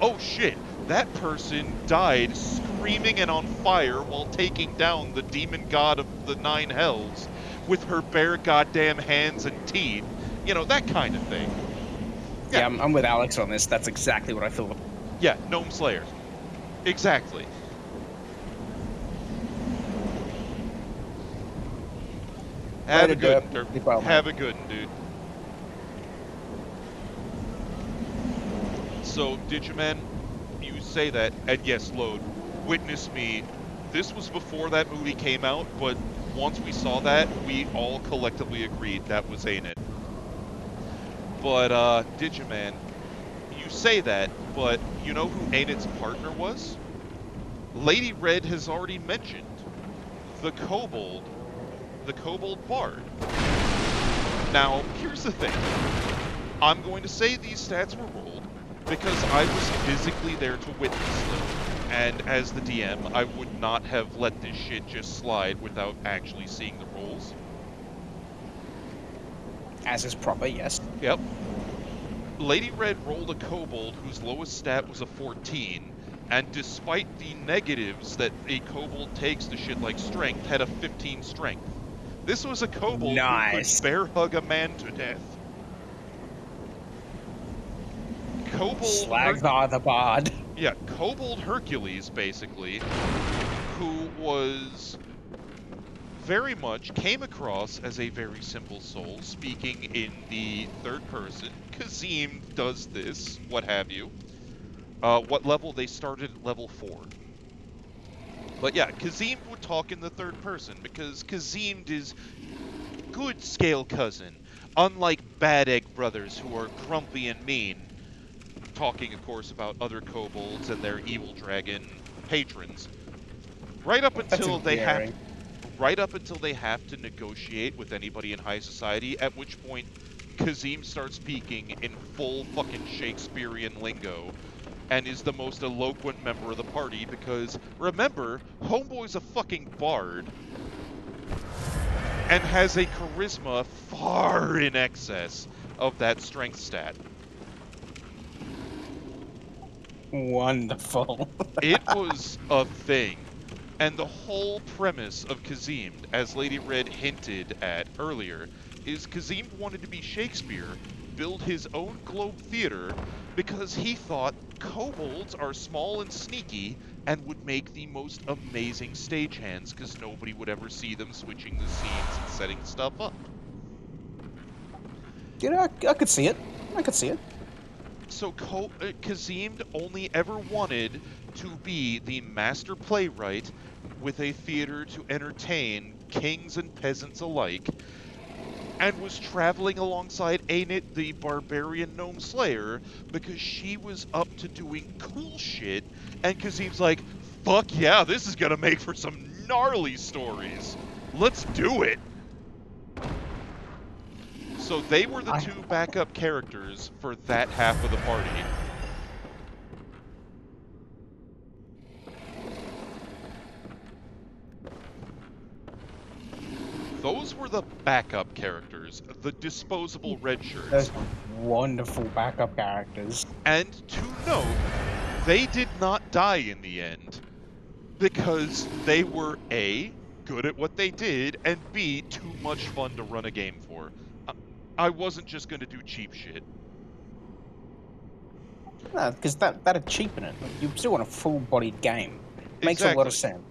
oh shit, that person died screaming and on fire while taking down the demon god of the nine hells with her bare goddamn hands and teeth. That kind of thing. Yeah, I'm with Alex on this. That's exactly what I thought. Yeah, Gnome Slayer. Exactly. Have a good one, Have a good one, dude. So, Digiman, you say that, and yes, Load, witness me. This was before that movie came out, but once we saw that, we all collectively agreed that was Ain't It. But, Digiman, you say that, but you know who Ain't It's partner was? Lady Red has already mentioned the Kobold Bard. Now, here's the thing. I'm going to say these stats were rolled because I was physically there to witness them. And as the DM, I would not have let this shit just slide without actually seeing the rolls. As is proper, yes. Yep. Lady Red rolled a kobold whose lowest stat was a 14, and despite the negatives that a kobold takes to shit like strength, had a 15 strength. This was a kobold who could bear hug a man to death. Slagthar the Bard. Yeah, Kobold Hercules, basically, who was very much came across as a very simple soul, speaking in the third person. Kazim does this, what have you. What level? They started at level 4. But yeah, Kazim would talk in the third person, because Kazim is good scale cousin, unlike Bad Egg Brothers, who are grumpy and mean. Talking, of course, about other kobolds and their evil dragon patrons. Right up until they have to negotiate with anybody in high society, at which point Kazim starts speaking in full fucking Shakespearean lingo and is the most eloquent member of the party because, remember, Homeboy's a fucking bard and has a charisma far in excess of that strength stat. Wonderful. It was a thing. And the whole premise of Kazim, as Lady Red hinted at earlier, is Kazim wanted to be Shakespeare, build his own globe theater, because he thought kobolds are small and sneaky and would make the most amazing stagehands because nobody would ever see them switching the scenes and setting stuff up. Yeah, I could see it. I could see it. So Kazim only ever wanted to be the master playwright with a theater to entertain kings and peasants alike, and was traveling alongside Ainit, the barbarian gnome slayer, because she was up to doing cool shit, and Kazim's like, fuck yeah, this is gonna make for some gnarly stories. Let's do it! So they were the two backup characters for that half of the party. Those were the backup characters, the disposable red shirts. Those were wonderful backup characters. And to note, they did not die in the end because they were A, good at what they did, and B, too much fun to run a game for. I wasn't just going to do cheap shit. No, because that'd cheapen it. Like, you still want a full-bodied game. Makes a lot of sense.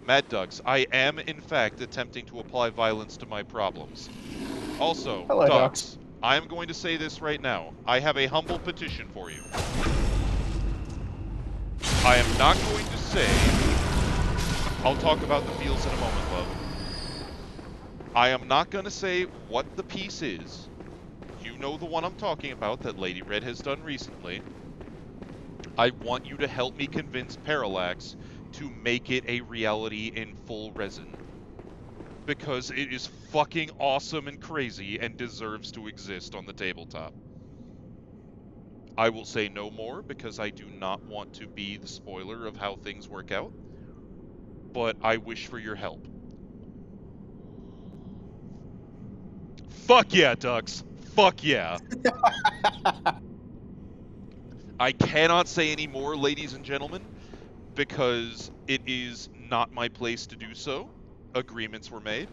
Mad Ducks, I am in fact attempting to apply violence to my problems. Also, Hello, Ducks, I am going to say this right now. I have a humble petition for you. I am not going to say... I'll talk about the feels in a moment, love. I am not going to say what the piece is. You know the one I'm talking about that Lady Red has done recently. I want you to help me convince Parallax to make it a reality in full resin. Because it is fucking awesome and crazy and deserves to exist on the tabletop. I will say no more because I do not want to be the spoiler of how things work out. But I wish for your help. Fuck yeah, Ducks. Fuck yeah. I cannot say any more, ladies and gentlemen, because it is not my place to do so. Agreements were made.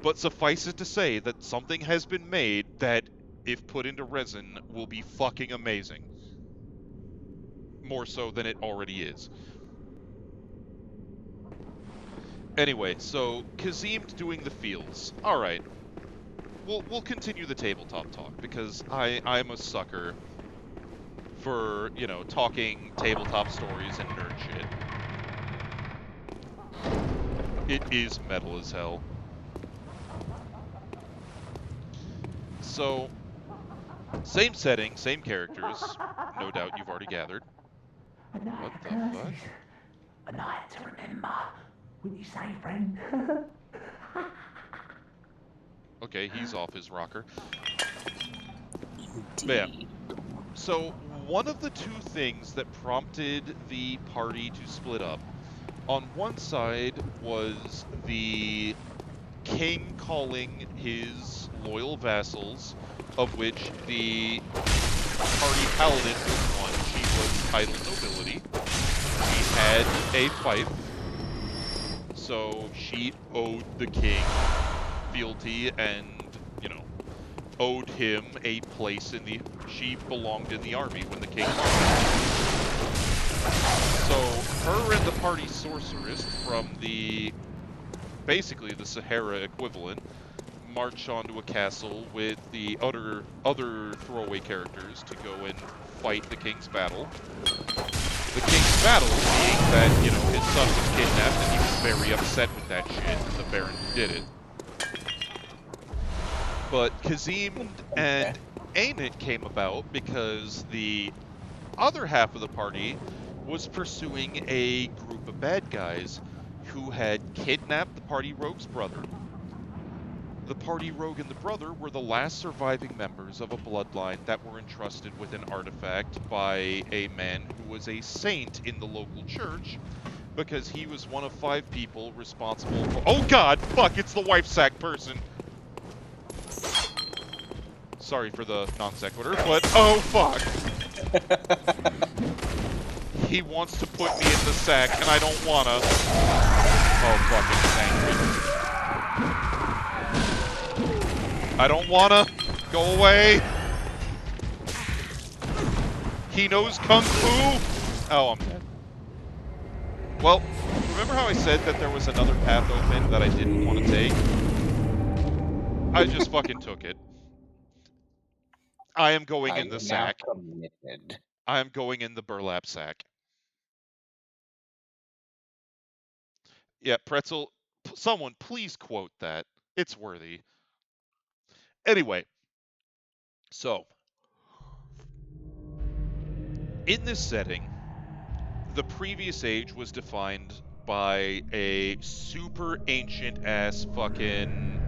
But suffice it to say that something has been made that, if put into resin, will be fucking amazing. More so than it already is. Anyway, so Kazim's doing the feels. Alright. We'll continue the tabletop talk, because I'm a sucker for, you know, talking tabletop stories and nerd shit. It is metal as hell. So, same setting, same characters. No doubt you've already gathered. What the fuck? A night to remember. Wouldn't you say, friend? Okay, he's off his rocker. But yeah. So, one of the two things that prompted the party to split up, on one side was the king calling his loyal vassals, of which the party paladin was one. She was titled nobility. She had a fief, so she owed the king fealty and, you know, owed him a place in the... She belonged in the army when the king So, her and the party sorceress from the... basically the Sahara equivalent, march onto a castle with the other throwaway characters to go and fight the king's battle. The king's battle being that, you know, his son was kidnapped and he was very upset with that shit, and the Baron did it. But Kazim and Ainit came about because the other half of the party was pursuing a group of bad guys who had kidnapped the party rogue's brother. The party rogue and the brother were the last surviving members of a bloodline that were entrusted with an artifact by a man who was a saint in the local church, because he was one of 5 people responsible for... Oh god! Fuck! It's the wife sack person! Sorry for the non sequitur, but oh fuck! He wants to put me in the sack, and I don't wanna. Oh fucking thank you. I don't wanna. Go away. He knows Kung Fu. Oh, I'm dead. Well, remember how I said that there was another path open that I didn't want to take? I just fucking took it. I am going in the sack. I am going in the burlap sack. Yeah, Pretzel, someone please quote that. It's worthy. Anyway, so, in this setting, the previous age was defined by a super ancient ass fucking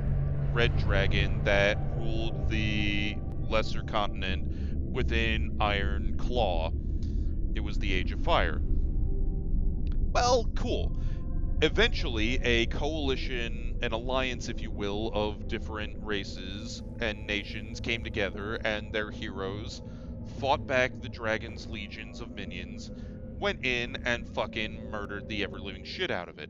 red dragon that ruled the lesser continent within Iron Claw. It was the Age of Fire. Well, cool. Eventually, a coalition an alliance, if you will, of different races and nations came together, and their heroes fought back the dragon's legions of minions, went in and fucking murdered the ever-living shit out of it.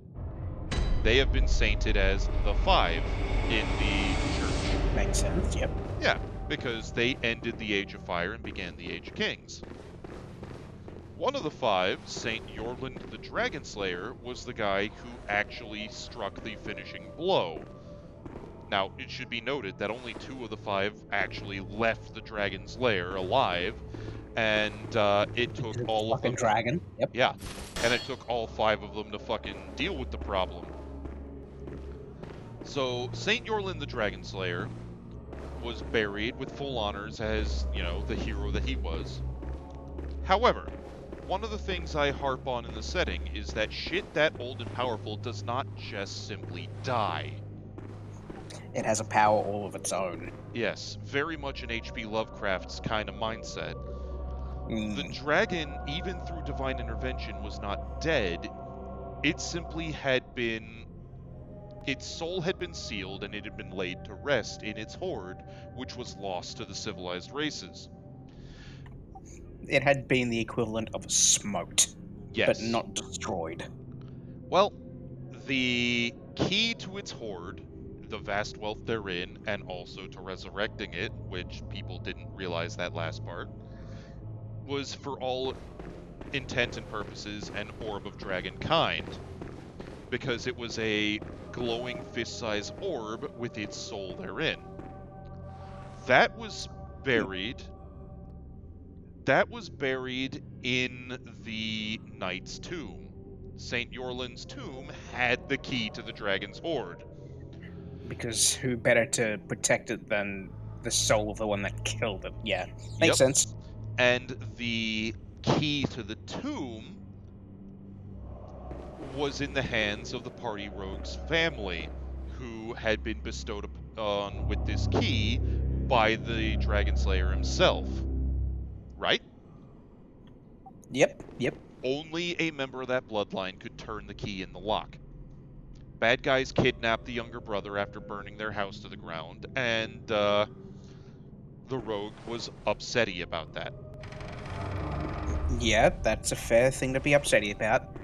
They have been sainted as the Five in the church. Makes sense. Yep. Yeah, because they ended the Age of Fire and began the Age of Kings. One of the five, Saint Yorland the Dragon Slayer, was the guy who actually struck the finishing blow. Now, it should be noted that only 2 of the 5 actually left the dragon's lair alive, and it took all of them. Fucking dragon. Yep. Yeah, and it took all 5 of them to fucking deal with the problem. So, Saint Yorland the Dragon Slayer was buried with full honors as, you know, the hero that he was. However, one of the things I harp on in the setting is that shit that old and powerful does not just simply die. It has a power all of its own. Yes, very much an H.P. Lovecraft's kind of mindset. Mm. The dragon, even through divine intervention, was not dead. It simply had been... Its soul had been sealed and it had been laid to rest in its hoard, which was lost to the civilized races. It had been the equivalent of smoked, Yes. but not destroyed. Well, the key to its hoard, the vast wealth therein, and also to resurrecting it, which people didn't realize that last part, was for all intent and purposes an orb of dragon kind, because it was a glowing fist-sized orb with its soul therein. That was buried. That was buried in the knight's tomb. Saint Yorland's tomb had the key to the dragon's hoard. Because who better to protect it than the soul of the one that killed it? Yeah, makes Yep. sense. And the key to the tomb was in the hands of the party rogue's family, who had been bestowed upon with this key by the Dragon Slayer himself. Right? Yep. Only a member of that bloodline could turn the key in the lock. Bad guys kidnapped the younger brother after burning their house to the ground, and the rogue was upsetty about that. Yeah, that's a fair thing to be upsetty about.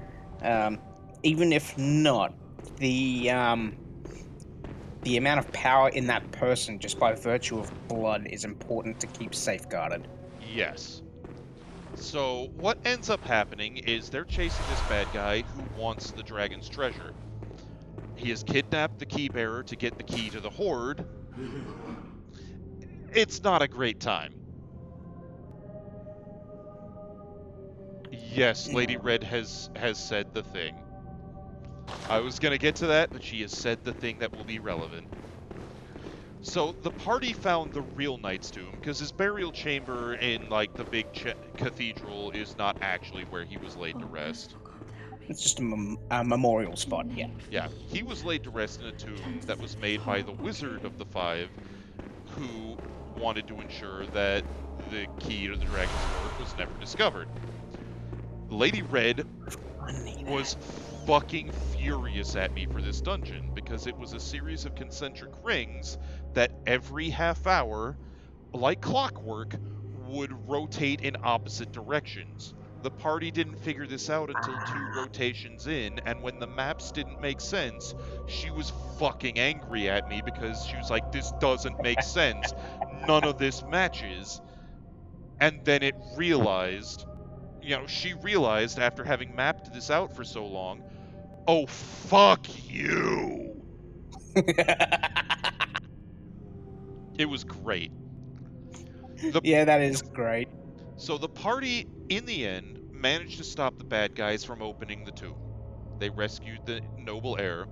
Even if not, the amount of power in that person, just by virtue of blood, is important to keep safeguarded. Yes. So what ends up happening is they're chasing this bad guy who wants the dragon's treasure. He has kidnapped the key bearer to get the key to the hoard. It's not a great time. Yes, Lady Red has said the thing. I was gonna get to that, but she has said the thing that will be relevant. So the party found the real knight's tomb, because his burial chamber in, like, the big cathedral is not actually where he was laid to rest. It's just a memorial spot, yeah. Yeah, he was laid to rest in a tomb that was made by the wizard of the 5, who wanted to ensure that the key to the dragon's hoard was never discovered. Lady Red was fucking furious at me for this dungeon, because it was a series of concentric rings that every half hour, like clockwork, would rotate in opposite directions. The party didn't figure this out until 2 rotations in, and when the maps didn't make sense, she was fucking angry at me because she was like, this doesn't make sense. None of this matches. And then it realized, she realized after having mapped this out for so long, oh, fuck you. It was great. Yeah, that is great. So the party, in the end, managed to stop the bad guys from opening the tomb. They rescued the noble heir,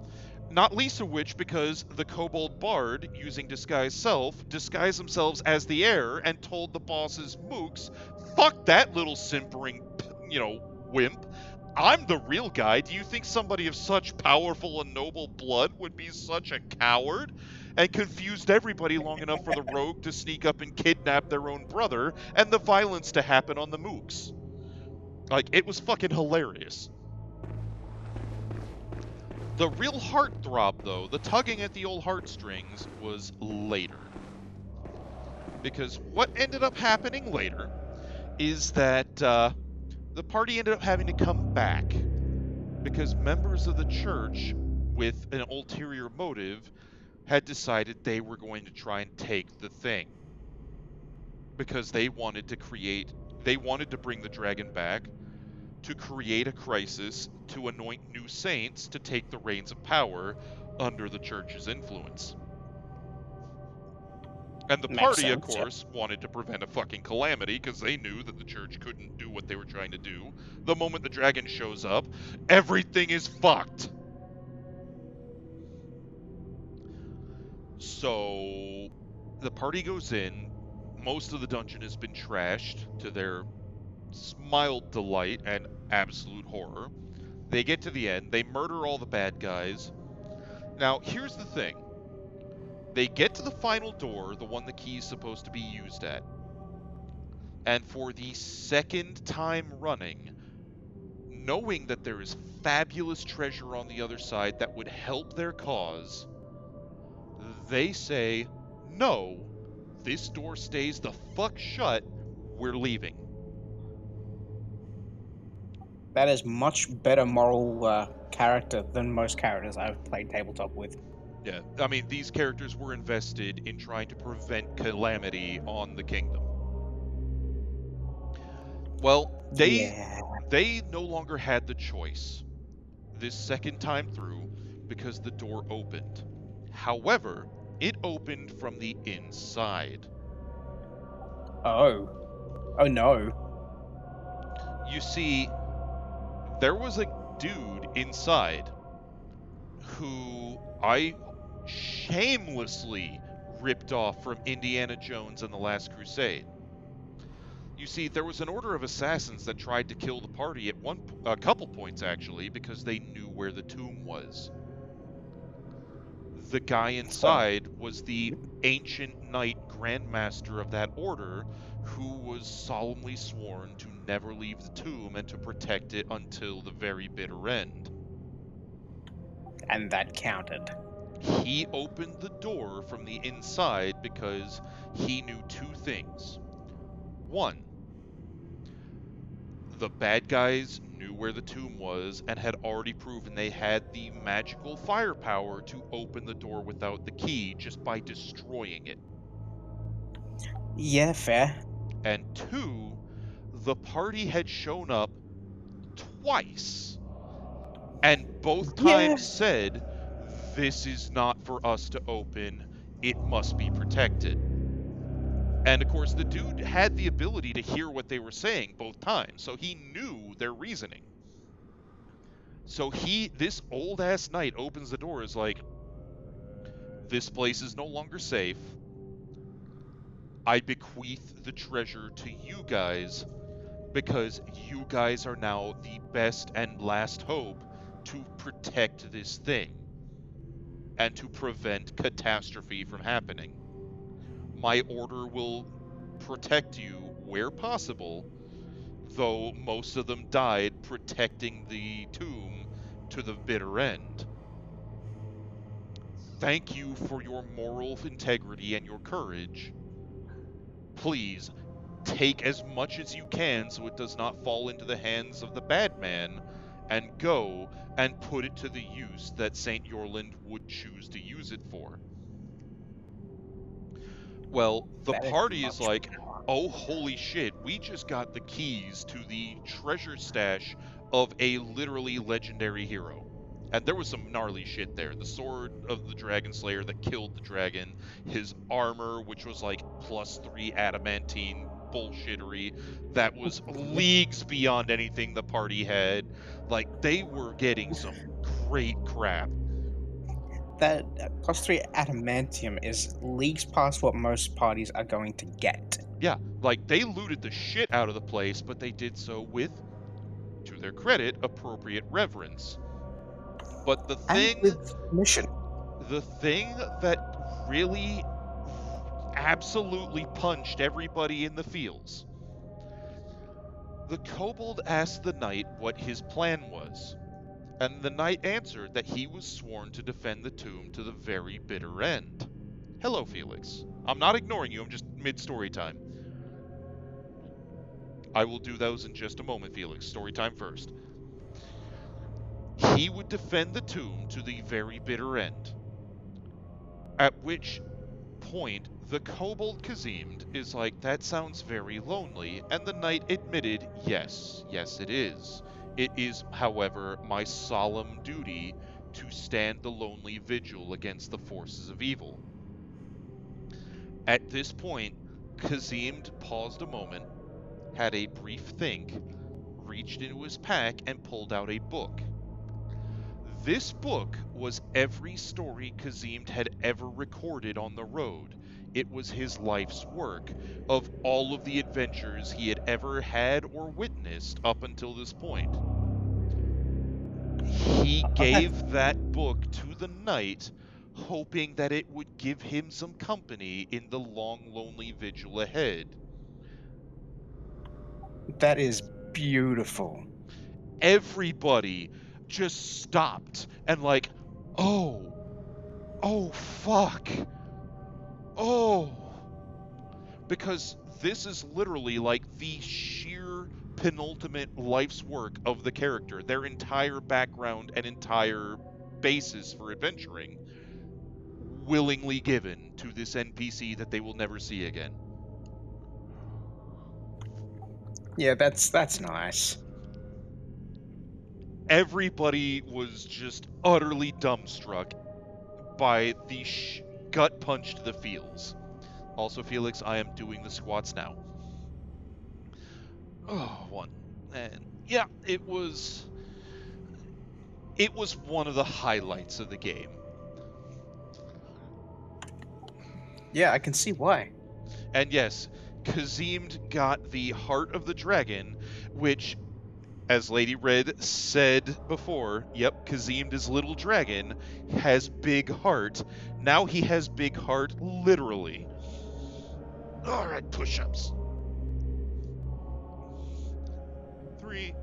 not least of which because the kobold bard, using disguise self, disguised themselves as the heir and told the boss's mooks, fuck that little simpering, wimp. I'm the real guy. Do you think somebody of such powerful and noble blood would be such a coward? And confused everybody long enough for the rogue to sneak up and kidnap their own brother, and the violence to happen on the mooks. Like, it was fucking hilarious. The real heartthrob, though, the tugging at the old heartstrings, was later. Because what ended up happening later is that the party ended up having to come back because members of the church with an ulterior motive had decided they were going to try and take the thing because they wanted to bring the dragon back to create a crisis to anoint new saints to take the reins of power under the church's influence. And the Makes party, of sense. Yep. course, wanted to prevent a fucking calamity because they knew that the church couldn't do what they were trying to do. The moment the dragon shows up, everything is fucked. So the party goes in. Most of the dungeon has been trashed to their mild delight and absolute horror. They get to the end. They murder all the bad guys. Now, here's the thing. They get to the final door, the one the key is supposed to be used at. And for the second time running, knowing that there is fabulous treasure on the other side that would help their cause, they say, no, this door stays the fuck shut, we're leaving. That is much better moral character than most characters I've played tabletop with. Yeah, I mean, these characters were invested in trying to prevent calamity on the kingdom. Well, they no longer had the choice this second time through because the door opened. However, it opened from the inside. Oh. Oh no. You see, there was a dude inside who I shamelessly ripped off from Indiana Jones and the Last Crusade. You see, there was an order of assassins that tried to kill the party at a couple points actually, because they knew where the tomb was. The guy inside was the ancient knight grandmaster of that order, who was solemnly sworn to never leave the tomb and to protect it until the very bitter end. And that counted. He opened the door from the inside because he knew two things. One, the bad guys knew where the tomb was and had already proven they had the magical firepower to open the door without the key just by destroying it. Yeah, fair. And two, the party had shown up twice and both times said, this is not for us to open, it must be protected. And of course, the dude had the ability to hear what they were saying both times, so he knew their reasoning. So this old ass knight opens the door, is like, this place is no longer safe. I bequeath the treasure to you guys because you guys are now the best and last hope to protect this thing and to prevent catastrophe from happening. My order will protect you where possible, though most of them died protecting the tomb to the bitter end. Thank you for your moral integrity and your courage. Please, take as much as you can so it does not fall into the hands of the bad man, and go and put it to the use that St. Yorland would choose to use it for. Well, the party is like, oh, holy shit, we just got the keys to the treasure stash of a literally legendary hero. And there was some gnarly shit there. The sword of the Dragon Slayer that killed the dragon, his armor, which was like +3 adamantine bullshittery, that was leagues beyond anything the party had. Like, they were getting some great crap. That +3 adamantium is leagues past what most parties are going to get. Yeah, like, they looted the shit out of the place, but they did so with, to their credit, appropriate reverence. But the thing that really absolutely punched everybody in the feels, the kobold asked the knight what his plan was. And the knight answered that he was sworn to defend the tomb to the very bitter end. Hello, Felix. I'm not ignoring you, I'm just mid-story time. I will do those in just a moment, Felix. Story time first. He would defend the tomb to the very bitter end. At which point, the kobold Kazimd is like, that sounds very lonely, and the knight admitted, yes, it is. It is, however, my solemn duty to stand the lonely vigil against the forces of evil. At this point, Kazimd paused a moment, had a brief think, reached into his pack, and pulled out a book. This book was every story Kazimd had ever recorded on the road. It was his life's work, of all of the adventures he had ever had or witnessed up until this point. He gave that book to the knight, hoping that it would give him some company in the long, lonely vigil ahead. That is beautiful. Everybody just stopped and like, oh fuck, oh, because this is literally like the sheer penultimate life's work of the character, their entire background and entire basis for adventuring, willingly given to this NPC that they will never see again. Yeah, that's nice. Everybody was just utterly dumbstruck by the gut punch to the feels. Also, Felix, I am doing the squats now. Oh, one. And yeah, it was one of the highlights of the game. Yeah, I can see why. And yes, Kazimd got the Heart of the Dragon, which, as Lady Red said before, yep, Kazimd is Little Dragon, has big heart. Now he has big heart literally. Alright, push-ups. 3,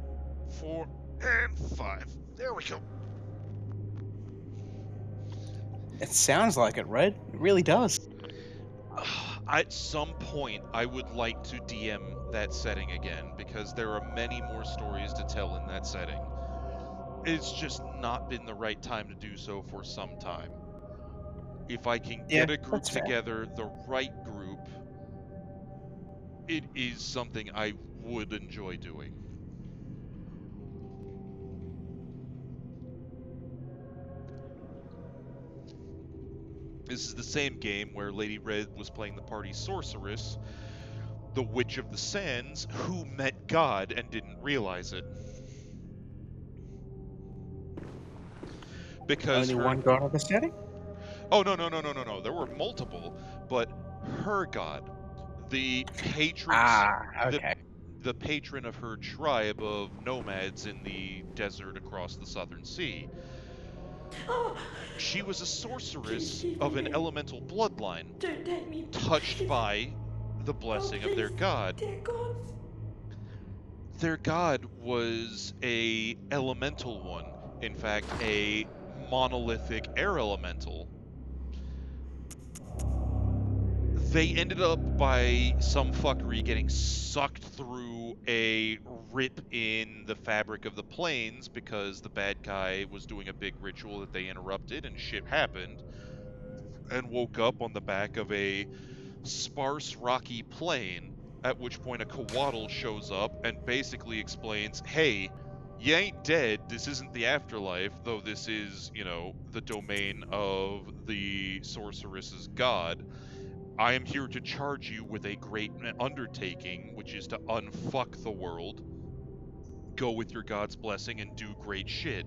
4, and 5. There we go. It sounds like it, Red. It really does. At some point, I would like to DM that setting again, because there are many more stories to tell in that setting. It's just not been the right time to do so for some time. If I can Yeah, get a group that's fair. together, the right group, it is something I would enjoy doing. This is the same game where Lady Red was playing the party sorceress, the Witch of the Sands, who met God and didn't realize it. Because Only her... one god of the setting? Oh, no. There were multiple, but her god, the patron, Okay. the patron of her tribe of nomads in the desert across the Southern Sea. Oh, She was a please sorceress keep of me an in. elemental bloodline, Don't take me. touched by the Oh, blessing of please, their god. dear gods. Their god was a elemental one, in fact, a monolithic air elemental. They ended up, by some fuckery, getting sucked through a rip in the fabric of the plains because the bad guy was doing a big ritual that they interrupted, and shit happened, and woke up on the back of a sparse rocky plain, at which point a Coatl shows up and basically explains, hey, you ain't dead, this isn't the afterlife, though this is, the domain of the sorceress's god. I am here to charge you with a great undertaking, which is to unfuck the world, go with your god's blessing, and do great shit.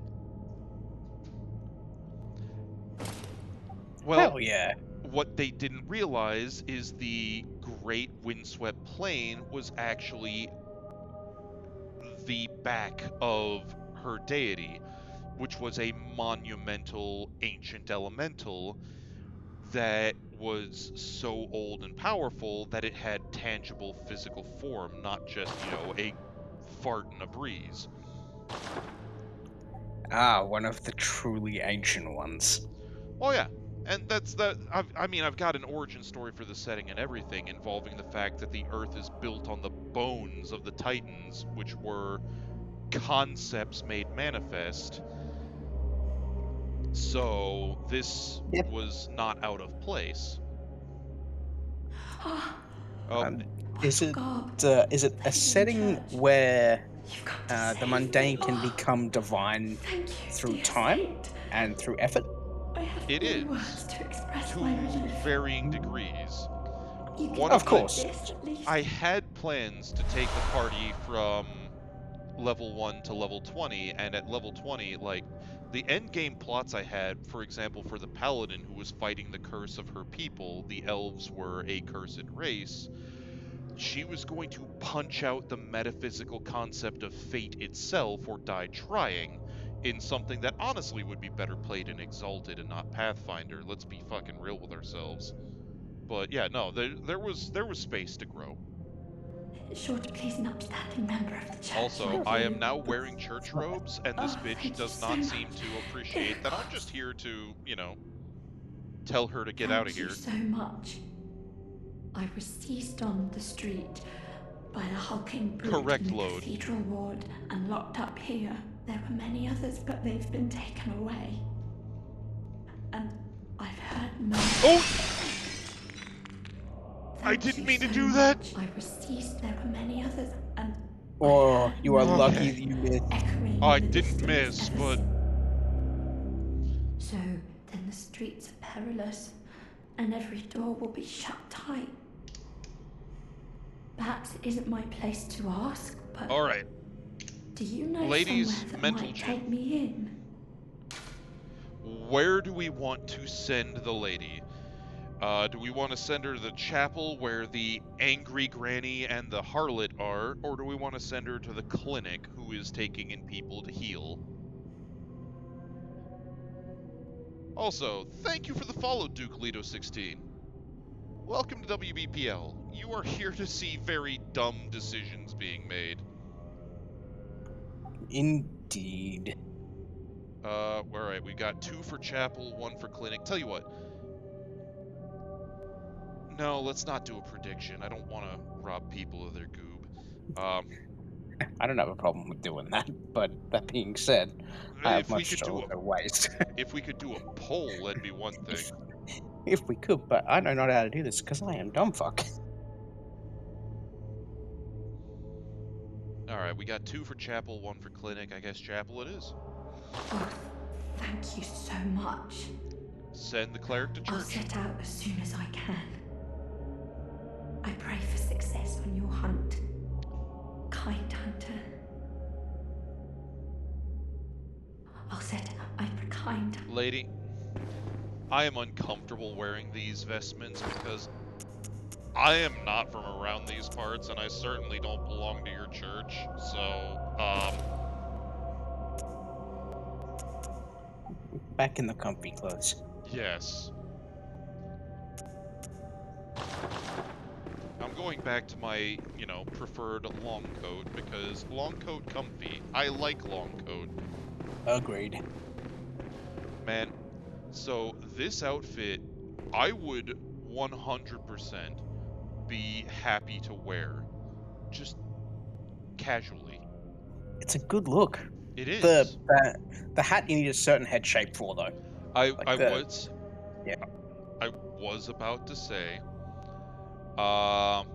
Well, Hell yeah. what they didn't realize is the Great Windswept Plain was actually the back of her deity, which was a monumental ancient elemental that was so old and powerful that it had tangible physical form, not just, a fart in a breeze. Ah, one of the truly ancient ones. Oh yeah, and that's that. I mean, I've got an origin story for the setting and everything, involving the fact that the Earth is built on the bones of the Titans, which were concepts made manifest. So this Yep. was not out of place. Oh, Oh, Is it Garb, is it the a healing setting church. where You've got to the save mundane me. can Oh, become divine thank you, through dear time saint. and through effort? I have it no words is, to express my to relief. varying degrees. You One can Of of the take course. this at least. I had plans to take the party from level 1 to level 20, and at level 20, like, the end game plots I had, for example, for the paladin who was fighting the curse of her people, the elves were a cursed race, she was going to punch out the metaphysical concept of fate itself or die trying in something that honestly would be better played in Exalted and not Pathfinder. Let's be fucking real with ourselves. But yeah, no, there was space to grow. Sure to please an upstanding member of the church Also, like I am you. now wearing church robes, and this Oh, bitch thank you does so not seem much. to Dear appreciate that I'm God, just here to, tell her to get out of thank you here. so much. I was seized on the street by a hulking brute in Correct the load. cathedral ward and locked up here. There were many others, but they've been taken away. And I've heard no. Oh! I Thank didn't you mean to so do that! much. I was seized. There were many others, and I've Or heard you are no lucky Okay. that you missed. echoing Oh, I in the didn't distance miss, ever but since. So then the streets are perilous, and every door will be shut tight. Perhaps it isn't my place to ask, but alright. do you know somewhere Ladies, that mental might gym. take me in? Where do we want to send the lady? Do we want to send her to the chapel where the angry granny and the harlot are, or do we want to send her to the clinic who is taking in people to heal? Also, thank you for the follow, Duke Leto16. Welcome to WBPL. You are here to see very dumb decisions being made. Indeed. Alright, we got 2 for chapel, 1 for clinic. Tell you what. No, let's not do a prediction. I don't want to rob people of their goob. I don't have a problem with doing that, but that being said, I have If we much could to do also waste. a poll, that'd be one thing. If we could, but I don't know how to do this because I am dumb fuck. Alright, we got 2 for chapel, 1 for clinic. I guess chapel it is. Oh, thank you so much. Send the cleric to I'll church. set out as soon as I can. I pray for success on your hunt, kind hunter. I'll set I kind. Lady, I am uncomfortable wearing these vestments because I am not from around these parts, and I certainly don't belong to your church, so, Back in the comfy clothes. yes. I'm going back to my, preferred long coat, because long coat comfy. I like long coat. Agreed. Man, so this outfit, I would 100% be happy to wear, just casually. It's a good look. It The is. the hat you need a certain head shape for though. I Like I the was yeah. I was about to say, um,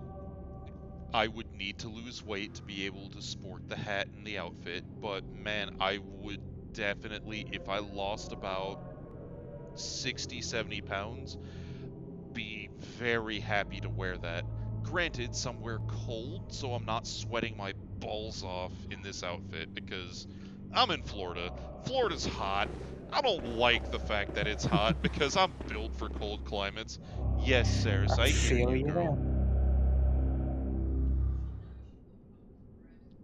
I would need to lose weight to be able to sport the hat and the outfit, but man, I would definitely, if I lost about 60, 70 pounds, be very happy to wear that. Granted, somewhere cold, so I'm not sweating my balls off in this outfit because I'm in Florida. Florida's hot. I don't like the fact that it's hot because I'm built for cold climates. Yes, Saris, I I hear feel you, you girl. there.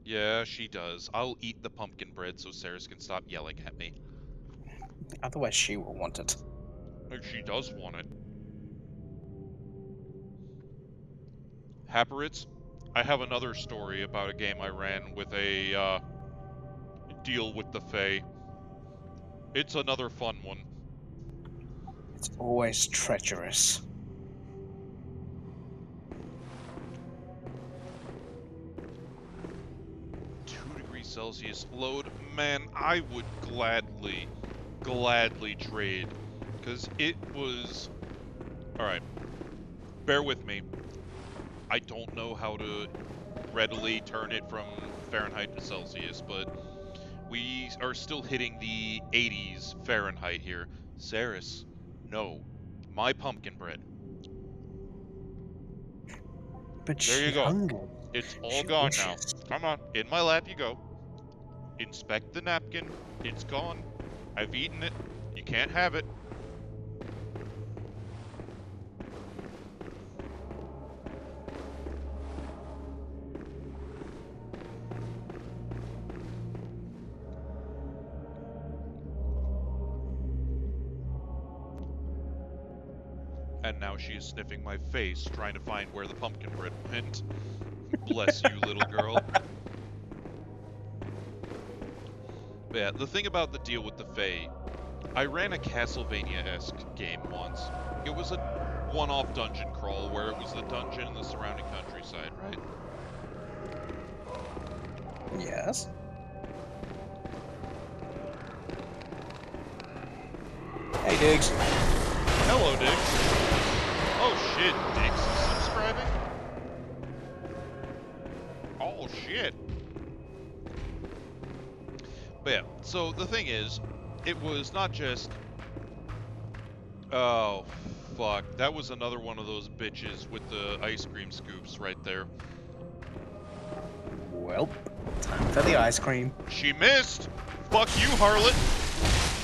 Yeah, she does. I'll eat the pumpkin bread so Saris can stop yelling at me. Otherwise she will want it. She does want it. Happeritz, I have another story about a game I ran with a deal with the Fae. It's another fun one. It's always treacherous. Celsius load. Man, I would gladly trade, because it was... Alright, bear with me. I don't know how to readily turn it from Fahrenheit to Celsius, but we are still hitting the 80s Fahrenheit here. Saris, no. My pumpkin bread. But There you she go. hungry. It's all She gone wishes. now. Come on, in my lap you go. Inspect the napkin. It's gone. I've eaten it. You can't have it. And now she is sniffing my face, trying to find where the pumpkin bread went. Bless you, little girl. But yeah, the thing about the deal with the Fae, I ran a Castlevania-esque game once. It was a one-off dungeon crawl where it was the dungeon and the surrounding countryside, right? Yes. Hey, Diggs. Hello, Diggs. Oh shit, Diggs is subscribing? Oh shit. But yeah, so the thing is, it was not just... Oh, fuck. That was another one of those bitches with the ice cream scoops right there. Well, time for the ice cream. She missed! Fuck you, harlot!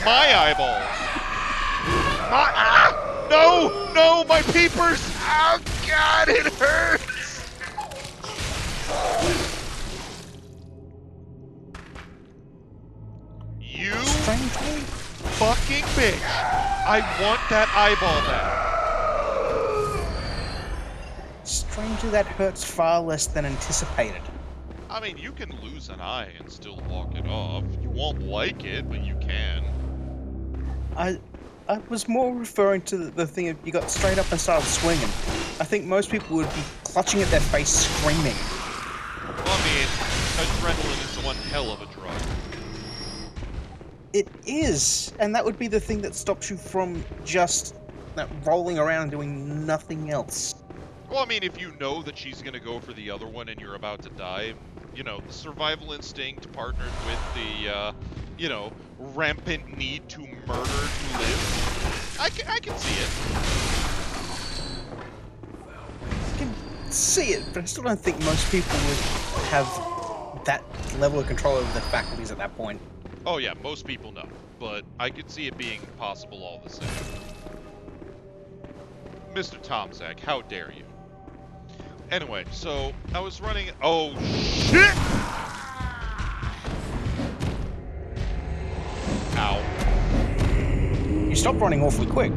My eyeballs! My... Ah! No! No! My peepers! Oh god, it hurts! You Strangely, fucking bitch! I want that eyeball back! strangely, that hurts far less than anticipated. I mean, you can lose an eye and still walk it off. You won't like it, but you can. I was more referring to the thing of you got straight up and started swinging. I think most people would be clutching at their face, screaming. Well, I mean, adrenaline is one hell of a drug. It is, and that would be the thing that stops you from just rolling around and doing nothing else. Well, I mean, if you know that she's gonna go for the other one and you're about to die, you know, the survival instinct partnered with the, you know, rampant need to murder to live, I can see it. I can see it, but I still don't think most people would have that level of control over their faculties at that point. Oh yeah, most people know, but I could see it being possible all the same. Mr. Tomzak, how dare you? Anyway, so I was running... Oh, shit! Ow. You stopped running awfully quick.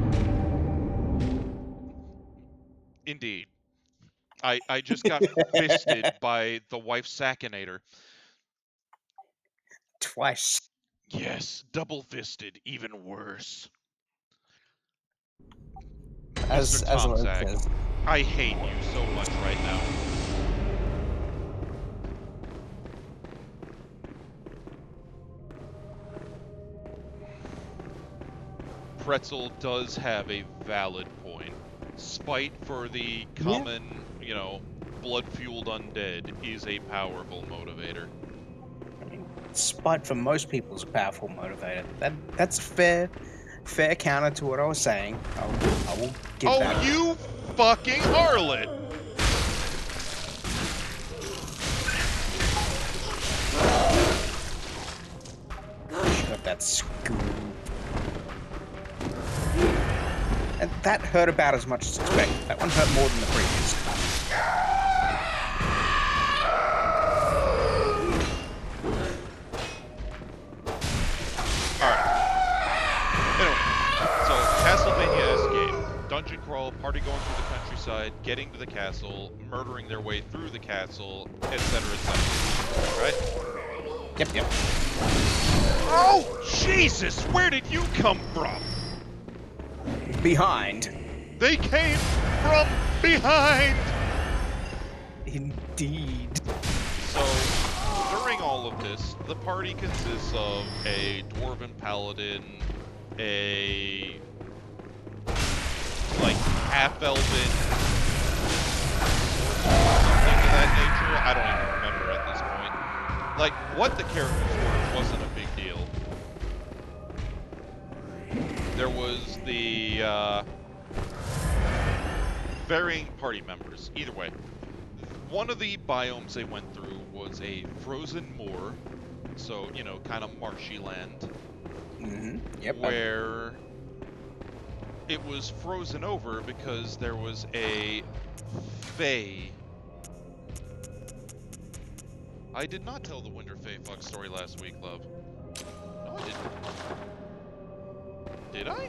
Indeed. I just got fisted by the wife Sackinator. Twice. Yes, double-fisted, even worse. As Mr. the word Tomzak, says. I hate you so much right now. Pretzel does have a valid point. Spite for the common, you know, blood-fueled undead is a powerful motivator. Spite for most people is a powerful motivator. That's a fair counter to what I was saying. I will give that. Oh, you fucking harlot! Shut up, that scoop. And that hurt about as much as expected. That one hurt more than the previous. Castlevania-esque game. Dungeon crawl, party going through the countryside, getting to the castle, murdering their way through the castle, etc., etc. Right? Yep. Oh, Jesus! Where did you come from? Behind. They came from behind! Indeed. So, during all of this, the party consists of a dwarven paladin, a like half-elven something of that nature. I don't even remember at this point. Like, what the characters were wasn't a big deal. There was the varying party members. Either way, one of the biomes they went through was a frozen moor, so, you know, kind of marshy land. Mm-hmm. Yep. Where it was frozen over because there was a fae. I did not tell the Winter Fae fuck story last week, love. No, I didn't. Did I?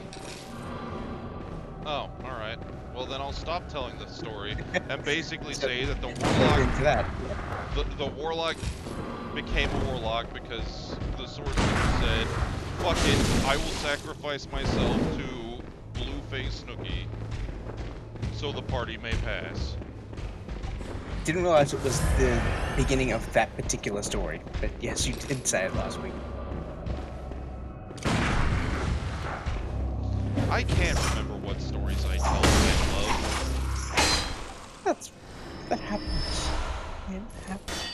Oh, alright. Well, then I'll stop telling the story and basically say that the warlock... The warlock became a warlock because the sorcerer said, fuck it, I will sacrifice myself to Blue-Face Snooky so the party may pass. Didn't realize it was the beginning of that particular story, but yes, you did say it last week. I can't remember what stories I tell in love. That happens. It happens.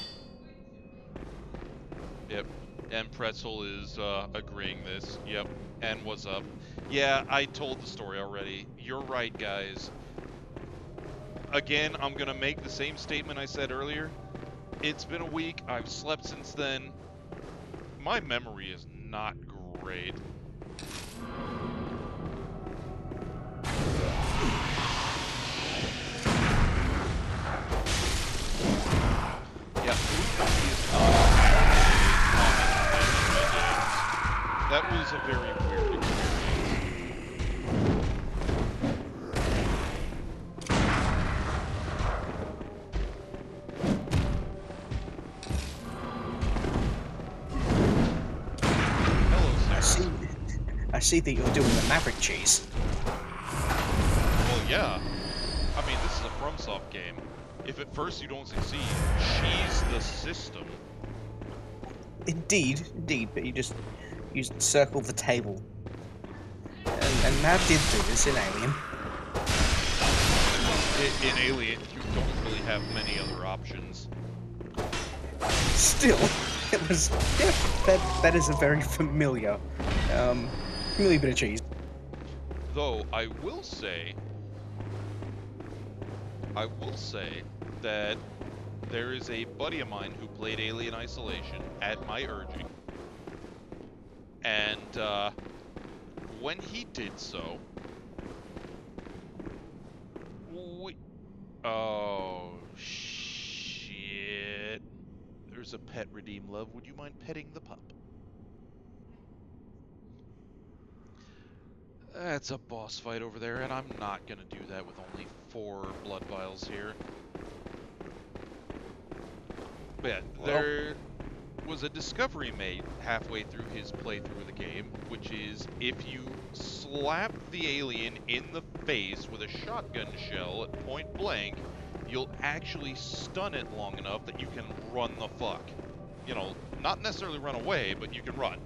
Yep. And Pretzel is agreeing this. Yep. And what's up? Yeah, I told the story already. You're right, guys. Again, I'm gonna make the same statement I said earlier. It's been a week. I've slept since then. My memory is not great. Yeah, Blue is not that was a very weird experience. Hello, Sarah. I see that you're doing the Maverick cheese. Well, yeah. I mean, this is a FromSoft game. If at first you don't succeed, cheese the system. Indeed, but you circle the table. And Matt did do this in Alien. In Alien, you don't really have many other options. Still, it was, yeah, that is a very familiar bit of cheese. Though, I will say that there is a buddy of mine who played Alien Isolation at my urging. And, when he did so... Oh, shit. There's a pet redeem, love. Would you mind petting the pup? That's a boss fight over there, and I'm not gonna do that with only 4 blood vials here. But yeah, there was a discovery made halfway through his playthrough of the game, which is if you slap the alien in the face with a shotgun shell at point blank, you'll actually stun it long enough that you can run the fuck. You know, not necessarily run away, but you can run.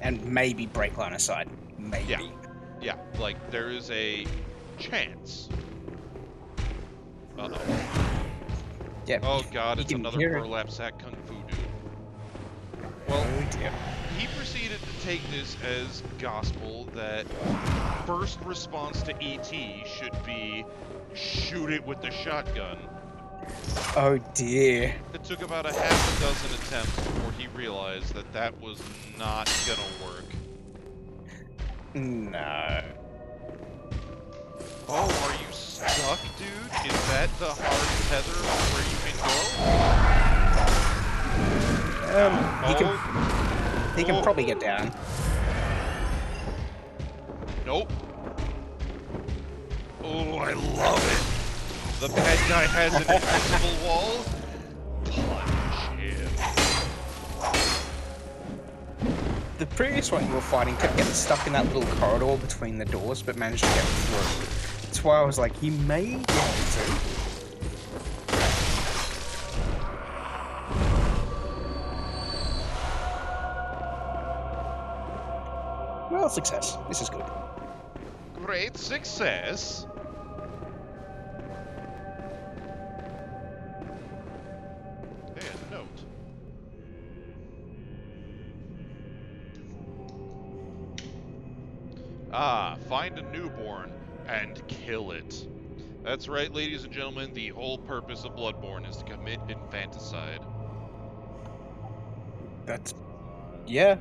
And maybe break line of sight. Maybe. Yeah, like, there is a chance. Uh-oh. Yeah. Oh god, it's another hear burlap sack kung fu dude. Well, he proceeded to take this as gospel that first response to E.T. should be shoot it with the shotgun. Oh dear. It took about a half a dozen attempts before he realized that that was not gonna work. No. Oh, are you stuck, dude? Is that the hard tether where you can go? He can probably get down. Nope. Oh, I love it. The bad guy has an invisible wall. Punch him. the previous one you were fighting kept getting stuck in that little corridor between the doors, but managed to get through. That's why I was like, he may be able to. Well, success. This is good. Great success. Hey, a note. Ah, find a newborn and kill it. That's right, ladies and gentlemen, the whole purpose of Bloodborne is to commit infanticide. That's... yeah.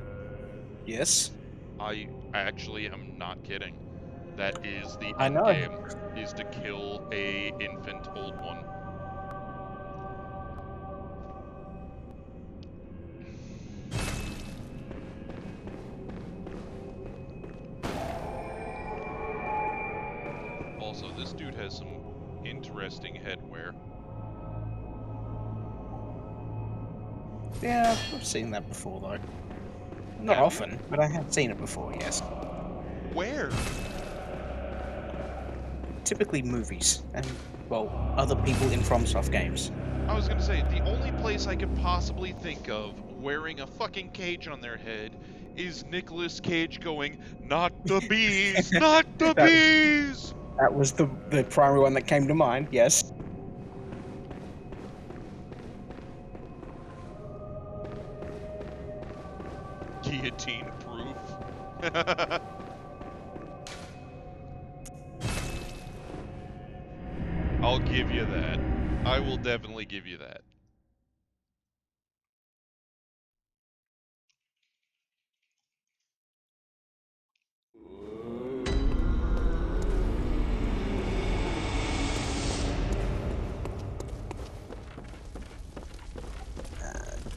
Yes. I actually am not kidding. That is the I end know. game, is to kill a infant old one. Also, this dude has some interesting headwear. Yeah, I've seen that before, though. Not Have you? often, but I have seen it before, yes. Where? Typically movies, and, well, other people in FromSoft games. I was gonna say, the only place I could possibly think of wearing a fucking cage on their head is Nicolas Cage going, "Not the bees! Not the That- bees!" That was the primary one that came to mind, yes. Guillotine proof. I'll give you that. I will definitely give you that.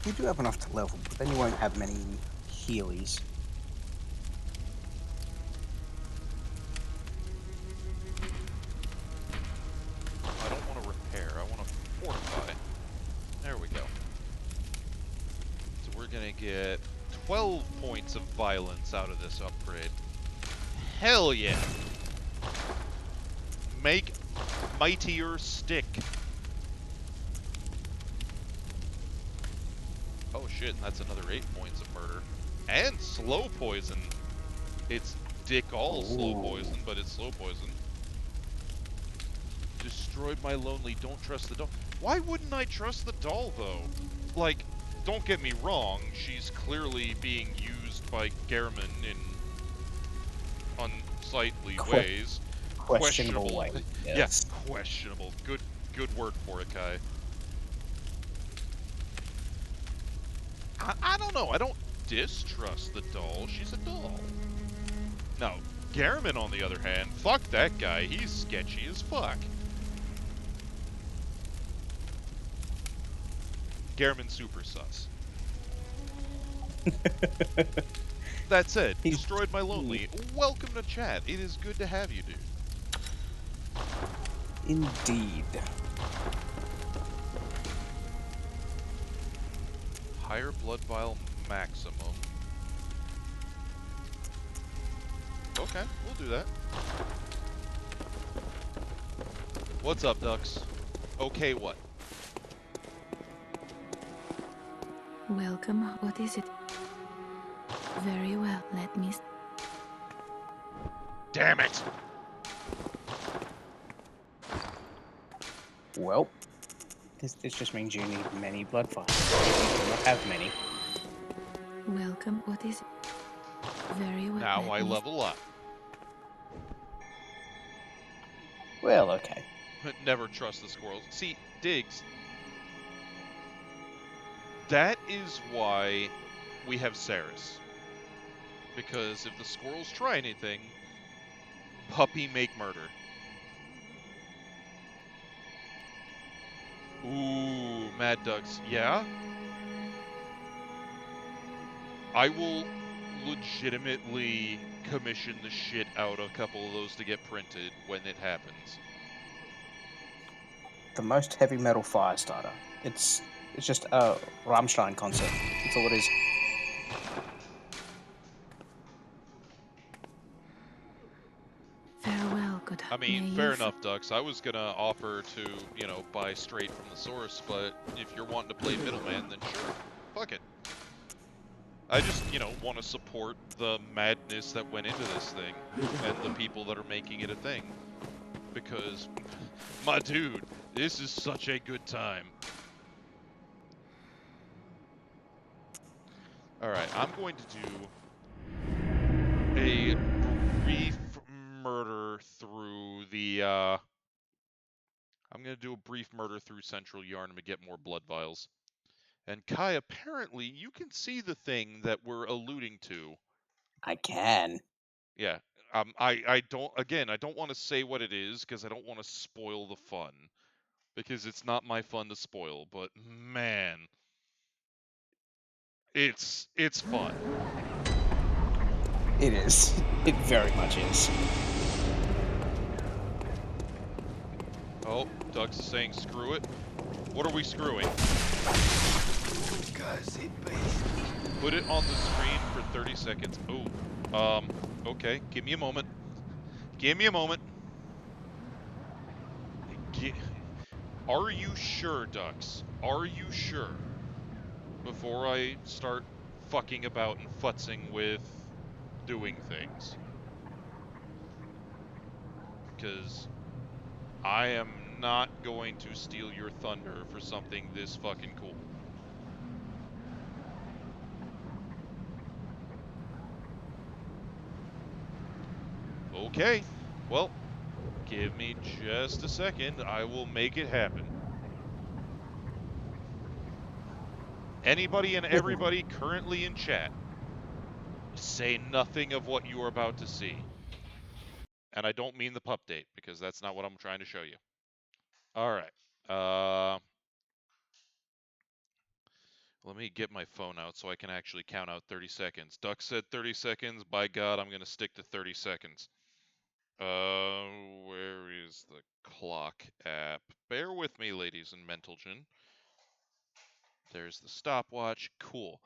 You do have enough to level, but then you won't have many healies. I don't want to repair, I want to fortify. There we go. So we're gonna get 12 points of violence out of this upgrade. Hell yeah! Make mightier stick. Oh shit, and that's another 8 points of murder. And slow poison. It's dick all slow poison, but it's slow poison. Destroyed my lonely, don't trust the doll. Why wouldn't I trust the doll, though? Like, don't get me wrong, she's clearly being used by Gehrman in unsightly ways. Questionable way. Yes, questionable. Good word for it, Kai. I don't know. I don't distrust the doll. She's a doll. No, Gehrman, on the other hand, fuck that guy. He's sketchy as fuck. Gehrman super sus. That said, destroyed my lonely. Welcome to chat. It is good to have you, dude. Indeed. Higher blood vial maximum. Okay, we'll do that. What's up, ducks? Okay, what? Welcome. What is it? Very well. Let me. Damn it! Well, this just means you need many blood vials. You do not have many. Welcome. What is it? Very well. Now let I me- level up. Well, okay. Never trust the squirrels. See, Diggs. That is why we have Saris. Because if the squirrels try anything, puppy make murder. Ooh, Mad Ducks. Yeah? I will legitimately commission the shit out of a couple of those to get printed when it happens. The most heavy metal fire starter. It's just a Rammstein concert. That's all it is. I mean, No, fair you've- enough, Dux. I was gonna offer to, buy straight from the source, but if you're wanting to play middleman, then sure. Fuck it. I just, want to support the madness that went into this thing and the people that are making it a thing. Because, my dude, this is such a good time. Alright, I'm going to do a brief murder through the, I'm going to do a brief murder through Central Yarnum to get more blood vials. And Kai, apparently, you can see the thing that we're alluding to. I can. Yeah. I don't want to say what it is because I don't want to spoil the fun. Because it's not my fun to spoil, but man, it's fun. It is. It very much is. Oh, Dux is saying screw it. What are we screwing? Put it on the screen for 30 seconds. Oh, okay. Give me a moment. Give me a moment. Are you sure, Dux? Are you sure? Before I start fucking about and futzing with doing things. Because I am not going to steal your thunder for something this fucking cool. Okay, well, give me just a second. I will make it happen. Anybody and everybody currently in chat, say nothing of what you are about to see. And I don't mean the pup date, because that's not what I'm trying to show you. Alright. Let me get my phone out so I can actually count out 30 seconds. Duck said 30 seconds. By God, I'm going to stick to 30 seconds. Where is the clock app? Bear with me, ladies and Mentalgen. There's the stopwatch. Cool.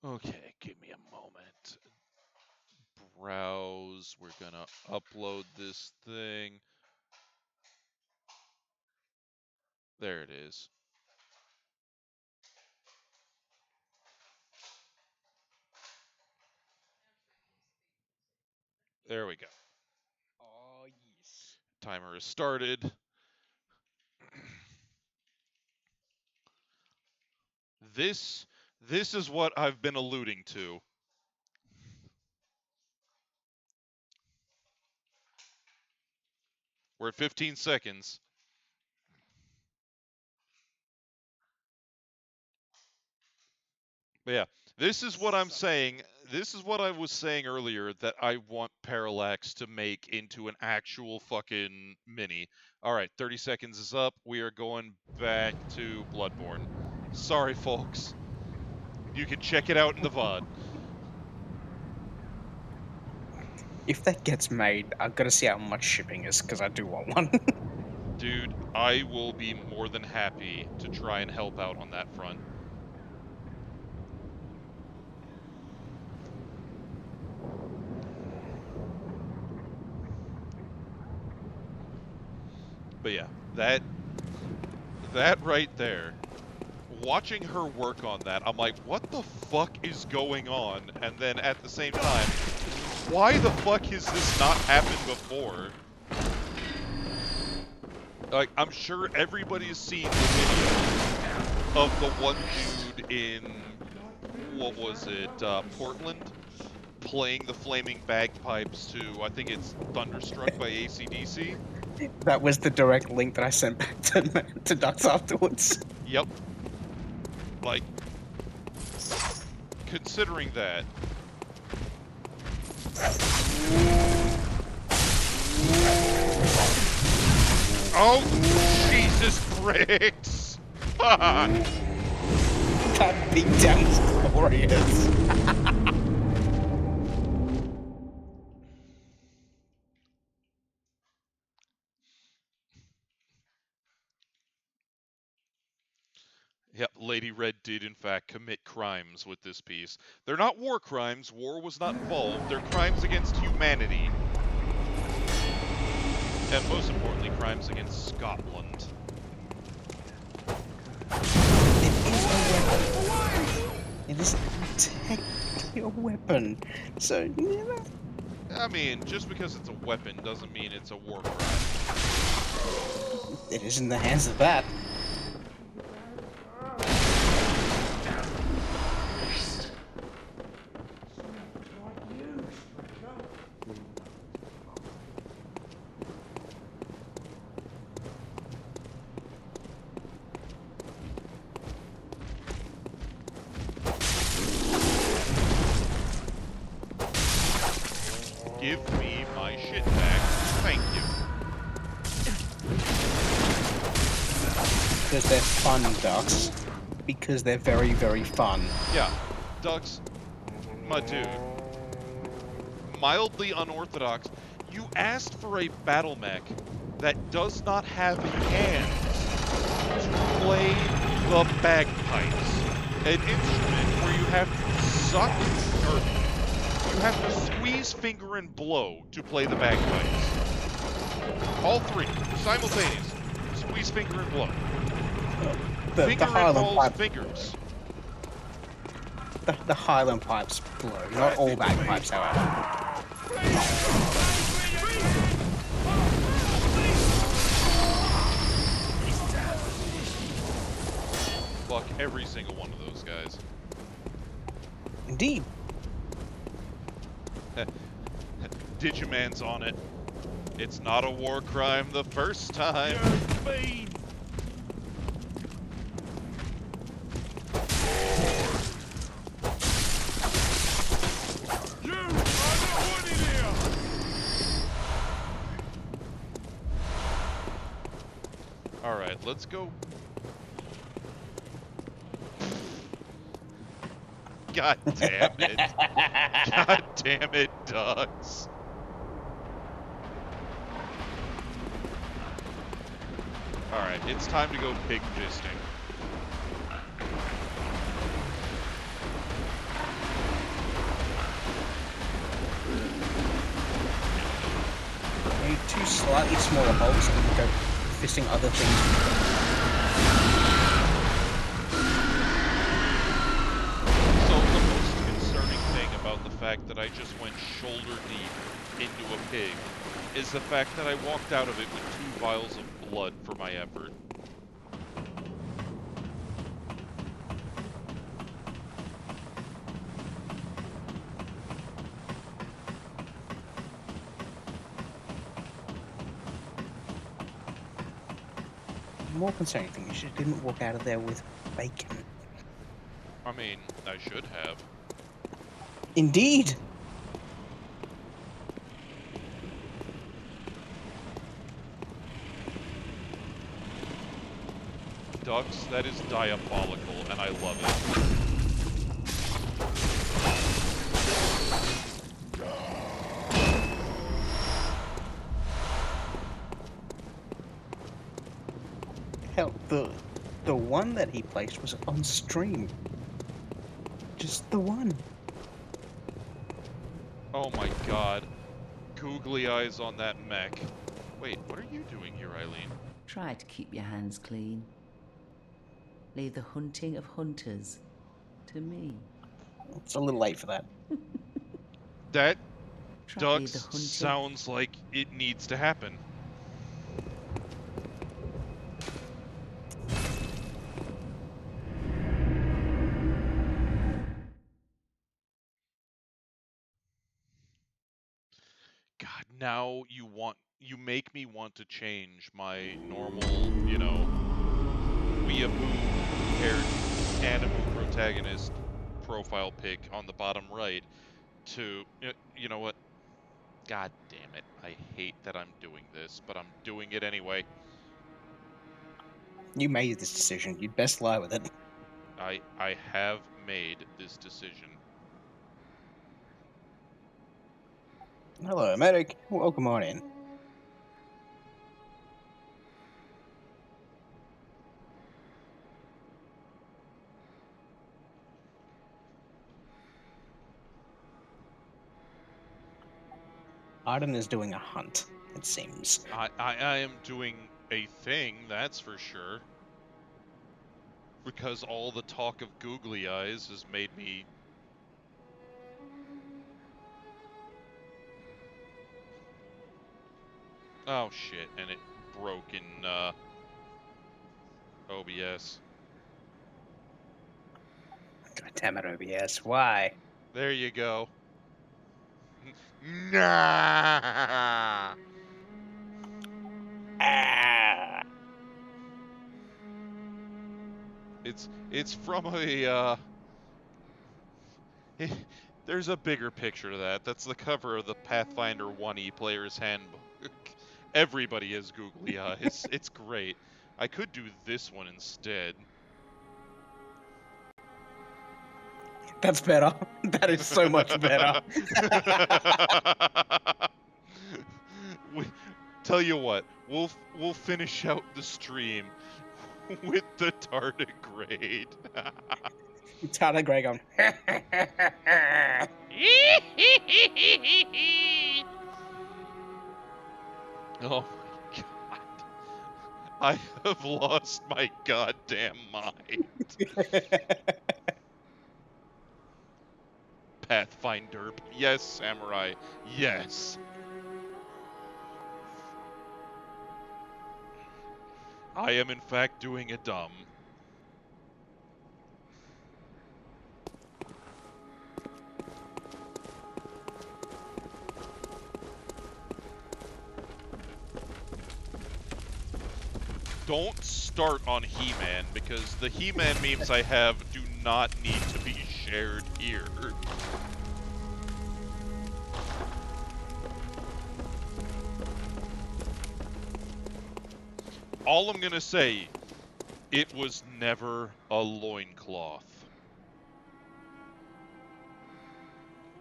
Okay, give me a moment. Browse. We're gonna upload this thing. There it is. There we go. Oh, yes. Timer is started. This is what I've been alluding to. We're at 15 seconds. But yeah, this is what I'm saying. This is what I was saying earlier that I want Parallax to make into an actual fucking mini. All right, 30 seconds is up. We are going back to Bloodborne. Sorry, folks. You can check it out in the VOD. If that gets made, I've got to see how much shipping is, because I do want one. Dude, I will be more than happy to try and help out on that front. But yeah, that right there, watching her work on that, I'm like, what the fuck is going on? And then at the same time, why the fuck has this not happened before? Like, I'm sure everybody's seen the video of the one dude in, what was it, Portland? Playing the flaming bagpipes to, I think it's Thunderstruck by AC/DC. That was the direct link that I sent back to Dux afterwards. Yep. Like, considering that. Oh, Jesus Christ! Fuck! That beatdown was glorious. Yep, Lady Red did in fact commit crimes with this piece. They're not war crimes, war was not involved, they're crimes against humanity. And most importantly, crimes against Scotland. It is a weapon. It is technically a weapon. So, you know. I mean, just because it's a weapon doesn't mean it's a war crime. It is in the hands of that. Give me my shit back. Thank you. Because they're fun ducks. Because they're very, very fun. Yeah, ducks, my dude. Mildly unorthodox. You asked for a battle mech that does not have hands to play the bagpipes. An instrument where you have to suck, or you have to squeeze, finger, and blow to play the bagpipes. All three, simultaneous. Squeeze, finger, and blow. Finger involves fingers. The Highland pipes blow, not all bagpipes, however. Fuck every single one of those guys. Indeed. Digiman's on it. It's not a war crime the first time. Alright, let's go. God damn it. God damn it, ducks. Alright, it's time to go pig fisting. Maybe two slightly smaller holes and go fisting other things. So the most concerning thing about the fact that I just went shoulder deep into a pig is the fact that I walked out of it with 2 vials of blood for my effort. The more concerning thing is you didn't walk out of there with bacon. I mean, I should have. Indeed! Ducks, that is diabolical, and I love it. Hell, the one that he placed was on stream. Just the one. Oh my god. Googly eyes on that mech. Wait, what are you doing here, Eileen? Try to keep your hands clean. Leave the hunting of hunters to me. It's a little late for that. That Try the ducks hunting. sounds like it needs to happen. God, now you make me want to change my normal, you know, weeaboo haired animal protagonist profile pic on the bottom right to, you know what? God damn it. I hate that I'm doing this, but I'm doing it anyway. You made this decision. You'd best lie with it. I have made this decision. Hello, medic. Welcome on in. Arden is doing a hunt, it seems. I am doing a thing, that's for sure. Because all the talk of googly eyes has made me... Oh shit, and it broke in OBS. God damn it, OBS. Why? There you go. Nah. Ah! It's from a there's a bigger picture to that. That's the cover of the Pathfinder 1E Player's Handbook. Everybody has googly eyes. It's great. I could do this one instead. That's better. That is so much better. Tell you what, we'll finish out the stream with the tardigrade. Tardigrade going. Oh my god. I have lost my goddamn mind. Pathfinder. Yes, Samurai. Yes. I am in fact doing a dumb. Don't start on He-Man, because the He-Man memes I have do not need to be shared here. All I'm gonna say, it was never a loincloth.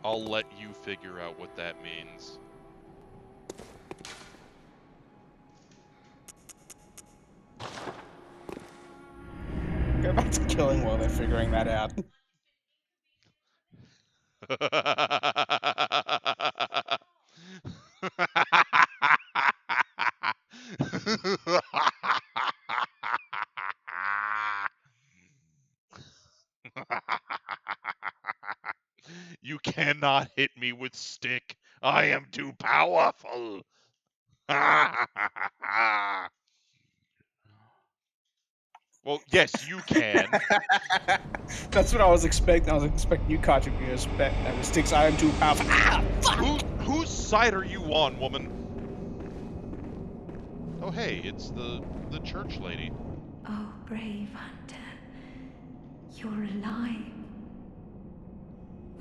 I'll let you figure out what that means. Go back to killing while they're figuring that out. You cannot hit me with stick. I am too powerful. Well, yes, you can. That's what I was expecting. I was expecting you contribute with sticks. I am too powerful. Ah, fuck! Whose side are you on, woman? Oh, hey, it's the church lady. Oh, brave hunter. You're alive.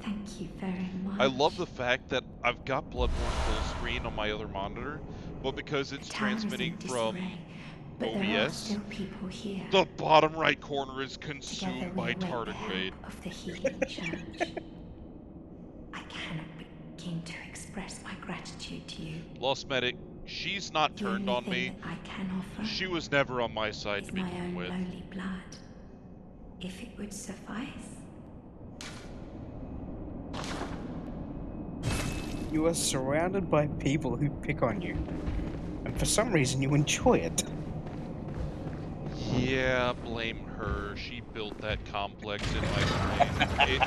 Thank you very much. I love the fact that I've got Bloodborne full screen on my other monitor, but because it's transmitting from but there are OBS, still people here. the bottom right corner is Together consumed we by await the tardigrade. help of the healing church. I cannot begin to express my gratitude to you. Lost Medic, she's not The turned only on thing me. that I can offer She was never on my side is to my begin own with. lowly blood. If it would suffice. You are surrounded by people who pick on you. And for some reason you enjoy it. Yeah, blame her. She built that complex in my brain.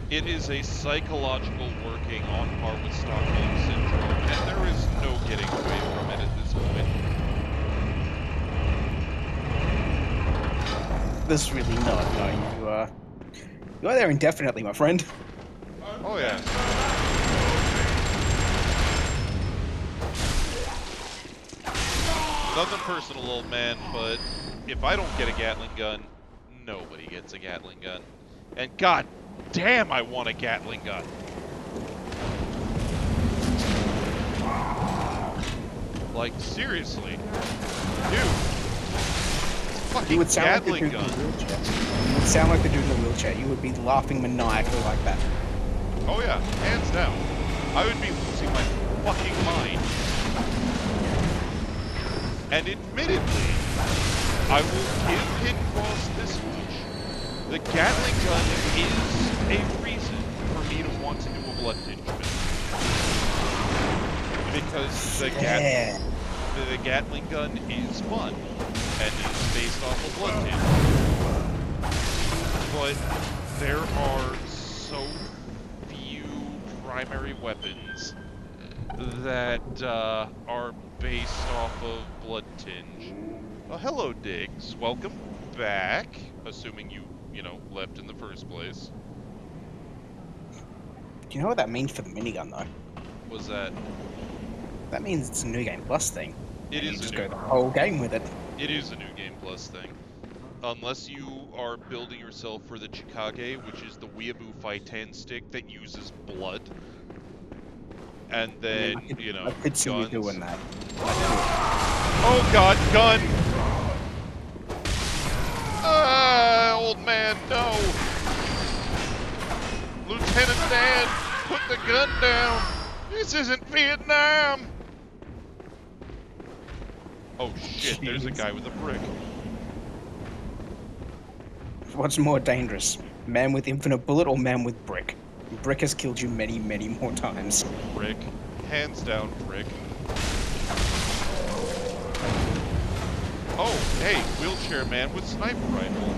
It is a psychological working on par with Stockholm Syndrome, and there is no getting away from it at this point. There's really not. No, you're there indefinitely, my friend. Oh yeah. Nothing personal, old man, but if I don't get a Gatling gun, nobody gets a Gatling gun. And god damn, I want a Gatling gun. Like, seriously. Dude. Fucking You would sound like the Gatling dude in gun. the wheelchair. You would sound like the dude in the wheelchair. You would be laughing maniacally like that. Oh yeah, hands down. I would be losing my fucking mind. And admittedly, I will give Hitcross this much. The Gatling gun is a reason for me to want to do a blood tinge. Because Yeah. the Gatling gun is fun, and it's based off of Blood Tinge. But there are so few primary weapons that are based off of Blood Tinge. Oh, hello, Diggs. Welcome back. Assuming you left in the first place. Do you know what that means for the minigun, though? Was that? That means it's a New Game Plus thing. It And you is a just new. go the whole game with it. It is a New Game Plus thing. Unless you are building yourself for the Chikage, which is the Weeaboo Fightan stick that uses blood. And then, I could see you guns. doing that. Oh god, gun! Old man, no! Lieutenant Dan, put the gun down! This isn't Vietnam! Oh shit, there's a guy with a brick. What's more dangerous? Man with infinite bullet or man with brick? Brick has killed you many, many more times. Brick. Hands down, brick. Oh, hey, wheelchair man with sniper rifle.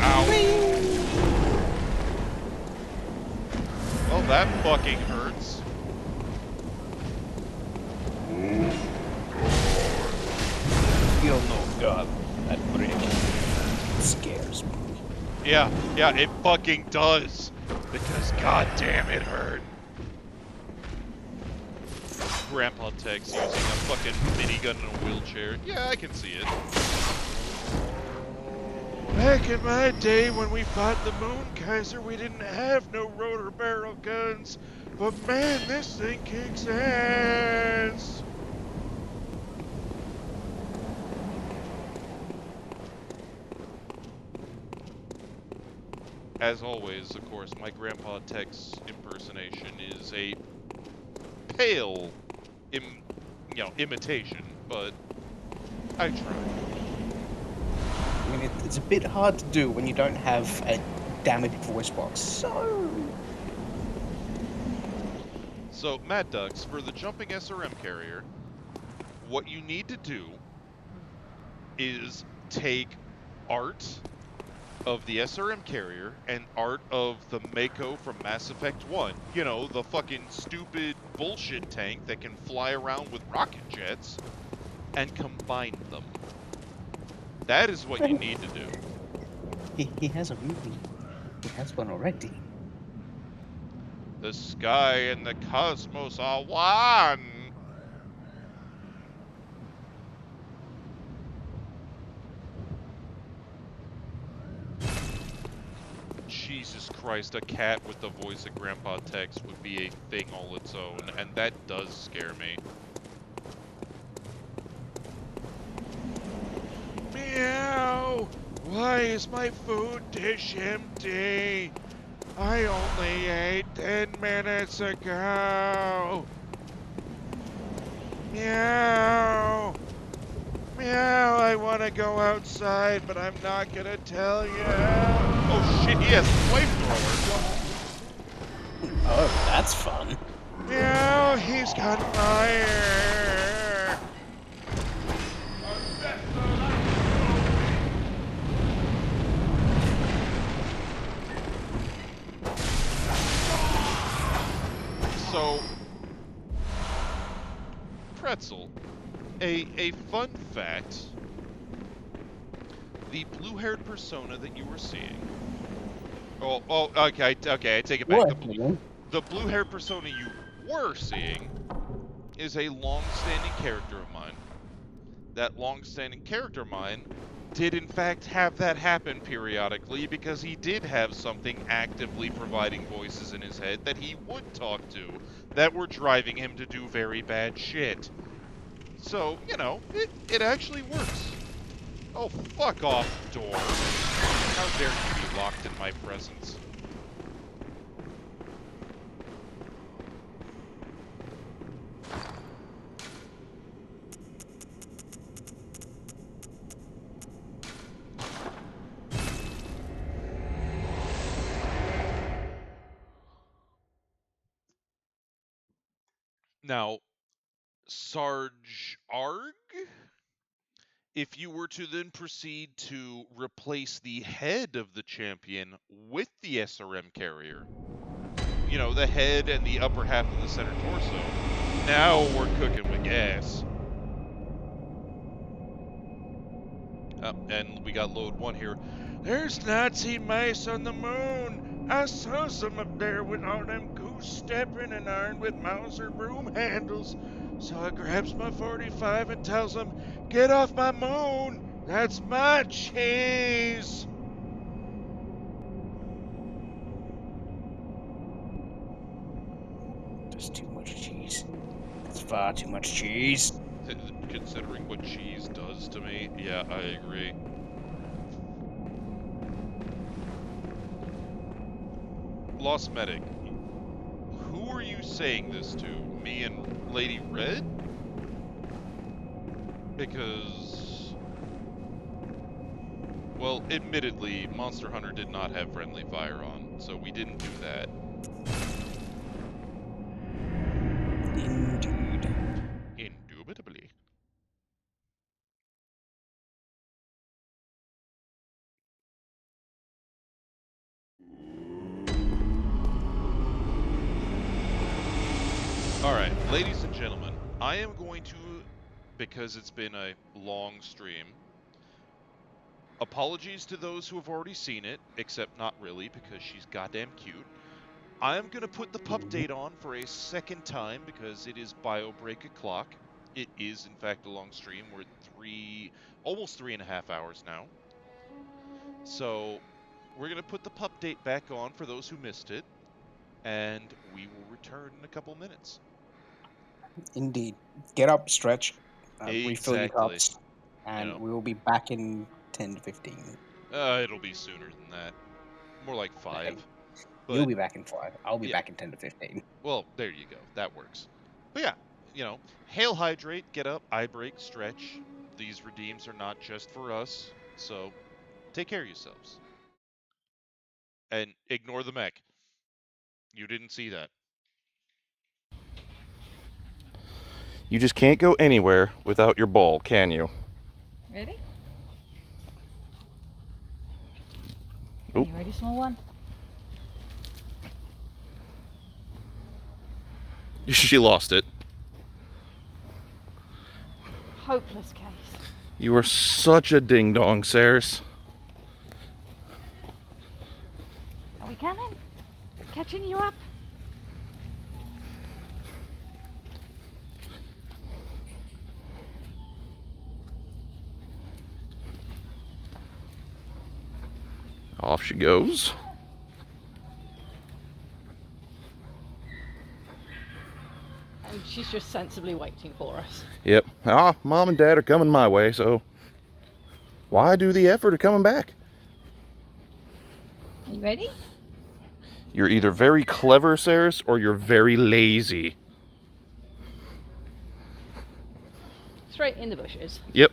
Ow. Well, that fucking hurts. You don't know God. That brick scares me. Yeah, it fucking does. Because goddamn it hurt. Grandpa Tex using a fucking minigun in a wheelchair. Yeah, I can see it. Back in my day when we fought the Moon Kaiser, we didn't have no rotor barrel guns. But man, this thing kicks ass. As always, of course, my Grandpa Tex impersonation is a pale imitation, but I try. I mean, it's a bit hard to do when you don't have a damaged voice box. So, Mad Ducks, for the jumping SRM carrier, what you need to do is take art of the SRM carrier and art of the Mako from Mass Effect 1. You know, the fucking stupid bullshit tank that can fly around with rocket jets, and combine them. That is what you need to do. He has a movie. He has one already. The sky and the cosmos are one. Jesus Christ, a cat with the voice of Grandpa Tex would be a thing all its own, and that does scare me. Meow! Why is my food dish empty? I only ate 10 minutes ago. Meow! Meow, I want to go outside, but I'm not gonna tell you. Oh shit, he has a flamethrower. Oh, that's fun. Meow, he's got fire. So, Pretzel, a fun fact, the blue-haired persona that you were seeing, okay, I take it back. The blue-haired persona you were seeing is a long-standing character of mine. That long-standing character of mine did in fact have that happen periodically because he did have something actively providing voices in his head that he would talk to that were driving him to do very bad shit. So, it actually works. Oh, fuck off, door. How dare you be locked in my presence? Now, Sarge Arg, if you were to then proceed to replace the head of the champion with the SRM carrier, you know, the head and the upper half of the center torso, now we're cooking with gas. And we got load 1 here. There's Nazi mice on the moon. I saw some up there with all them goose stepping and armed with Mauser broom handles. So I grabs my 45 and tells them, "Get off my moon! That's my cheese!" There's too much cheese. That's far too much cheese. Considering what cheese does to me, yeah, I agree. Lost Medic, who are you saying this to? Me and Lady Red? Because, well, admittedly, Monster Hunter did not have friendly fire on, so we didn't do that. Indeed. Indubitably. Alright, ladies and gentlemen, I am going to, because it's been a long stream, apologies to those who have already seen it, except not really, because she's goddamn cute. I am going to put the pup date on for a second time, because it is bio break o'clock. It is, in fact, a long stream. We're at almost 3.5 hours now. So, we're going to put the pup date back on for those who missed it, and we will return in a couple minutes. Indeed. Get up, stretch, refill your Exactly. cups, and You know. we will be back in 10 to 15. It'll be sooner than that. More like 5. Okay. But, You'll be back in 5. I'll be yeah. back in 10 to 15. Well, there you go. That works. But yeah, you know, hail, hydrate, get up, eye break, stretch. These redeems are not just for us, so take care of yourselves. And ignore the mech. You didn't see that. You just can't go anywhere without your ball, can you? Ready? Oop. You ready, small one? She lost it. Hopeless case. You are such a ding-dong, Saris. Are we coming? Catching you up? Off she goes. And she's just sensibly waiting for us. Yep. Mom and Dad are coming my way, so why do the effort of coming back? Are you ready? You're either very clever, Saris, or you're very lazy. Straight in the bushes. Yep.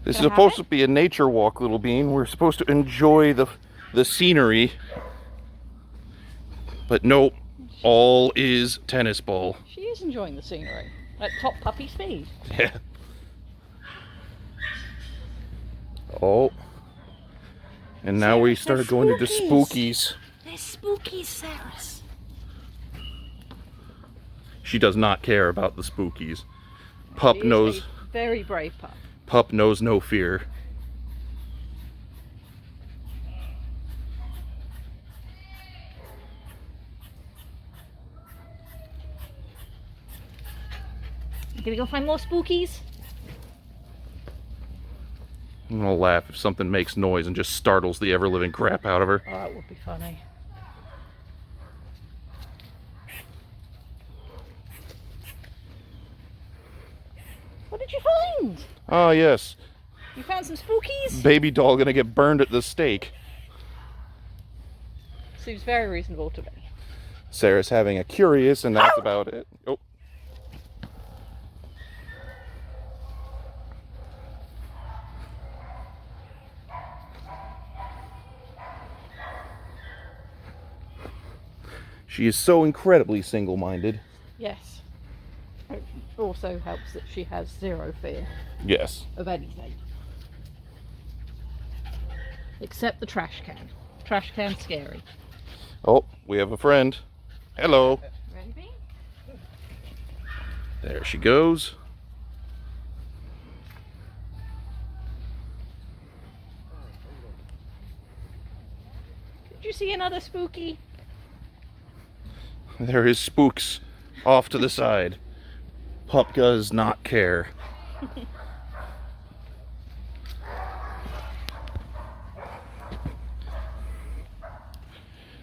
This is supposed to be a nature walk, little bean. We're supposed to enjoy the scenery. But nope, all is tennis ball. She is enjoying the scenery at top puppy speed. Yeah. Oh. And now we started going into spookies. They're spooky, Saris. She does not care about the spookies. Pup She is knows. a very brave pup. Pup knows no fear. You gonna go find more spookies? I'm gonna laugh if something makes noise and just startles the ever-living crap out of her. Oh, that would be funny. What did you find? Ah, yes. You found some spookies? Baby doll gonna get burned at the stake. Seems very reasonable to me. Sarah's having a curious, and that's about it. Oh. She is so incredibly single-minded. Yes. It also helps that she has zero fear Yes. of anything. Except the trash can. Trash can's scary. Oh, we have a friend. Hello. Ready, Bean? There she goes. Did you see another spooky? There is Spooks off to the side. Pup does not care.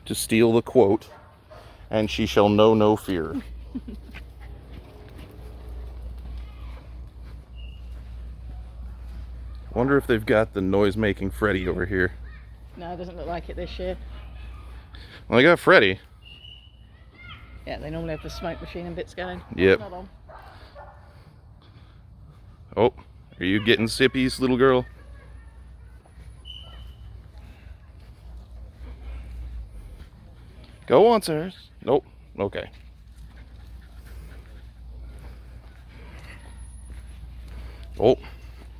To steal the quote, and she shall know no fear. Wonder if they've got the noise-making Freddy over here. No, it doesn't look like it this year. Well, they got Freddy. Yeah, they normally have the smoke machine and bits going. Yep. Not on. Oh, are you getting sippies, little girl? Go on, sir. Nope. Okay. Oh,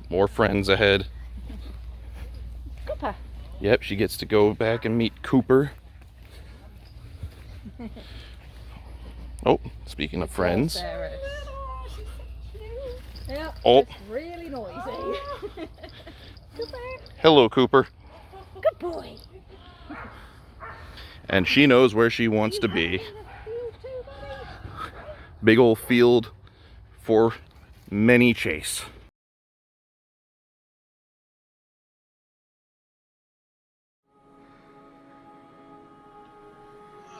more friends ahead. Cooper. Yep, she gets to go back and meet Cooper. Oh, speaking of friends. Sarah. Yep, Oh. it's really noisy. Cooper. Hello, Cooper. Good boy. And she knows where she wants to be. Big old field for many chase.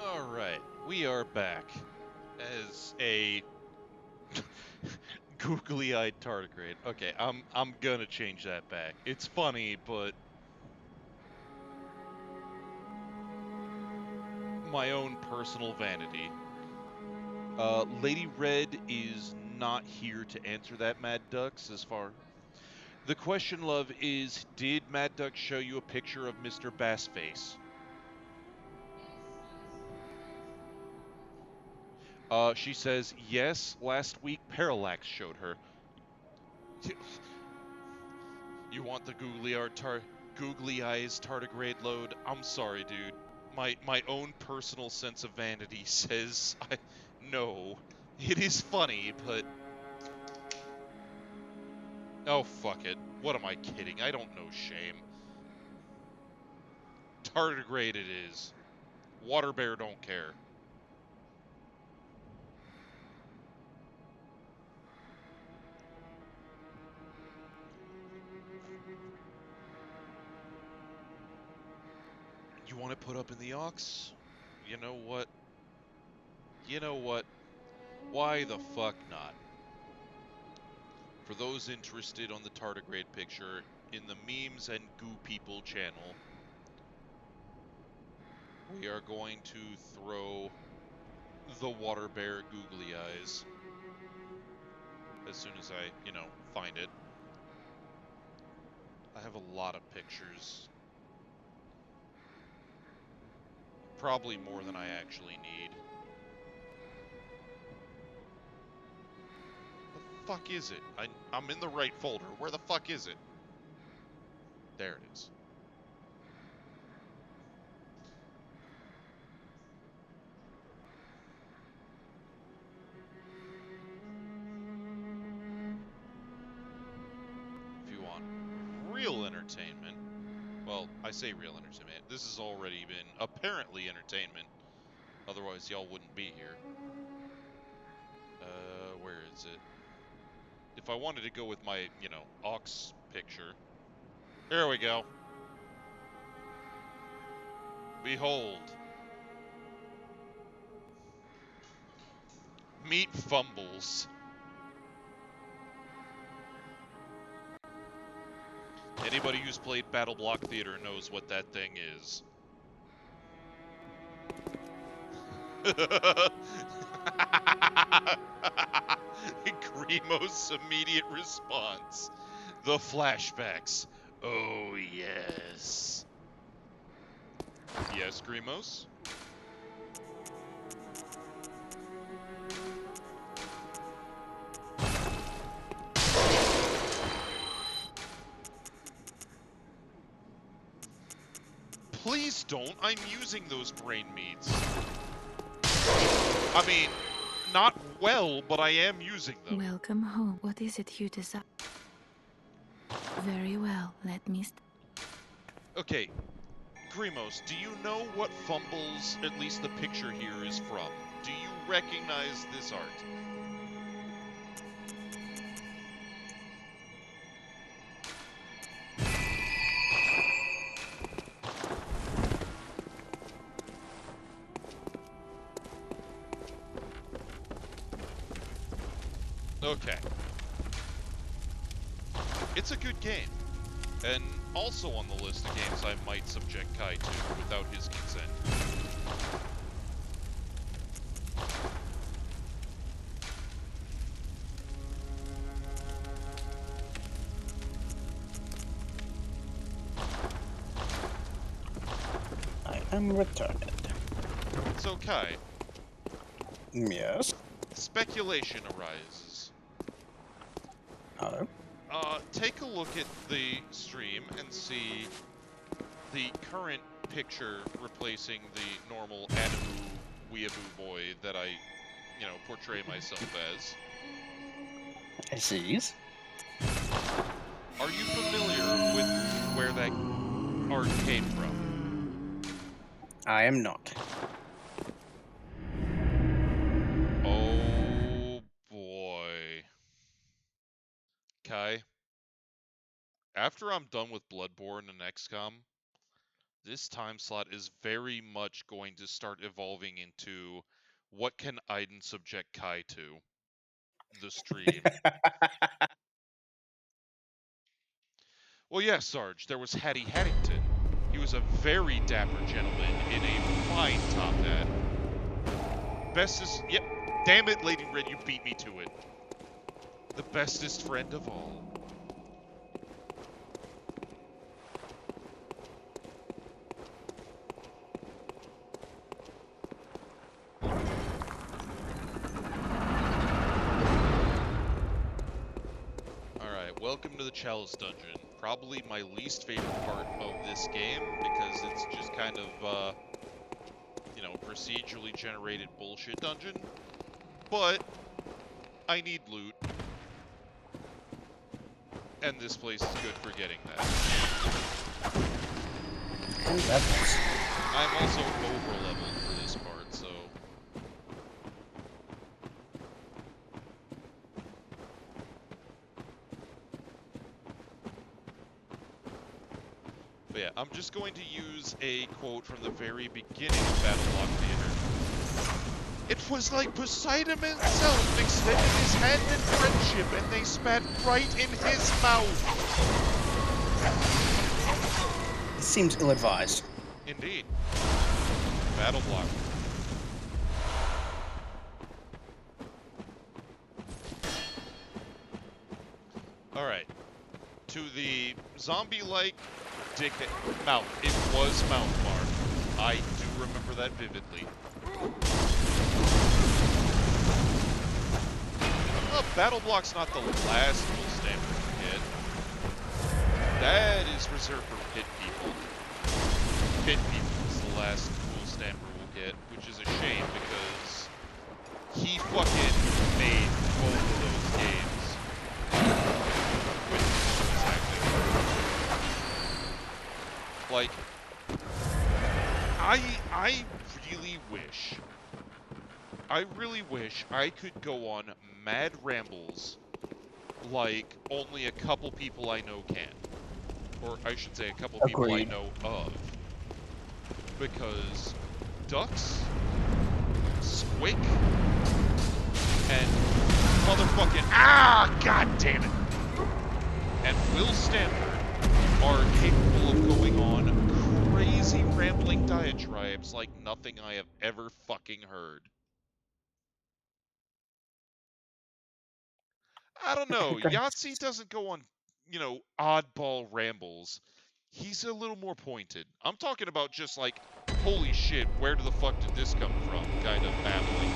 Alright, we are back as a googly-eyed tardigrade. Okay, I'm gonna change that back. It's funny, but my own personal vanity. Lady Red is not here to answer that, Mad Ducks, as far... The question, love, is, did Mad Duck show you a picture of Mr. Bassface? She says, yes, last week Parallax showed her. You want the googly eyes tardigrade load? I'm sorry, dude. My own personal sense of vanity says no. It is funny, but oh fuck it. What am I kidding? I don't know shame. Tardigrade it is. Water bear don't care. You want to put up in the ox? You know what? You know what? Why the fuck not? For those interested on the tardigrade picture, in the Memes and Goo People channel, we are going to throw the water bear googly eyes as soon as I, find it. I have a lot of pictures. Probably more than I actually need. The fuck is it? I'm in the right folder. Where the fuck is it? There it is. If you want real entertainment, well, I say real entertainment. This has already been apparently entertainment. Otherwise, y'all wouldn't be here. Where is it? If I wanted to go with my, ox picture. There we go. Behold. Meet Fumbles. Anybody who's played Battle Block Theater knows what that thing is. Grimo's immediate response. The flashbacks. Oh, yes. Yes, Grimos? Please don't. I'm using those brain meats. I mean, not well, but I am using them. Welcome home. What is it you desire? Very well. Let me. Okay, Grimos, do you know what Fumbles, at least the picture here, is from? Do you recognize this art? Okay. It's a good game. And also on the list of games I might subject Kai to without his consent. I am returned. So Kai, Yes. speculation arises. Hello. Take a look at the stream and see the current picture replacing the normal Anabu weeaboo boy that I, portray myself as. I see. Are you familiar with where that art came from? I am not. Oh boy. Kai, after I'm done with Bloodborne and XCOM, this time slot is very much going to start evolving into what can Iden subject Kai to? The stream. Well, yes, Sarge, there was Hattie Haddington. He was a very dapper gentleman in a fine top hat. Bestest... Yep, damn it, Lady Red, you beat me to it. The bestest friend of all. Alright, welcome to the Chalice Dungeon. Probably my least favorite part of this game, because it's just kind of, procedurally generated bullshit dungeon. But, I need loot. And this place is good for getting that. And levels. I'm also over-leveled for this part, so... But yeah, I'm just going to use a quote from the very beginning of Battleblock Theater. It was like Poseidon himself extended his hand in friendship, and they spat right in his mouth. It seems ill-advised. Indeed. Battleblock. Alright. To the zombie-like dick mouth. It was mouth mark. I do remember that vividly. Battleblock's not the last full stamper we get. That is reserved for pit people. Pit people is the last full stamper we'll get, which is a shame because he fucking made both of those games with his acting. Like, I really wish I could go on mad rambles like only a couple people I know can. Or I should say a couple people I Agreed. know of. Because Ducks, Squick, and motherfucking god damn it! And Will Stanford are capable of going on crazy rambling diatribes like nothing I have ever fucking heard. I don't know. Yahtzee doesn't go on, oddball rambles. He's a little more pointed. I'm talking about just like, holy shit, where the fuck did this come from? Kind of babbling.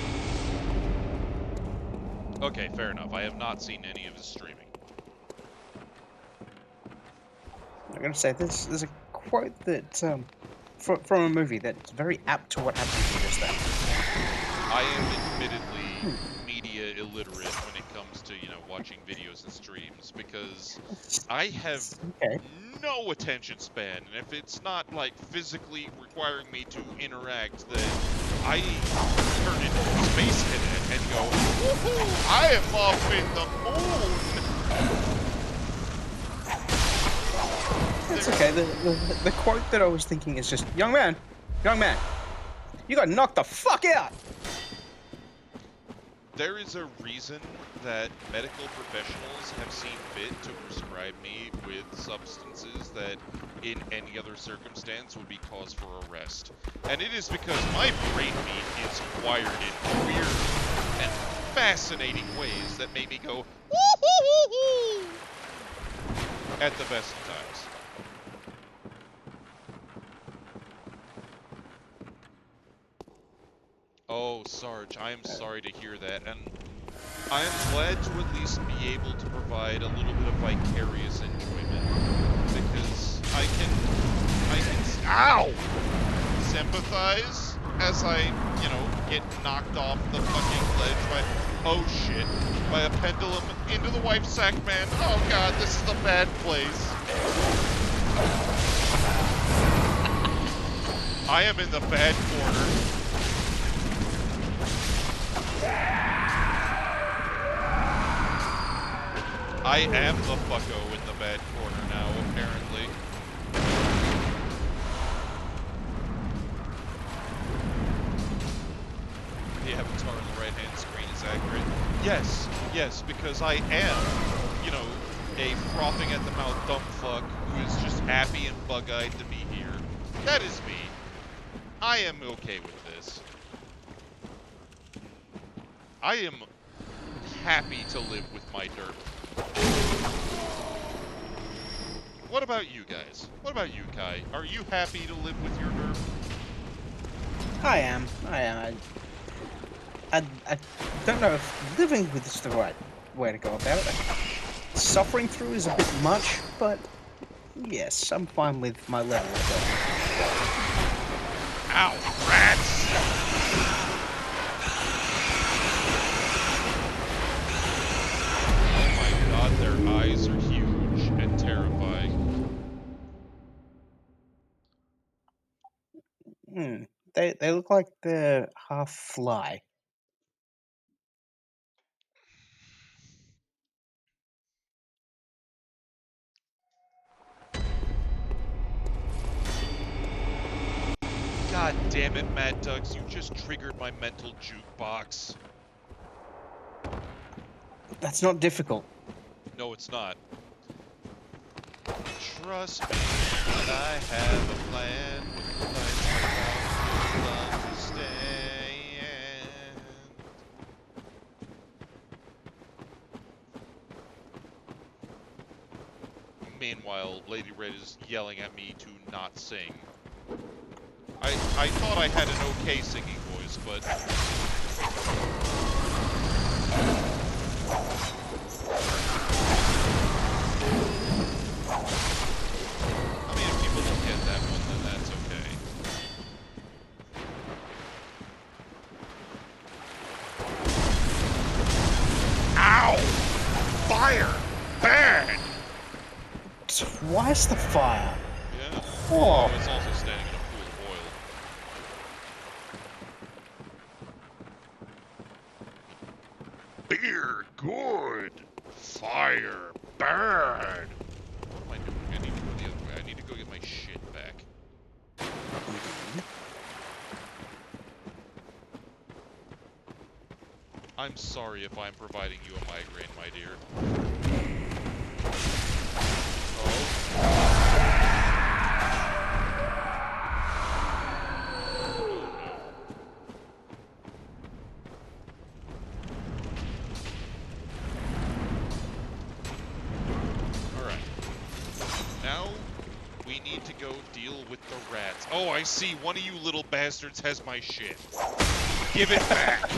Okay, fair enough. I have not seen any of his streaming. I'm gonna say there's a quote that from a movie that's very apt to what happened to you just then. I am admittedly media illiterate when it comes to, watching videos and streams because I have Okay. no attention span, and if it's not like physically requiring me to interact, then I turn into a space cadet and go, woohoo! I am off in the moon! It's okay. The quote that I was thinking is just, young man, you got knocked the fuck out. There is a reason that medical professionals have seen fit to prescribe me with substances that in any other circumstance would be cause for arrest. And it is because my brain meat is wired in weird and fascinating ways that make me go, woo-hoo-hoo-hoo, at the best of times. Oh, Sarge, I am sorry to hear that, and I am glad to at least be able to provide a little bit of vicarious enjoyment, because I can, ow! Sympathize as I, get knocked off the fucking ledge by, oh shit, by a pendulum into the wife sack man. Oh god, this is a bad place. I am in the bad corner. I am the fucko in the bad corner now, apparently. The avatar on the right-hand screen is accurate. Yes, because I am, a frothing at the mouth dumb fuck who is just happy and bug-eyed to be here. That is me. I am okay with this. I am happy to live with my derp. What about you guys? What about you, Kai? Are you happy to live with your derp? I am. I don't know if living with is the right way to go about it. Suffering through is a bit much, but yes, I'm fine with my level of it. Ow, rats! Oh my god, their eyes are huge and terrifying. They look like they're half fly. God damn it, Mad Ducks, you just triggered my mental jukebox. That's not difficult. No, it's not. Trust me, that I have a plan with the lights out, you'll understand. Meanwhile, Lady Red is yelling at me to not sing. I thought I had an okay singing voice, but... I mean, if people don't get that one, then that's okay. Ow! Fire! Bad! Twice the fire. Yeah. Oh. It's also standing in a pool of oil. Beer, good. Fire, bad. What am I doing? I need to go the other way. I need to go get my shit back. I'm sorry if I'm providing you a migraine, my dear. Oh. Now, we need to go deal with the rats. Oh, I see. One of you little bastards has my shit. Give it back!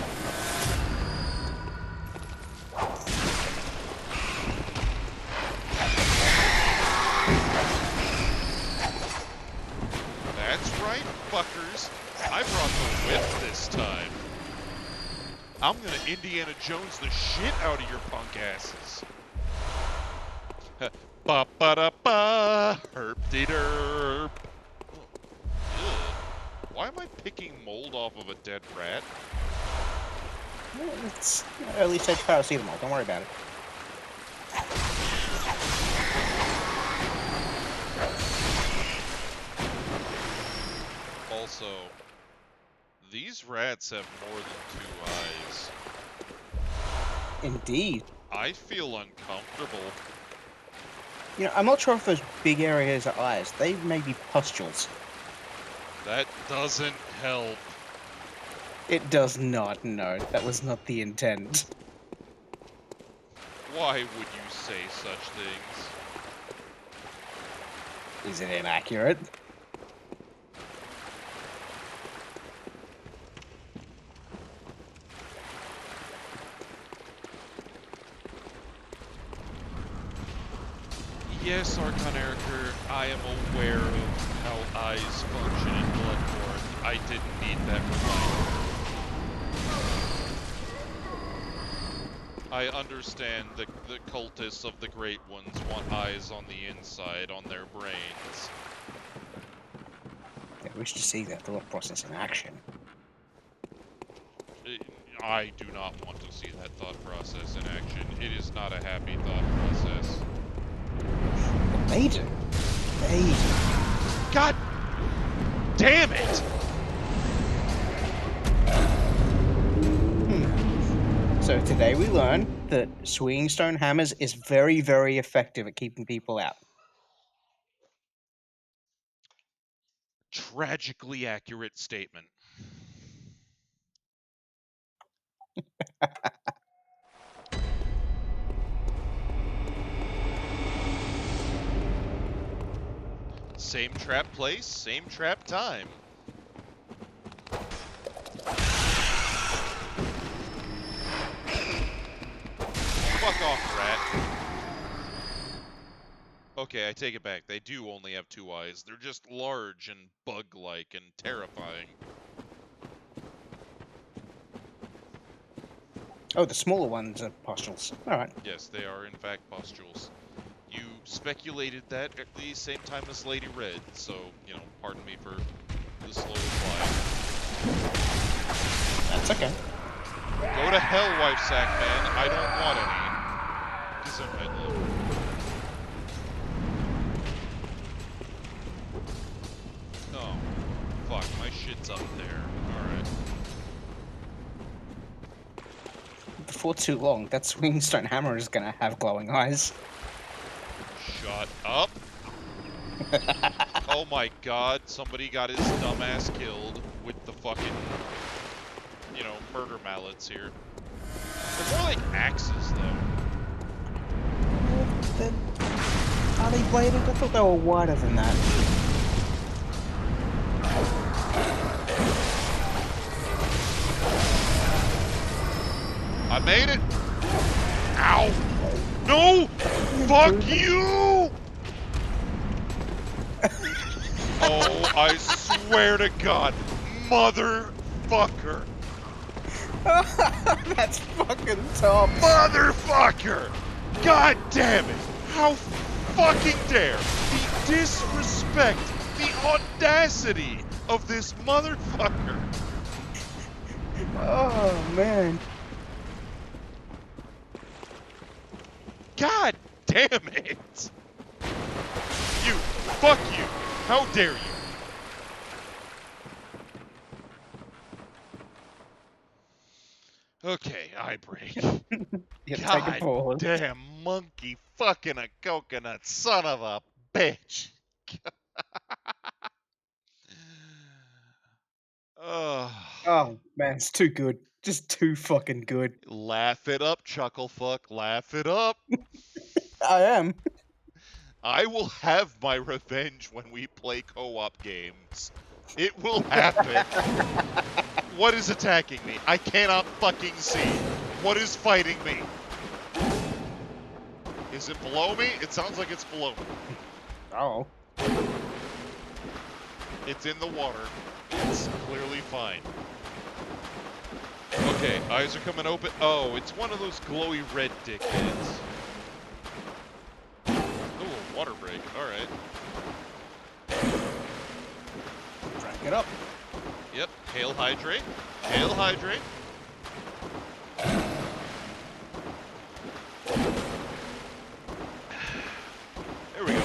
That's right, fuckers. I brought the whip this time. I'm gonna Indiana Jones the shit out of your punk asses. Ba ba da ba, herp de derp. Why am I picking mold off of a dead rat? It's early stage paracetamol. Don't worry about it. Also, these rats have more than 2 eyes. Indeed. I feel uncomfortable. You know, I'm not sure if those big areas are eyes. They may be pustules. That doesn't help. It does not, no. That was not the intent. Why would you say such things? Is it inaccurate? Yes, Archon Eriker, I am aware of how eyes function in Bloodborne. I didn't need that reminder. I understand the cultists of the Great Ones want eyes on the inside, on their brains. I wish to see that thought process in action. I do not want to see that thought process in action. It is not a happy thought process. But they do. They do. God damn it! So today we learned that swinging stone hammers is very, very effective at keeping people out. Tragically accurate statement. Same trap place, same trap time. Fuck off, rat. Okay, I take it back. They do only have 2 eyes. They're just large and bug-like and terrifying. Oh, the smaller ones are pustules. Alright. Yes, they are in fact pustules. You speculated that at the same time as Lady Red, so, you know, pardon me for the slow reply. That's okay. Go to hell, wife sack man. I don't want any. Kiss on my lip. Oh, fuck, my shit's up there. Alright. Before too long, that swinging stone hammer is gonna have glowing eyes. Shut up. Oh my god, somebody got his dumbass killed with the fucking, you know, murder mallets here. They're more like axes, though. Are they bladed? I thought they were wider than that. I made it! Ow! No! Fuck you! Oh, I swear to God, motherfucker! That's fucking top. Motherfucker! God damn it! How fucking dare! The disrespect, the audacity of this motherfucker! Oh, man. God damn it! You, fuck you! How dare you! Okay, I break. Yeah, take a God pause. damn monkey fucking a coconut, son of a bitch! Ugh. Oh, man, it's too good. Just too fucking good. Laugh it up, chucklefuck, laugh it up! I am. I will have my revenge when we play co-op games. It will happen. What is attacking me? I cannot fucking see. What is fighting me? Is it below me? It sounds like it's below me. Oh. It's in the water. It's clearly fine. Okay, eyes are coming open. Oh, it's one of those glowy red dickheads. Oh, a water break. Alright. Drank it up. Yep, hail hydrate. Hail hydrate. There we go.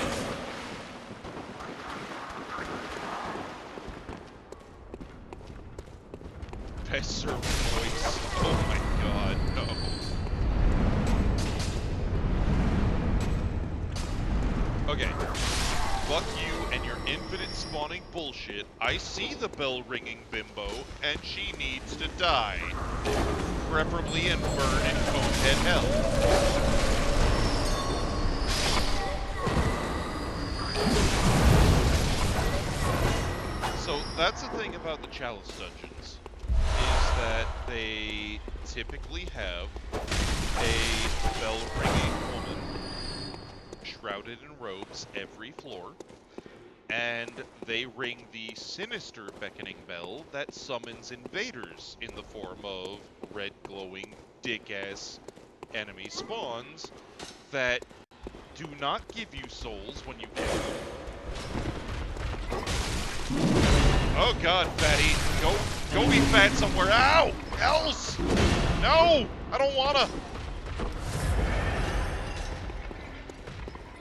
Best served voice. Oh my god, no. Okay. Fuck you and your infinite spawning bullshit. I see the bell ringing bimbo, and she needs to die. Preferably and burn in Conehead hell. So that's the thing about the Chalice dungeons, is that they typically have a bell-ringing woman shrouded in robes every floor, and they ring the sinister beckoning bell that summons invaders in the form of red glowing dick-ass enemy spawns that do not give you souls when you kill them. Oh god, fatty. Go be fat somewhere. Ow! Else! No! I don't wanna!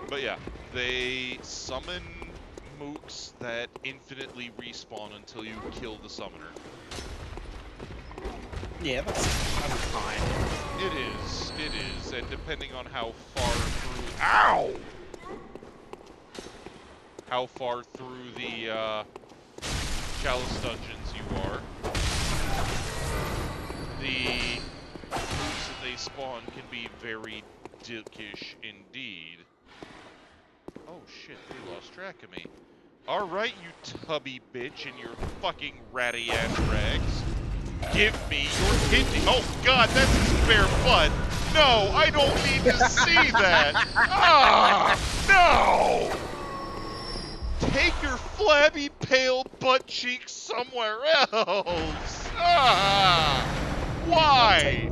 But yeah, they summon mooks that infinitely respawn until you kill the summoner. Yeah, that's unkind. It is, and depending on how far through... Ow! How far through the, Chalice dungeons you are, the moves that they spawn can be very dickish indeed. Oh shit, they lost track of me. Alright, you tubby bitch in your fucking ratty ass rags. Give me your kidney. Oh god, that's his bare butt. No, I don't need to see that. Ah, no! Take your flabby, pale butt cheeks somewhere else. Ah, why?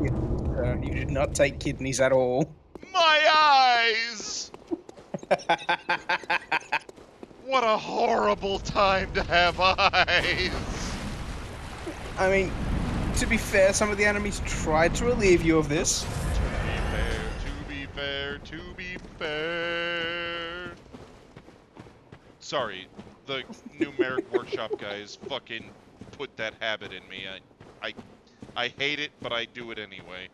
You did not take kidneys at all. My eyes! What a horrible time to have eyes! I mean, to be fair, some of the enemies tried to relieve you of this. To be fair. Sorry, the numeric workshop guys fucking put that habit in me. I hate it, but I do it anyway.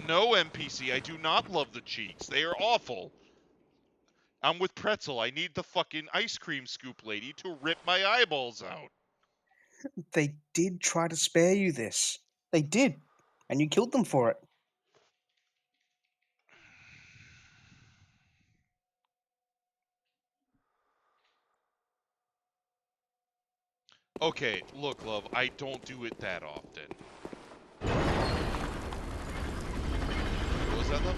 No, NPC, I do not love the cheeks. They are awful. I'm with Pretzel. I need the fucking ice cream scoop lady to rip my eyeballs out. They did try to spare you this. They did. And you killed them for it. Okay, look, love, I don't do it that often. What was that, love?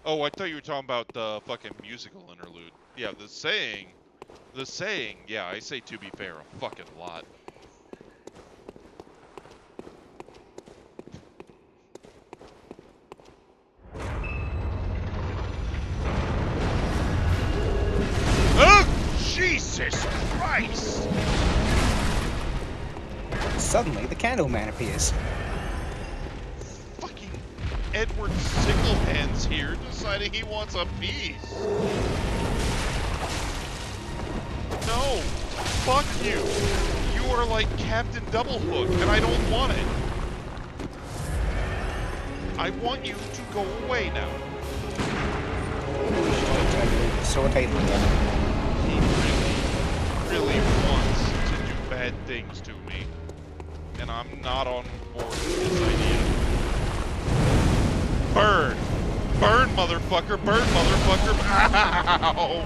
Oh, I thought you were talking about the fucking musical interlude. Yeah, the saying, yeah, I say to be fair a fucking lot. Oh, Jesus Christ! Suddenly, the Candleman appears. Fucking Edward Sicklehands here deciding he wants a piece. No! Fuck you! You are like Captain Doublehook, and I don't want it. I want you to go away now. Facilitate the He really wants to do bad things to me. And I'm not on board with this idea. Burn! Burn, motherfucker! Burn, motherfucker! Ow!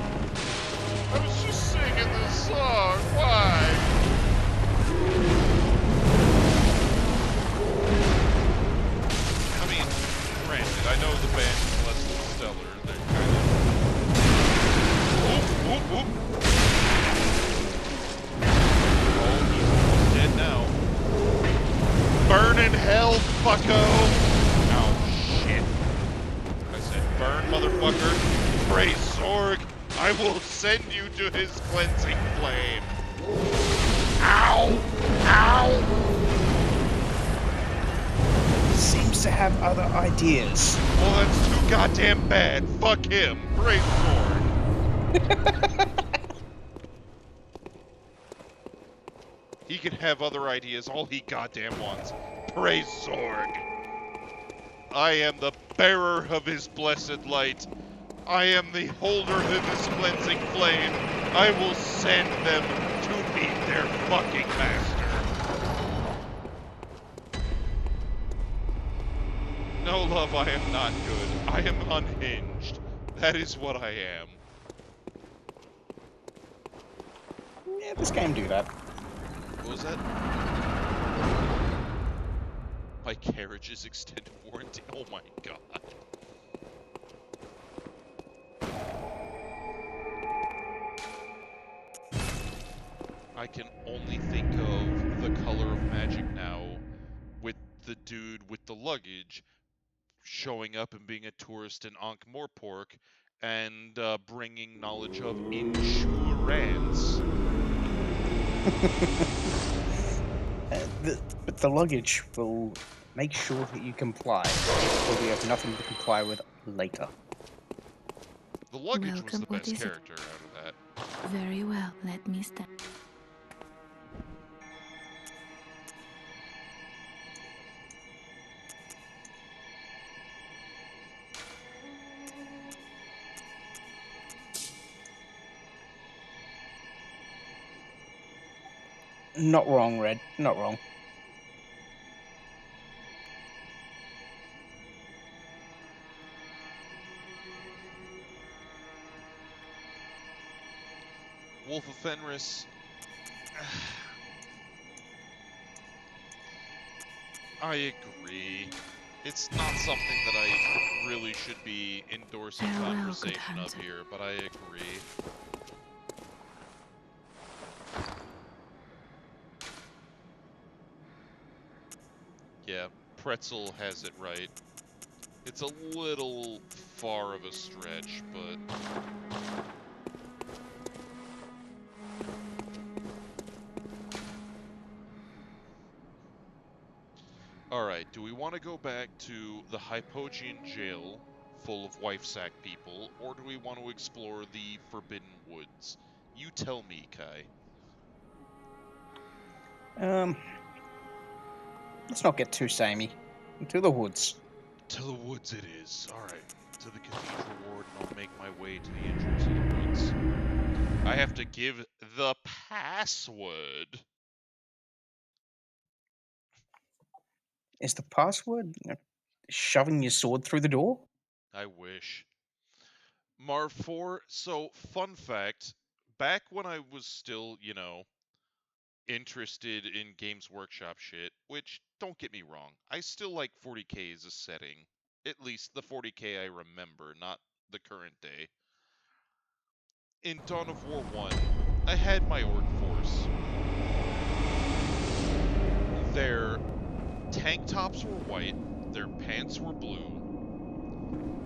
I was just singing this song. Why? I mean, granted, I know the band is less than stellar. motherfucker. Praise Zorg. I will send you to his cleansing flame. Ow! Ow! Seems to have other ideas. Well, that's too goddamn bad. Fuck him. Praise Zorg. He can have other ideas all he goddamn wants. Praise Zorg. I am the bearer of his blessed light. I am the holder of his cleansing flame. I will send them to meet their fucking master. No, love, I am not good. I am unhinged. That is what I am. Yeah, this game do that. What was that? My carriage's extended warranty. Oh my god. I can only think of the color of magic now with the dude with the luggage showing up and being a tourist in Ankh-Morpork and bringing knowledge of insurance. But the luggage will make sure that you comply, or we have nothing to comply with later. The luggage was Welcome. the What best is it? character out of that. Very well. Let me step. Not wrong, Red. Not wrong. Wolf of Fenris. I agree. It's not something that I really should be endorsing Farewell, good conversation of hunter. here, but I agree. Yeah, Pretzel has it right. It's a little far of a stretch, but... Alright, do we want to go back to the Hypogean jail full of wife-sack people, or do we want to explore the Forbidden Woods? You tell me, Kai. Let's not get too samey. To the woods. To the woods it is. Alright, to the Cathedral Ward, and I'll make my way to the entrance of the woods. I have to give the password. Is the password shoving your sword through the door? I wish. Marv 4, so fun fact, back when I was still, you know, interested in Games Workshop shit, which, don't get me wrong, I still like 40k as a setting. At least the 40k I remember, not the current day. In Dawn of War 1, I had my Orc force. Their tank tops were white, their pants were blue,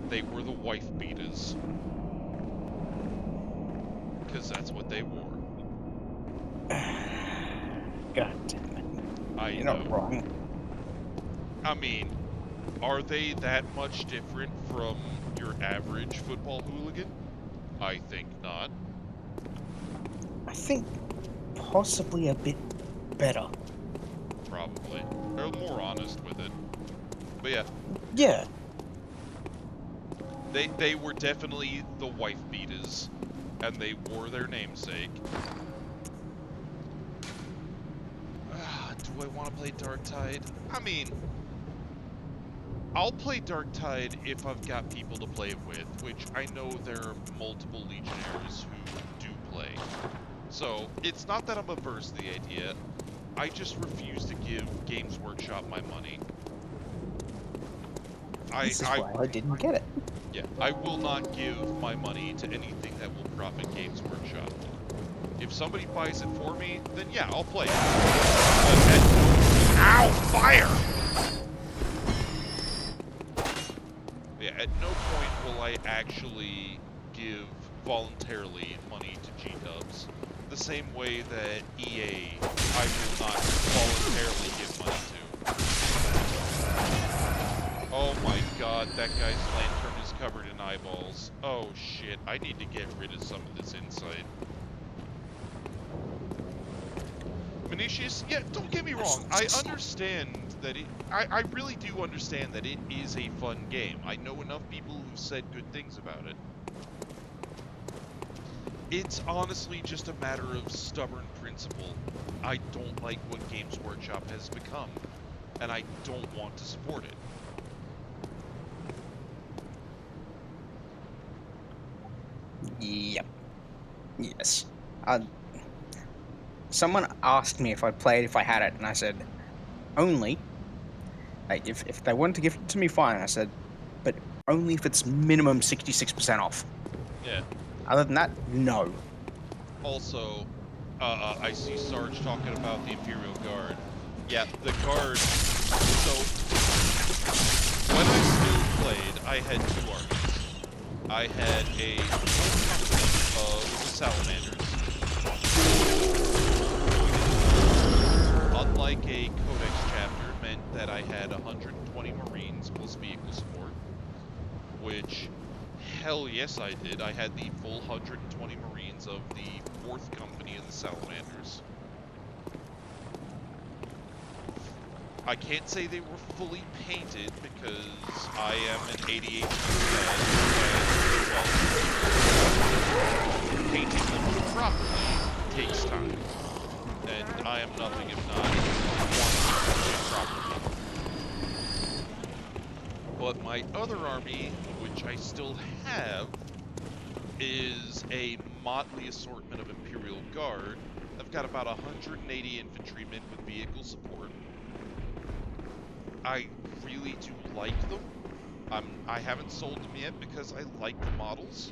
they were the wife beaters. Because that's what they wore. God damn it. You're not wrong. I mean, are they that much different from your average football hooligan? I think not. I think possibly a bit better. Probably. They're more honest with it. But yeah. Yeah. They were definitely the wife beaters, and they wore their namesake. Do I want to play Darktide? I mean, I'll play Darktide if I've got people to play it with, which I know there are multiple Legionnaires who do play. So, it's not that I'm averse to the idea, I just refuse to give Games Workshop my money. This is why I didn't get it. Yeah, I will not give my money to anything that will profit Games Workshop. If somebody buys it for me, then yeah, I'll play it. Ow! Fire! Yeah, at no point will I actually give voluntarily money to G-dubs, the same way that EA I will not voluntarily give money to. Oh my god, that guy's lantern is covered in eyeballs. Oh shit, I need to get rid of some of this insight. Manicius, yeah, don't get me wrong, I understand that I really do understand that it is a fun game. I know enough people who said good things about it. It's honestly just a matter of stubborn principle. I don't like what Games Workshop has become, and I don't want to support it. Yep. Yes. Someone asked me if I played if I had it, and I said, only. Like, if they wanted to give it to me, fine. I said, but only if it's minimum 66% off. Yeah. Other than that, no. Also, I see Sarge talking about the Imperial Guard. Yeah, the Guard. So, when I still played, I had two armies. I had a whole company of the Salamanders. Unlike a Codex chapter, meant that I had 120 Marines plus vehicle support, which, hell yes I did. I had the full 120 Marines of the 4th Company of the Salamanders. I can't say they were fully painted because I am an 88 and, well, painting them properly takes time. And I am nothing if not properly. But my other army, which I still have, is a motley assortment of Imperial Guard. I've got about 180 infantrymen with vehicle support. I really do like them. I haven't sold them yet because I like the models,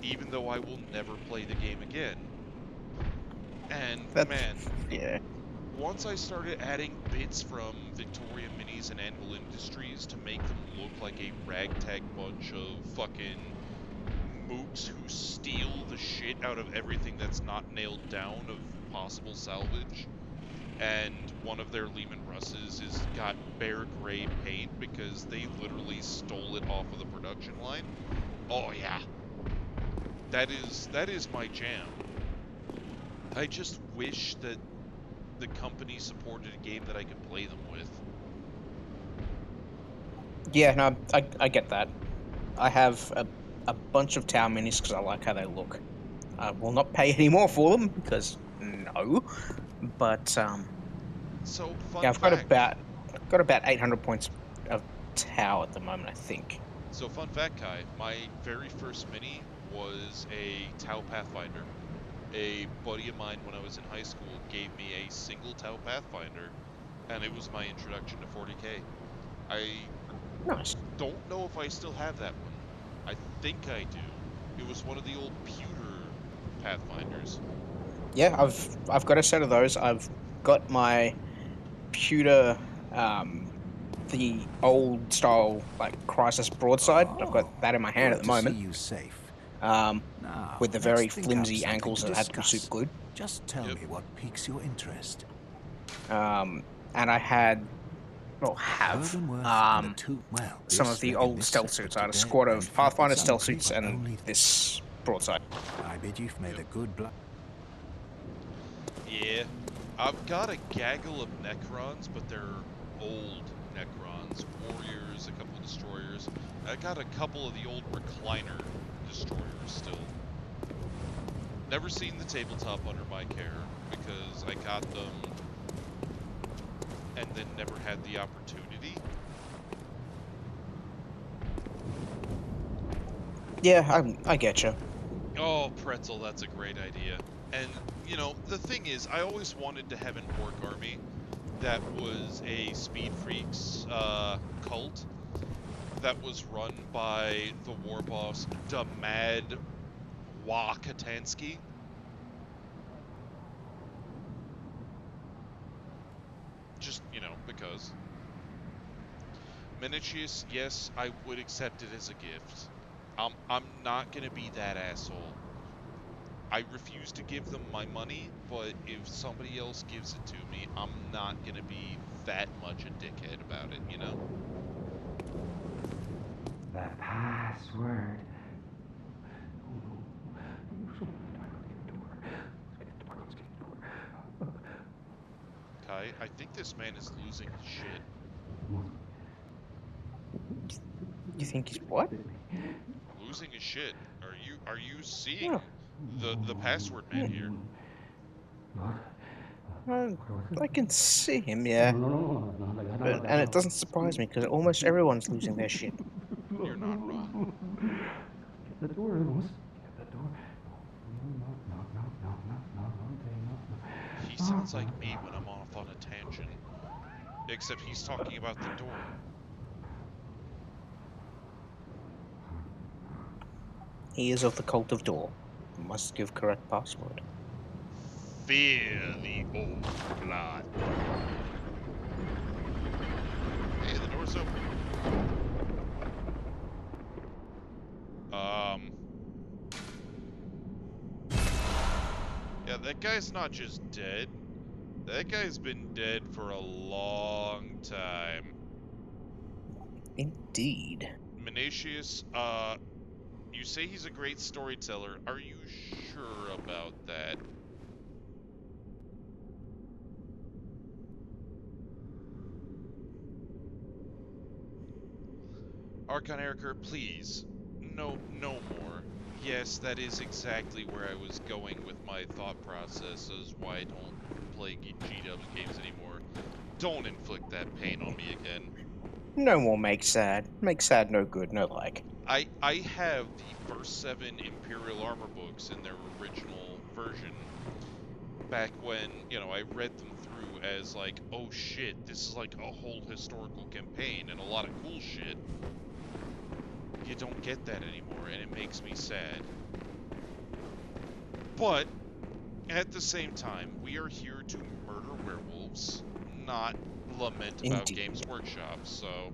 even though I will never play the game again. And man, yeah. Once I started adding bits from Victoria Minis and Anvil Industries to make them look like a ragtag bunch of fucking mooks who steal the shit out of everything that's not nailed down of possible salvage, and one of their Lehman Russes has got bare gray paint because they literally stole it off of the production line. Oh yeah. That is my jam. I just wish that the company supported a game that I could play them with. Yeah, no, I get that. I have a bunch of Tower Minis because I like how they look. I will not pay any more for them because no. But So fun yeah, I've fact. got about 800 points of Tower at the moment, I think. So fun fact, Kai, my very first mini was a Tau Pathfinder. A buddy of mine when I was in high school gave me a single Tau Pathfinder, and it was my introduction to 40k. I Nice. don't know if I still have that one. I think I do. It was one of the old pewter Pathfinders. Yeah, I've got a set of those. I've got my pewter, the old style like Crisis broadside. I've got that in my hand at the moment. See you safe. With the let's very think up flimsy something ankles to that had to be discuss. super glued. Just tell me what piques your interest. And I had, well, have some of the old stealth suits. I had a squad of Pathfinder stealth suits and this broadside. I bet you've made a good block. Yeah. I've got a gaggle of Necrons, but they're old Necrons. Warriors, a couple destroyers. I got a couple of the old recliner destroyers still. Never seen the tabletop under my care, because I got them and then never had the opportunity. Yeah, I get you. Oh, pretzel, that's a great idea. And, you know, the thing is, I always wanted to have an orc army that was a Speed Freaks cult that was run by the war boss, Damad Katansky. Just, you know, because. Miniatus, yes, I would accept it as a gift. I'm not gonna be that asshole. I refuse to give them my money, but if somebody else gives it to me, I'm not gonna be that much a dickhead about it, you know? The password. Kai, I think this man is losing his shit. You think he's what? Losing his shit. Are you seeing Oh. the password man here? I can see him, yeah. And it doesn't surprise me because almost everyone's losing their shit. You're not wrong. Get the door, Amos. Get the door. No. He sounds like me when I'm off on a tangent. Except he's talking about the door. He is of the cult of Door. Must give correct password. Fear the old blood. Hey, the door's open. Yeah, that guy's not just dead. That guy's been dead for a long time. Indeed. Miniatus, you say he's a great storyteller. Are you sure about that? Archon Eriker, please. No more. Yes, that is exactly where I was going with my thought process as why I don't play G-Dubs games anymore. Don't inflict that pain on me again. No more make sad. Make sad no good, no like. I have the first 7 Imperial Armor books in their original version. Back when, you know, I read them through as like, oh shit, this is like a whole historical campaign and a lot of cool shit. You don't get that anymore, and it makes me sad. But, at the same time, we are here to murder werewolves, not lament about Indeed. Games Workshop, so...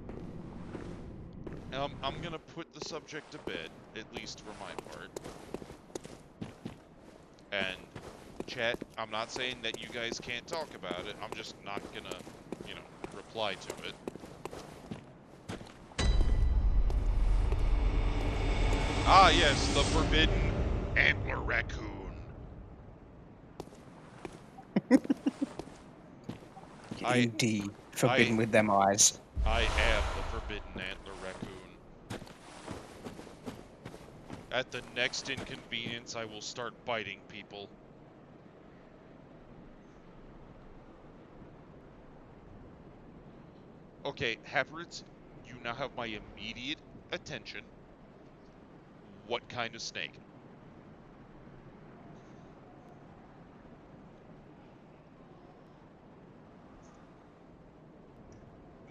I'm gonna put the subject to bed, at least for my part. And, chat, I'm not saying that you guys can't talk about it, I'm just not gonna, you know, reply to it. Ah, yes, the forbidden antler raccoon. Indeed. Forbidden with them eyes. I am the forbidden antler raccoon. At the next inconvenience, I will start biting people. Okay, Havertz, you now have my immediate attention. What kind of snake?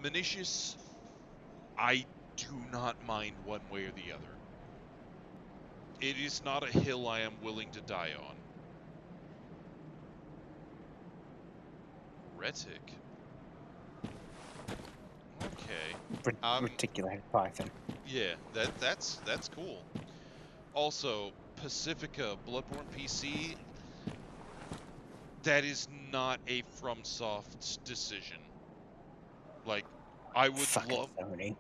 Miniatus, I do not mind one way or the other. It is not a hill I am willing to die on. Retic? Okay. Reticulated python. Yeah, that's cool. Also, Pacifica Bloodborne PC, that is not a FromSoft decision. Like, I would love... Sony.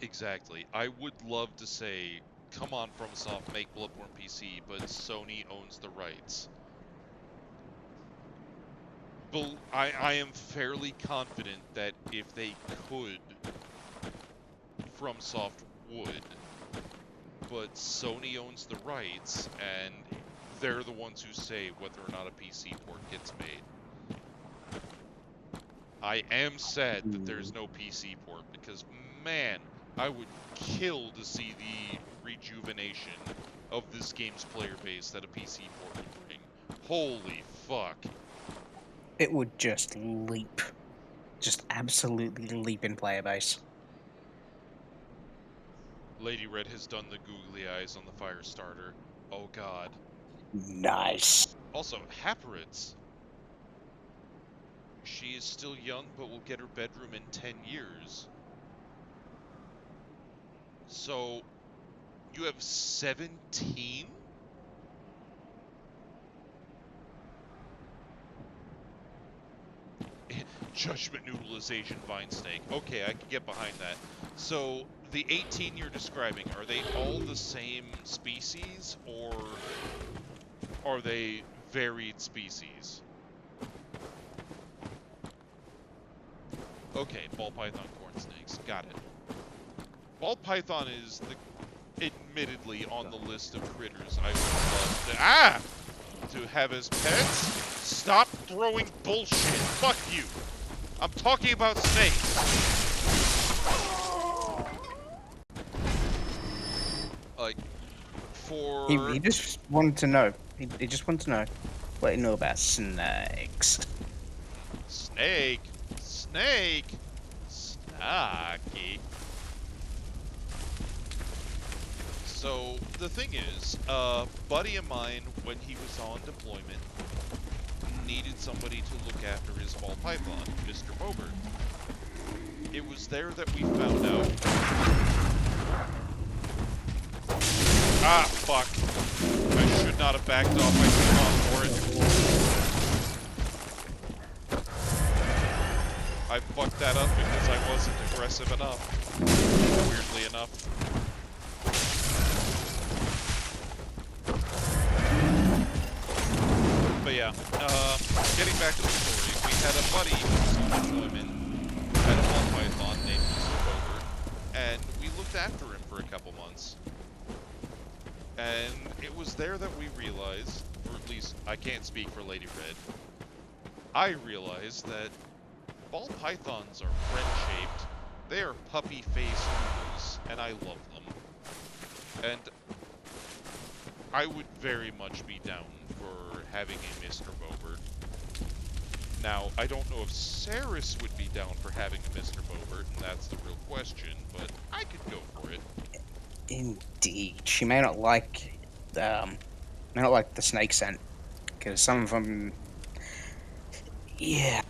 Exactly. I would love to say, come on FromSoft, make Bloodborne PC, but Sony owns the rights. But I am fairly confident that if they could, FromSoft would. But Sony owns the rights, and they're the ones who say whether or not a PC port gets made. I am sad that there's no PC port, because, man, I would kill to see the rejuvenation of this game's player base that a PC port would bring. Holy fuck. It would just leap. Just absolutely leap in player base. Lady Red has done the googly eyes on the fire starter. Oh god. Nice. Also, Haparitz. She is still young, but will get her bedroom in 10 years. So, you have 17? Judgment Noodle is Asian Vine Snake. Okay, I can get behind that. So, the 18 you're describing, are they all the same species, or are they varied species? Okay, ball python corn snakes. Got it. Ball python is admittedly on the list of critters I would love to have as pets. Stop throwing bullshit. Fuck you. I'm talking about snakes. Like, for... He just wanted to know. He just wanted to know what you know about snakes. Snake? Snake? Snacky. So, the thing is, a buddy of mine, when he was on deployment, needed somebody to look after his ball python, Mr. Bobert. It was there that we found out... Ah, fuck. I should not have backed off. I came off for it. I fucked that up because I wasn't aggressive enough. Weirdly enough. But yeah, getting back to the story, we had a buddy who was on deployment, had a ball python named Mr. Bobert, and we looked after him for a couple months. And it was there that we realized, or at least I can't speak for Lady Red, I realized that ball pythons are friend-shaped. They are puppy-faced noodles, and I love them. And I would very much be down for having a Mr. Bobert. Now, I don't know if Saris would be down for having a Mr. Bobert, and that's the real question, but I could go for it. Indeed, she may not like the snake scent, because some of them, yeah.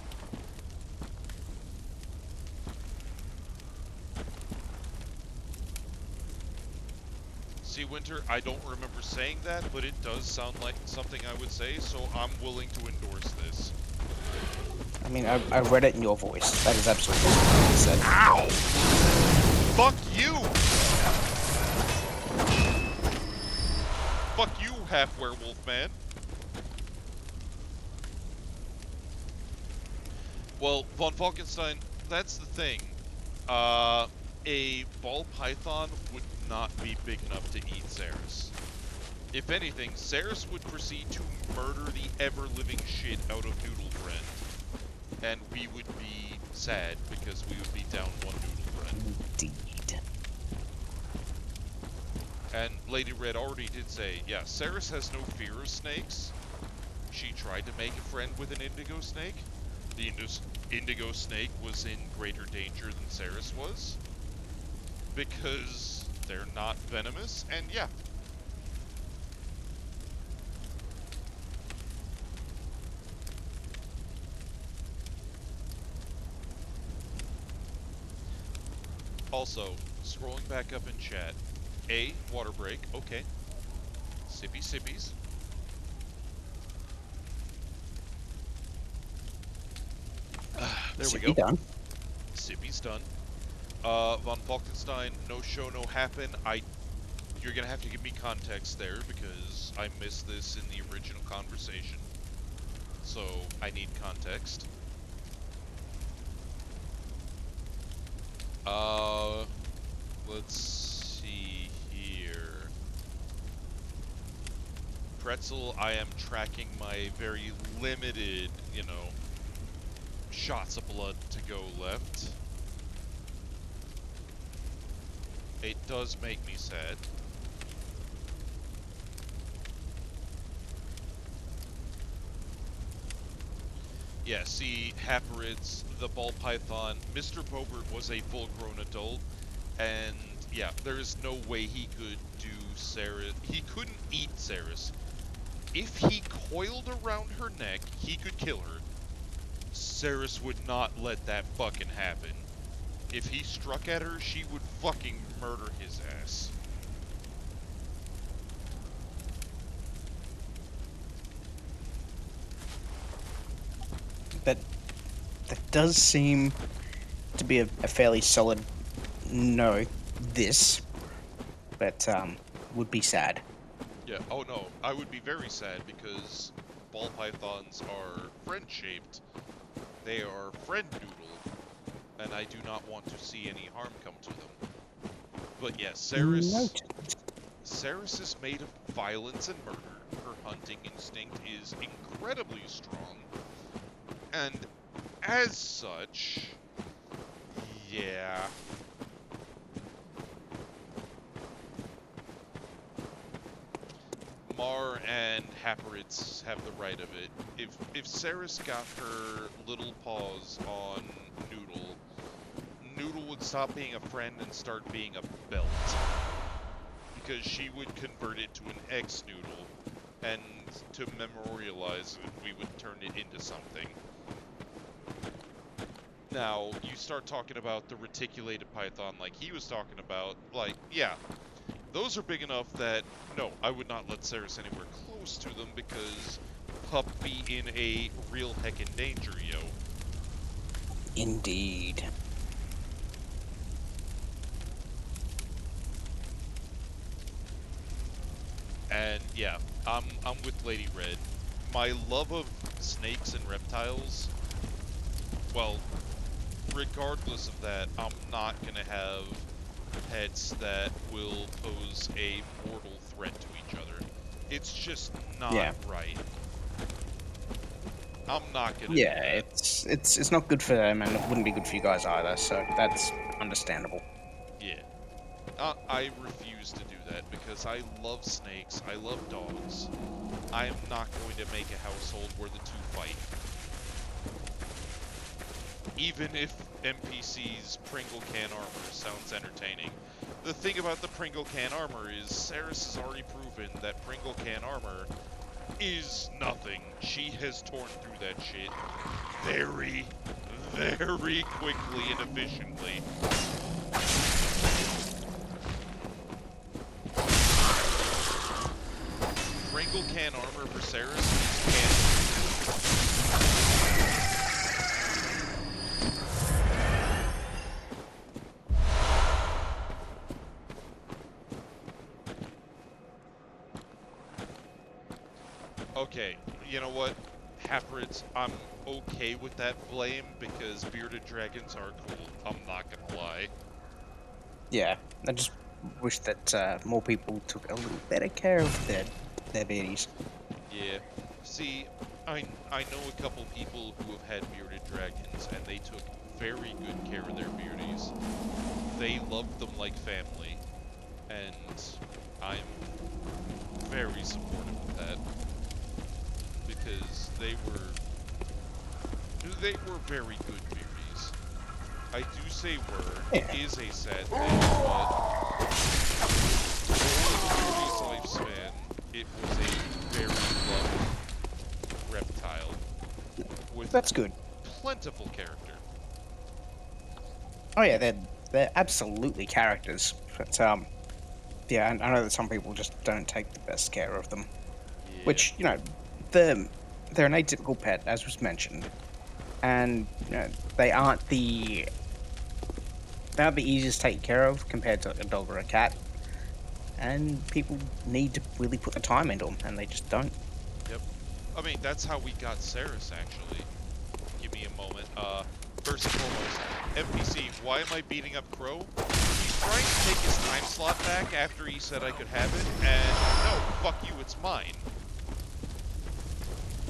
See, Winter, I don't remember saying that, but it does sound like something I would say, so I'm willing to endorse this. I mean, I read it in your voice. That is absolutely what you said. Ow! Fuck you! Fuck you, half-werewolf man. Well, von Falkenstein, that's the thing. A ball python would not be big enough to eat Saris. If anything, Saris would proceed to murder the ever-living shit out of Noodle Friend. And we would be sad, because we would be down one Noodle Friend. Indeed. And Lady Red already did say, yeah, Saris has no fear of snakes. She tried to make a friend with an indigo snake. The indigo snake was in greater danger than Saris was. Because they're not venomous, and yeah. Also, scrolling back up in chat, water break, okay. Sippy sippies. There we go. Done. Sippy's done. Von Falkenstein, no show, no happen. You're gonna have to give me context there because I missed this in the original conversation. So, I need context. Let's see here. Pretzel, I am tracking my very limited, shots of blood to go left. It does make me sad. Yeah, see, Haperids, the ball python, Mr. Bobert was a full-grown adult, and yeah, there is no way he could do Saris. He couldn't eat Saris. If he coiled around her neck, he could kill her. Saris would not let that fucking happen. If he struck at her, she would fucking murder his ass. That does seem to be a fairly solid no. This, but would be sad. Yeah, oh no, I would be very sad because ball pythons are friend-shaped. They are friend noodle, and I do not want to see any harm come to them. But yes, Noted. Ceres is made of violence and murder. Her hunting instinct is incredibly strong, and as such, yeah. Mar and Haporids have the right of it. If Ceres got her little paws on Noodle, Noodle would stop being a friend and start being a belt. Because she would convert it to an ex-Noodle, and to memorialize it, we would turn it into something. Now, you start talking about the reticulated python like he was talking about, like, yeah, those are big enough that, no, I would not let Ceres anywhere close to them because Pup be in a real heckin' danger, yo. Indeed. And yeah, I'm with Lady Red. My love of snakes and reptiles, well, regardless of that, I'm not gonna have pets that will pose a mortal threat to each other. It's just not right. I'm not gonna do that. It's not good for them, and it wouldn't be good for you guys either. So that's understandable. Yeah. I refuse to do that because I love snakes, I love dogs. I am not going to make a household where the two fight. Even if NPC's Pringle can armor sounds entertaining. The thing about the Pringle can armor is Ceres has already proven that Pringle can armor is nothing. She has torn through that shit very, very quickly and efficiently. Pringle can armor for Ceres is okay, you know what? Haporids, I'm okay with that blame because bearded dragons are cool. I'm not gonna lie. Yeah, I just wish that more people took a little better care of their babies. Yeah. See, I know a couple people who have had bearded dragons, and they took very good care of their beardies. They loved them like family, and I'm very supportive of that. Because they were very good beardies. I do say were is a sad thing, but for the beardie's lifespan, it was a very loved reptile with That's good. plentiful character. Oh yeah, they're absolutely characters. But yeah, I know that some people just don't take the best care of them. Yeah. Which, you know, they're an atypical pet, as was mentioned, and you know, they aren't the easiest to take care of compared to a dog or a cat. And people need to really put the time into them, and they just don't. Yep. I mean, that's how we got Ceres, actually. Give me a moment. First and foremost, NPC, why am I beating up Crow? He's trying to take his time slot back after he said I could have it, and no, fuck you, it's mine.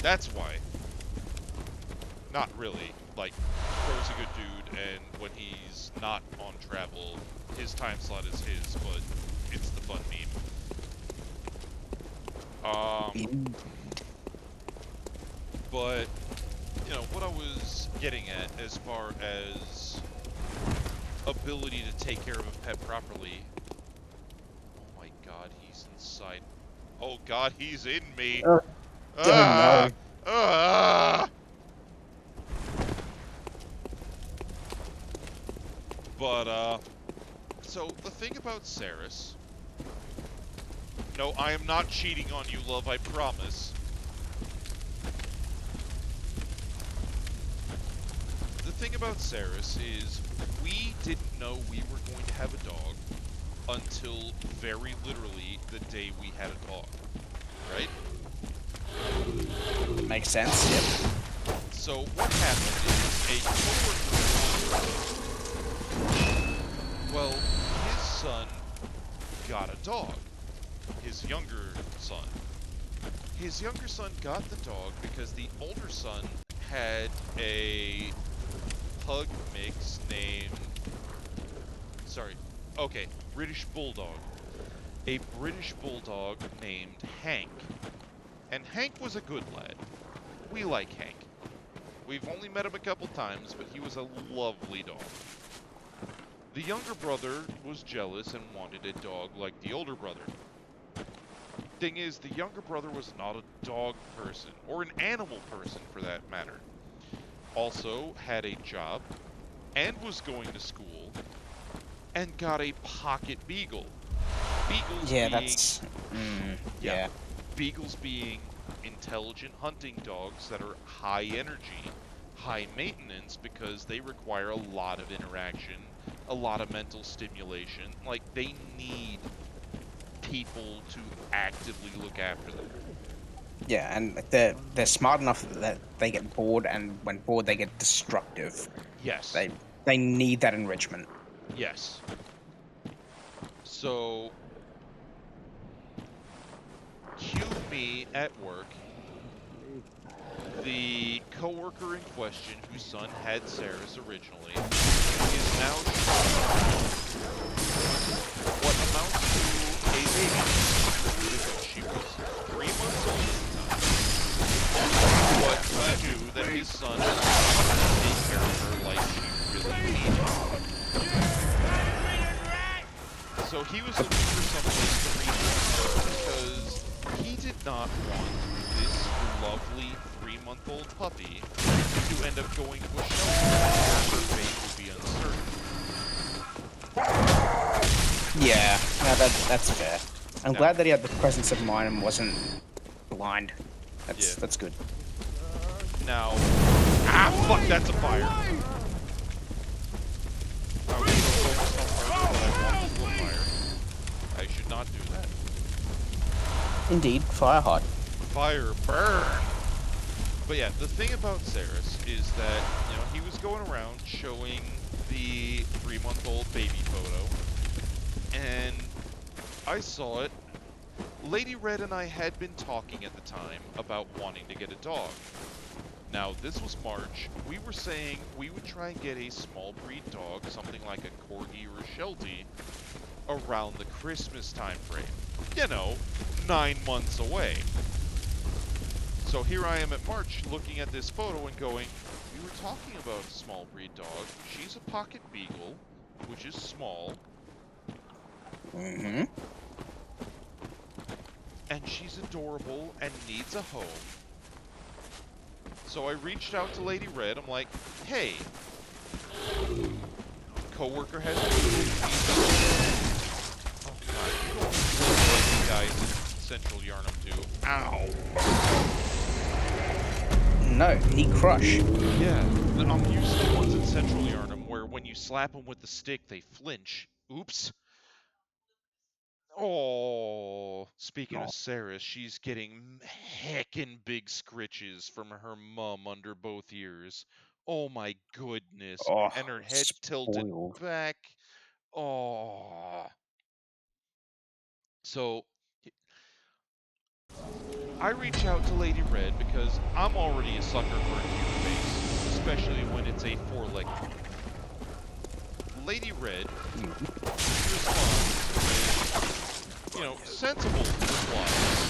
That's why. Not really. Like, Crow's a good dude, and when he's not on travel, his time slot is his, but it's the fun meme. But, you know, what I was getting at as far as ability to take care of a pet properly. Oh my god, he's inside. Oh god, he's in me. No. But, so the thing about Saris... No, I am not cheating on you, love, I promise. The thing about Saris is, we didn't know we were going to have a dog until very literally the day we had a dog, right? Makes sense, yep. So what happened is a coworker, well, his son got a dog. His younger son. His younger son got the dog because the older son had a pug mix named... Sorry. Okay, British Bulldog. A British Bulldog named Hank. And Hank was a good lad. We like Hank. We've only met him a couple times, but he was a lovely dog. The younger brother was jealous and wanted a dog like the older brother. Thing is, the younger brother was not a dog person, or an animal person for that matter. Also had a job, and was going to school, and got a pocket beagle. Beagles Yeah, being... that's... yeah. Beagles being intelligent hunting dogs that are high energy, high maintenance, because they require a lot of interaction, a lot of mental stimulation. Like, they need people to actively look after them. Yeah, and they're smart enough that they get bored, and when bored, they get destructive. Yes. They need that enrichment. Yes. So, cue me at work. The coworker in question, whose son had Saris originally, is now what amounts to a baby because she was 3 months old at the time. But he knew that his son was not going to take care of her like she really needed. So he was looking for someplace to reach because he did not want this lovely 3-month-old puppy to end up going to a shelter where her fate would be uncertain. Yeah, no, that's fair. I'm glad that he had the presence of mind and wasn't blind. That's good. Now, fuck, that's a fire. I was so focused on fire that I walked into a fire. I should not do that. Indeed, fire hot. Fire burn. But yeah, the thing about Saris is that, you know, he was going around showing the 3-month-old baby photo, and I saw it. Lady Red and I had been talking at the time about wanting to get a dog. Now, this was March. We were saying we would try and get a small breed dog, something like a Corgi or a Sheltie, around the Christmas time frame. You know, 9 months away. So here I am at March looking at this photo and going, we were talking about a small breed dog. She's a pocket beagle, which is small. Mm-hmm. And she's adorable and needs a home. So I reached out to Lady Red. I'm like, hey, coworker has oh god, you don't live like the guys in Central Yarnum do. Ow. No, he crush. Yeah, I'm used to the ones in Central Yarnum where when you slap them with the stick, they flinch. Oops. Oh, speaking of Saris, she's getting heckin' big scritches from her mum under both ears. Oh my goodness. Oh, And her head tilted spoiled. back. Oh. So, I reach out to Lady Red because I'm already a sucker for a cute face, especially when it's a 4-legged one. Lady Red responds with, you know, sensible reply,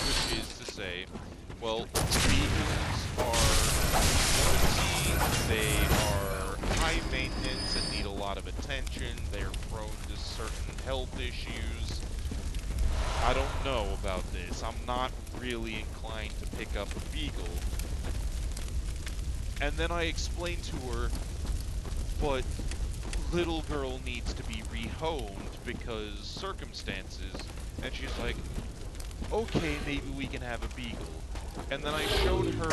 which is to say, well, beagles are noisy, they are high maintenance and need a lot of attention, they're prone to certain health issues. I don't know about this. I'm not really inclined to pick up a beagle. And then I explained to her, but little girl needs to be rehomed because circumstances. And she's like, okay, maybe we can have a beagle. And then I showed her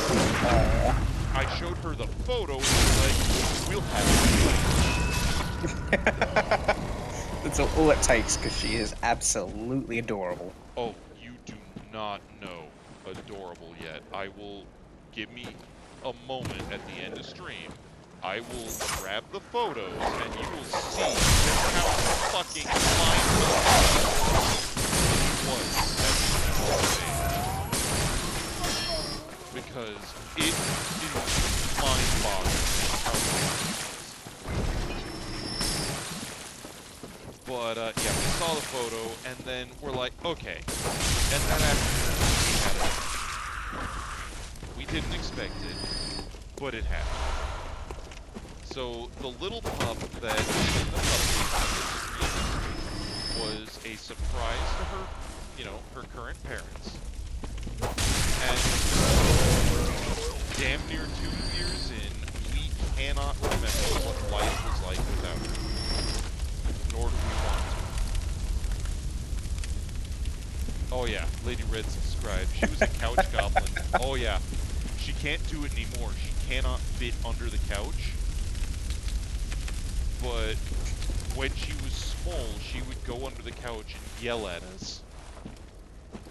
the photo, and she's like, we'll have it. That's all it takes, because she is absolutely adorable. Oh, you do not know adorable yet. I will give me a moment at the end of stream. I will grab the photos, and you will see just how fucking mind-blowing it was at the end of the stage. Because it is mind-boggling how good it is. But, yeah, we saw the photo, and then we're like, okay. And that afternoon, we didn't expect it, but it happened. So, the little pup that was in the pup was a surprise to her, you know, her current parents. And damn near 2 years in, we cannot remember what life was like without her. Nor do we want to. Oh yeah, Lady Red subscribed. She was a couch goblin. Oh yeah. She can't do it anymore. She cannot fit under the couch. But when she was small, she would go under the couch and yell at us.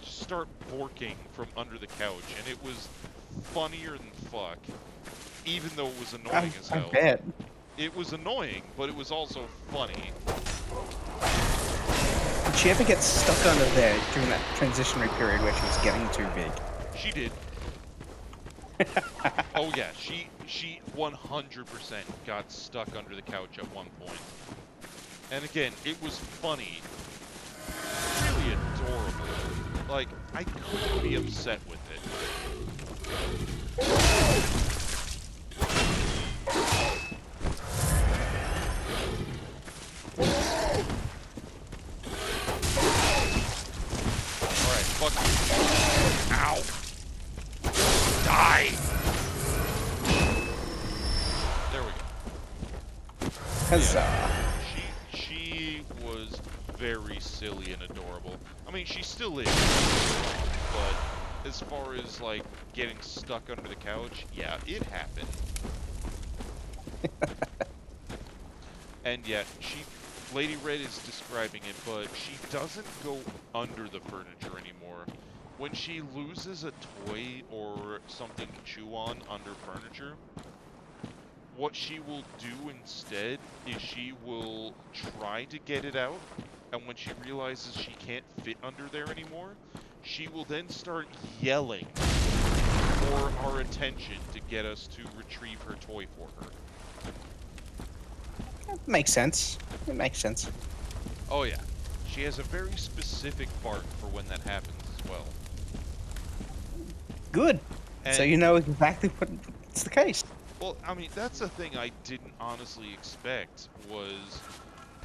Just start borking from under the couch, and it was funnier than fuck. Even though it was annoying as hell. I bet. It was annoying, but it was also funny. Did she ever get stuck under there during that transitionary period where she was getting too big? She did. Oh yeah, she 100% got stuck under the couch at one point. And again, it was funny. Really adorable. Like, I couldn't be upset with it. Alright, fuck you. Ow! Die! There we go. Huzzah. Yeah. She was very silly and adorable. I mean, she still is. But as far as, like, getting stuck under the couch, yeah, it happened. And yet, Lady Red is describing it, but she doesn't go under the furniture anymore. When she loses a toy or something to chew on under furniture, what she will do instead is she will try to get it out, and when she realizes she can't fit under there anymore, she will then start yelling for our attention to get us to retrieve her toy for her. That makes sense. It makes sense. Oh yeah, she has a very specific bark for when that happens as well. Good. And, so you know exactly what's the case. Well, I mean, that's the thing I didn't honestly expect, was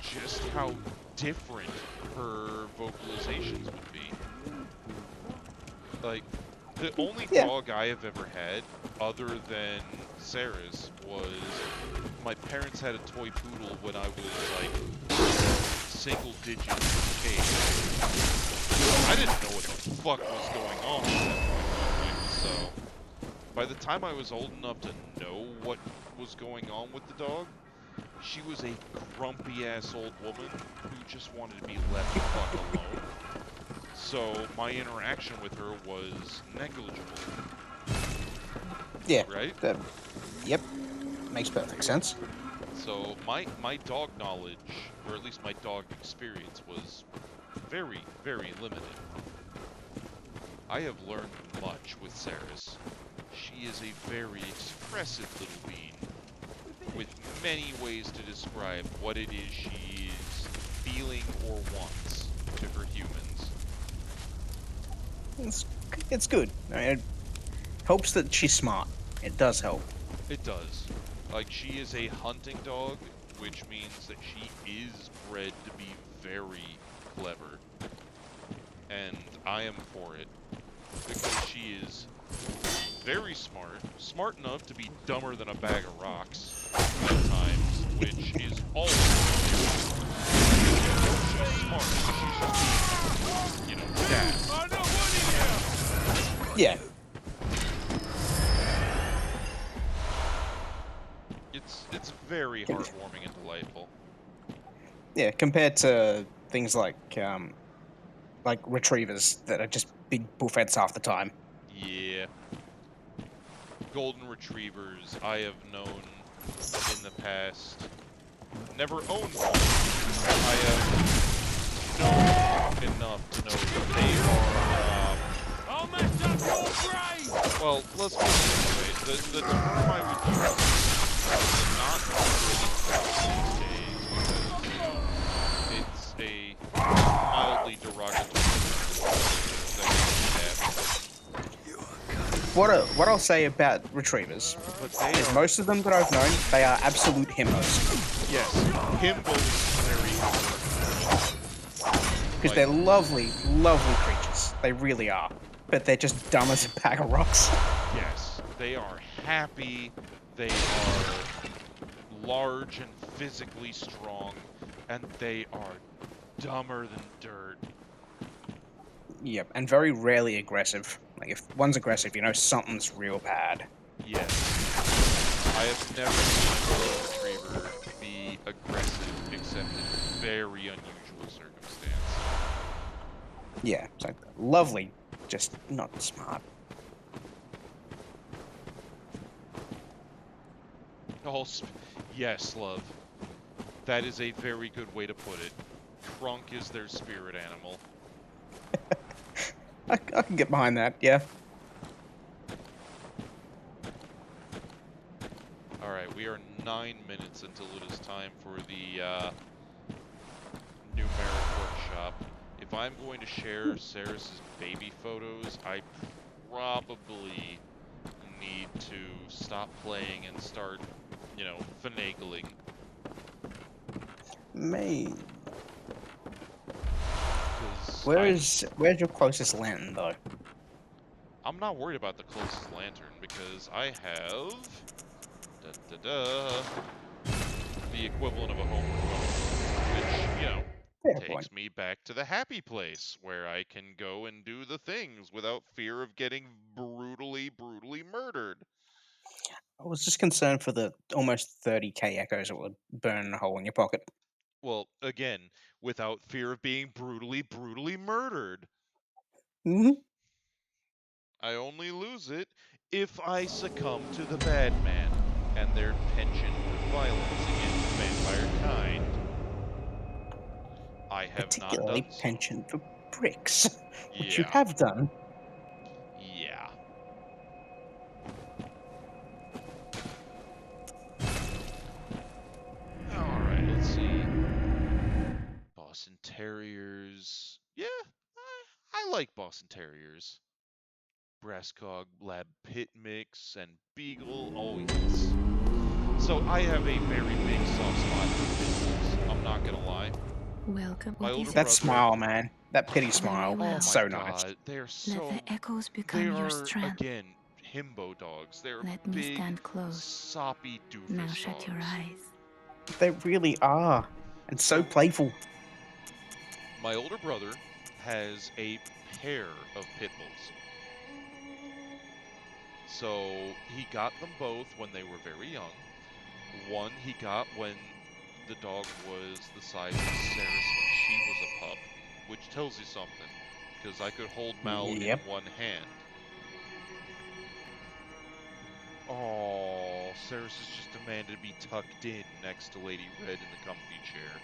just how different her vocalizations would be. Like, the only dog I have ever had, other than Sarah's, was my parents had a toy poodle when I was, like, single digits in the cage. I didn't know what the fuck was going on at that point, so by the time I was old enough to know what was going on with the dog, she was a grumpy-ass old woman who just wanted to be left the fuck alone. So my interaction with her was negligible. Yeah. Right? Yep. Makes perfect sense. So my dog knowledge, or at least my dog experience, was very, very limited. I have learned much with Saris. She is a very expressive little being, with many ways to describe what it is she is feeling or wants to her humans. It's good. I mean, it helps that she's smart. It does help. It does. Like, she is a hunting dog, which means that she is bred to be very clever. And I am for it, because she is very smart enough to be dumber than a bag of rocks at times, which is always she's smart. She's just, you know, dad. Yeah. It's very heartwarming and delightful. Yeah, compared to things like retrievers that are just big bullheads half the time. Yeah. Golden retrievers I have known in the past. Never owned one. I have known enough to know that they are. I'll mess up your brain! Well, let's put it this way. The term I would use is not really these days because it's a mildly derogatory term that What I'll say about retrievers is most of them that I've known, they are absolute himbos. Yes, himbos very Because they're lovely, lovely creatures. They really are. But they're just dumb as a bag of rocks. Yes, they are happy, they are large and physically strong, and they are dumber than dirt. Yep, and very rarely aggressive. Like, if one's aggressive, you know something's real bad. Yes. I have never seen a golden retriever be aggressive except in very unusual circumstance. Yeah, it's like lovely, just not smart. Oh, yes, love. That is a very good way to put it. Crunk is their spirit animal. I can get behind that, yeah. Alright, we are 9 minutes until it is time for the numeric workshop. If I'm going to share Ceres's baby photos, I probably need to stop playing and start, you know, finagling. Me. Where's your closest lantern, though? I'm not worried about the closest lantern because I have the equivalent of a homeward phone, which, you know, takes me back to the happy place where I can go and do the things without fear of getting brutally murdered. I was just concerned for the almost 30k echoes that would burn a hole in your pocket. Well, again, without fear of being brutally murdered. Mm-hmm. I only lose it if I succumb to the bad man and their penchant for violence against vampire kind. I have Particularly not done so. penchant for bricks, which you Yeah. have done. Yeah. Alright, let's see. Boston Terriers. Yeah, I like Boston Terriers. Brasscog Lab Pit Mix and Beagle. Oh, yes. So I have a very big soft spot for pit bulls. I'm not gonna lie. Welcome. My older That brother. smile, man. That pity smile. well. It's Oh so my nice. god, they're Let so. the echoes They become your are strength. again himbo dogs. They're Let me big, stand close. soppy doofus Now dogs. shut your eyes. They really are. And so playful. My older brother has a pair of pit bulls. So he got them both when they were very young. One he got when the dog was the size of Ceres when she was a pup, which tells you something, because I could hold Mal in one hand. Oh, Ceres has just demanded to be tucked in next to Lady Red in the comfy chair.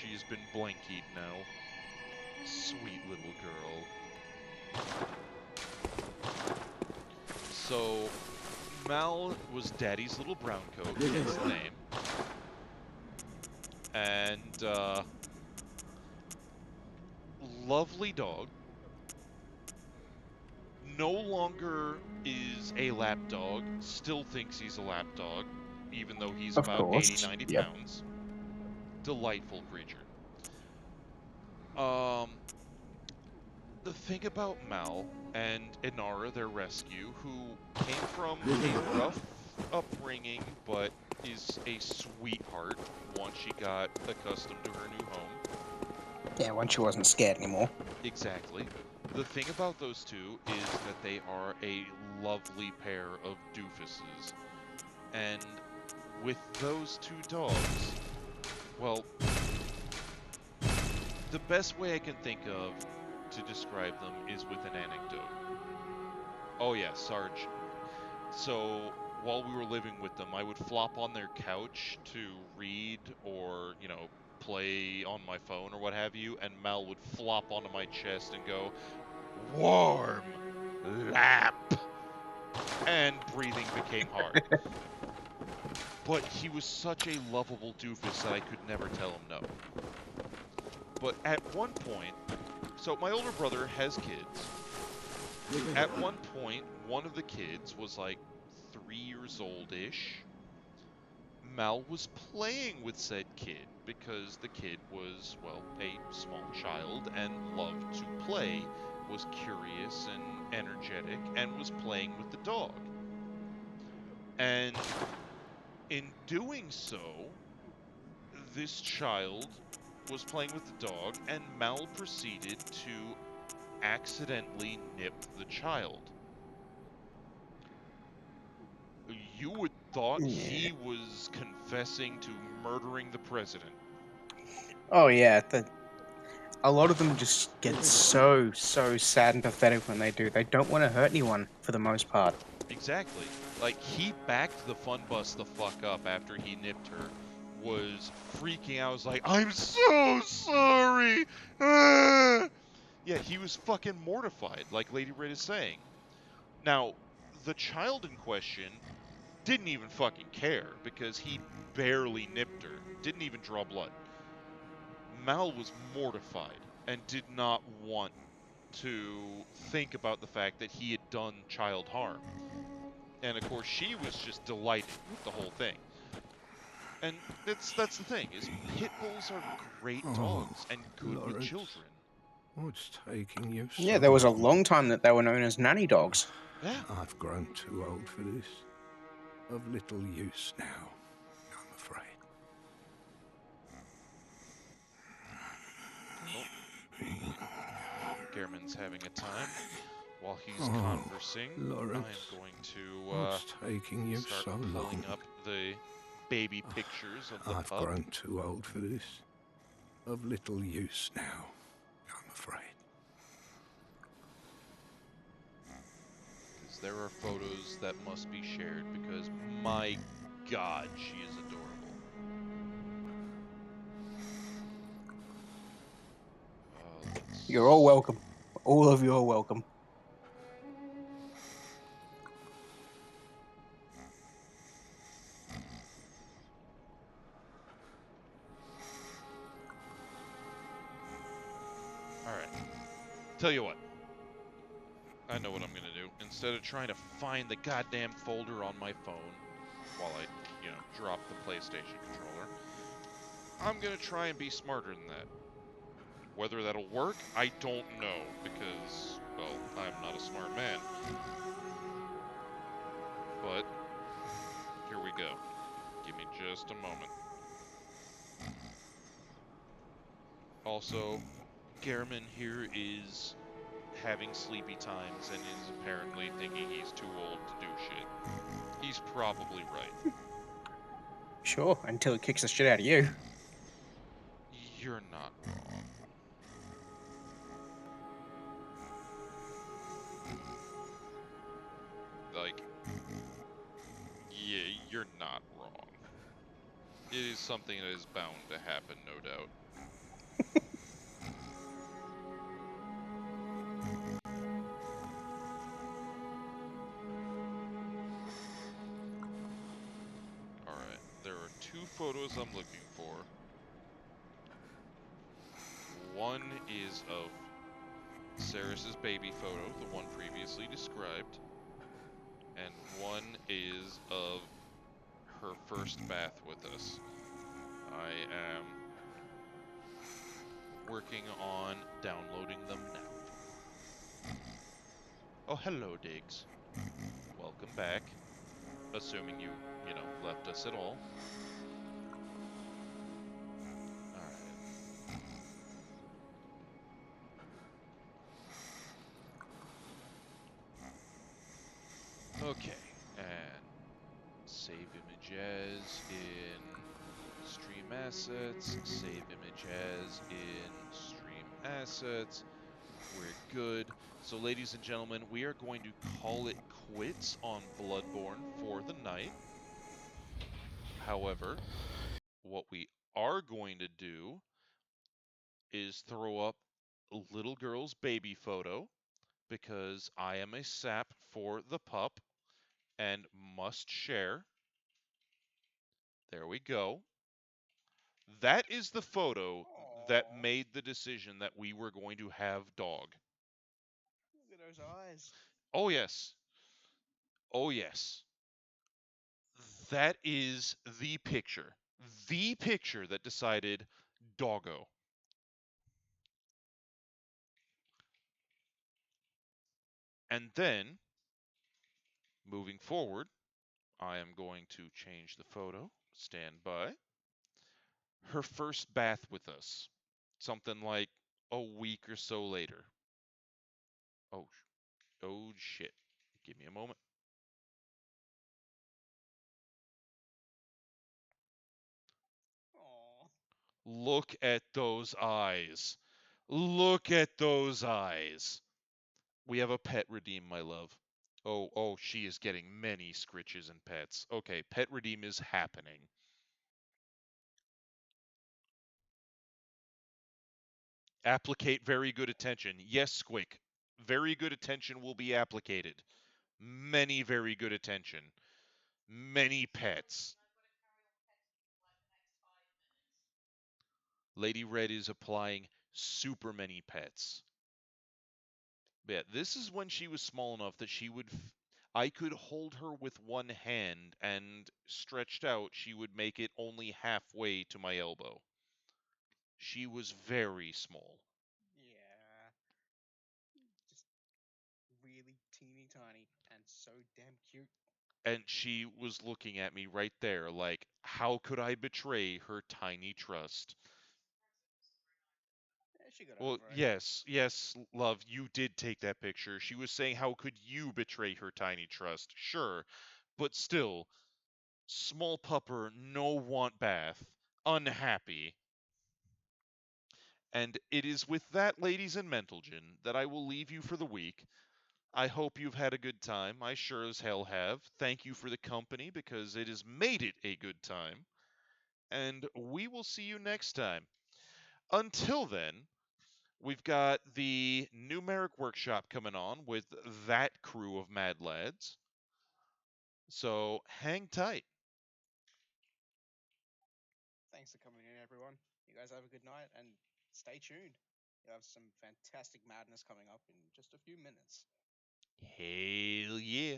She has been blankied now. Sweet little girl. So, Mal was Daddy's little brown coat, that's the name. And, lovely dog. No longer is a lap dog, still thinks he's a lap dog, even though he's about 80, 90 pounds. Delightful creature. The thing about Mal and Inara, their rescue, who came from a rough upbringing, but is a sweetheart once she got accustomed to her new home. Yeah, once she wasn't scared anymore. Exactly. The thing about those two is that they are a lovely pair of doofuses. And with those two dogs, well, the best way I can think of to describe them is with an anecdote. Oh yeah, Sarge. So while we were living with them, I would flop on their couch to read or, play on my phone or what have you, and Mel would flop onto my chest and go, "Warm lap," and breathing became hard. But he was such a lovable doofus that I could never tell him no. But at one point, so my older brother has kids. At one point, one of the kids was like 3 years old-ish. Mal was playing with said kid because the kid was, well, a small child and loved to play, was curious and energetic, and was playing with the dog. And in doing so, this child was playing with the dog, and Mal proceeded to accidentally nip the child. You would thought he was confessing to murdering the president. Oh yeah, a lot of them just get so sad and pathetic when they do. They don't want to hurt anyone for the most part. Exactly. Like, he backed the fun bus the fuck up after he nipped her, was freaking out, was like, "I'm so sorry!" Ah! Yeah, he was fucking mortified, like Lady Red is saying. Now, the child in question didn't even fucking care, because he barely nipped her, didn't even draw blood. Mal was mortified and did not want to think about the fact that he had done child harm. And of course, she was just delighted with the whole thing. And that's the thing, is pit bulls are great dogs and good with Lawrence, children. what's taking you so Yeah, there was a long? long time that they were known as nanny dogs. Yeah. I've grown too old for this. Of little use now, I'm afraid. Gehrman's having a time. While he's conversing, Lawrence, I'm going to what's taking you start so pulling long? up the baby pictures of the I've pup. grown too old for this. Of little use now, I'm afraid. Because there are photos that must be shared, because my god, she is adorable. You're all welcome. All of you are welcome. Alright. Tell you what. I know what I'm gonna do. Instead of trying to find the goddamn folder on my phone while I, drop the PlayStation controller, I'm gonna try and be smarter than that. Whether that'll work, I don't know, because, well, I'm not a smart man. But, here we go. Give me just a moment. Also, Gehrman here is having sleepy times and is apparently thinking he's too old to do shit. He's probably right. Sure, until it kicks the shit out of you. You're not wrong. Like, yeah, you're not wrong. It is something that is bound to happen, no doubt. Alright, there are 2 photos I'm looking for. One is of Saris's baby photo, the one previously described. And one is of her first bath with us. I am working on downloading them now. Oh, hello, Diggs. Welcome back. assuming you left us at all. Alright. Okay, and save image as in stream assets, save image as in stream assets. We're good. So, ladies and gentlemen, we are going to call it quits on Bloodborne for the night. However, what we are going to do is throw up a little girl's baby photo because I am a sap for the pup and must share. There we go. That is the photo that made the decision that we were going to have dog. Look at those eyes. Oh, yes. Oh, yes. That is the picture. The picture that decided doggo. And then, moving forward, I am going to change the photo. Stand by. Her first bath with us. Something like a week or so later. Oh shit. Give me a moment. Aww. Look at those eyes. Look at those eyes. We have a pet redeem, my love. Oh, she is getting many scritches and pets. Okay, pet redeem is happening. Applicate very good attention. Yes, Squick. Very good attention will be applicated. Many very good attention. Many pets. Lady Red is applying super many pets. Yeah, this is when she was small enough that I could hold her with one hand, and stretched out, she would make it only halfway to my elbow. She was very small. Yeah. Just really teeny tiny and so damn cute. And she was looking at me right there like, how could I betray her tiny trust? Yeah, she got Well, over it. yes, love, you did take that picture. She was saying, how could you betray her tiny trust? Sure, but still, small pupper, no want bath, unhappy. And it is with that, ladies and gentlemen, that I will leave you for the week. I hope you've had a good time. I sure as hell have. Thank you for the company because it has made it a good time. And we will see you next time. Until then, we've got the numeric workshop coming on with that crew of mad lads. So hang tight. Thanks for coming in, everyone. You guys have a good night and stay tuned. You'll have some fantastic madness coming up in just a few minutes. Hell yeah.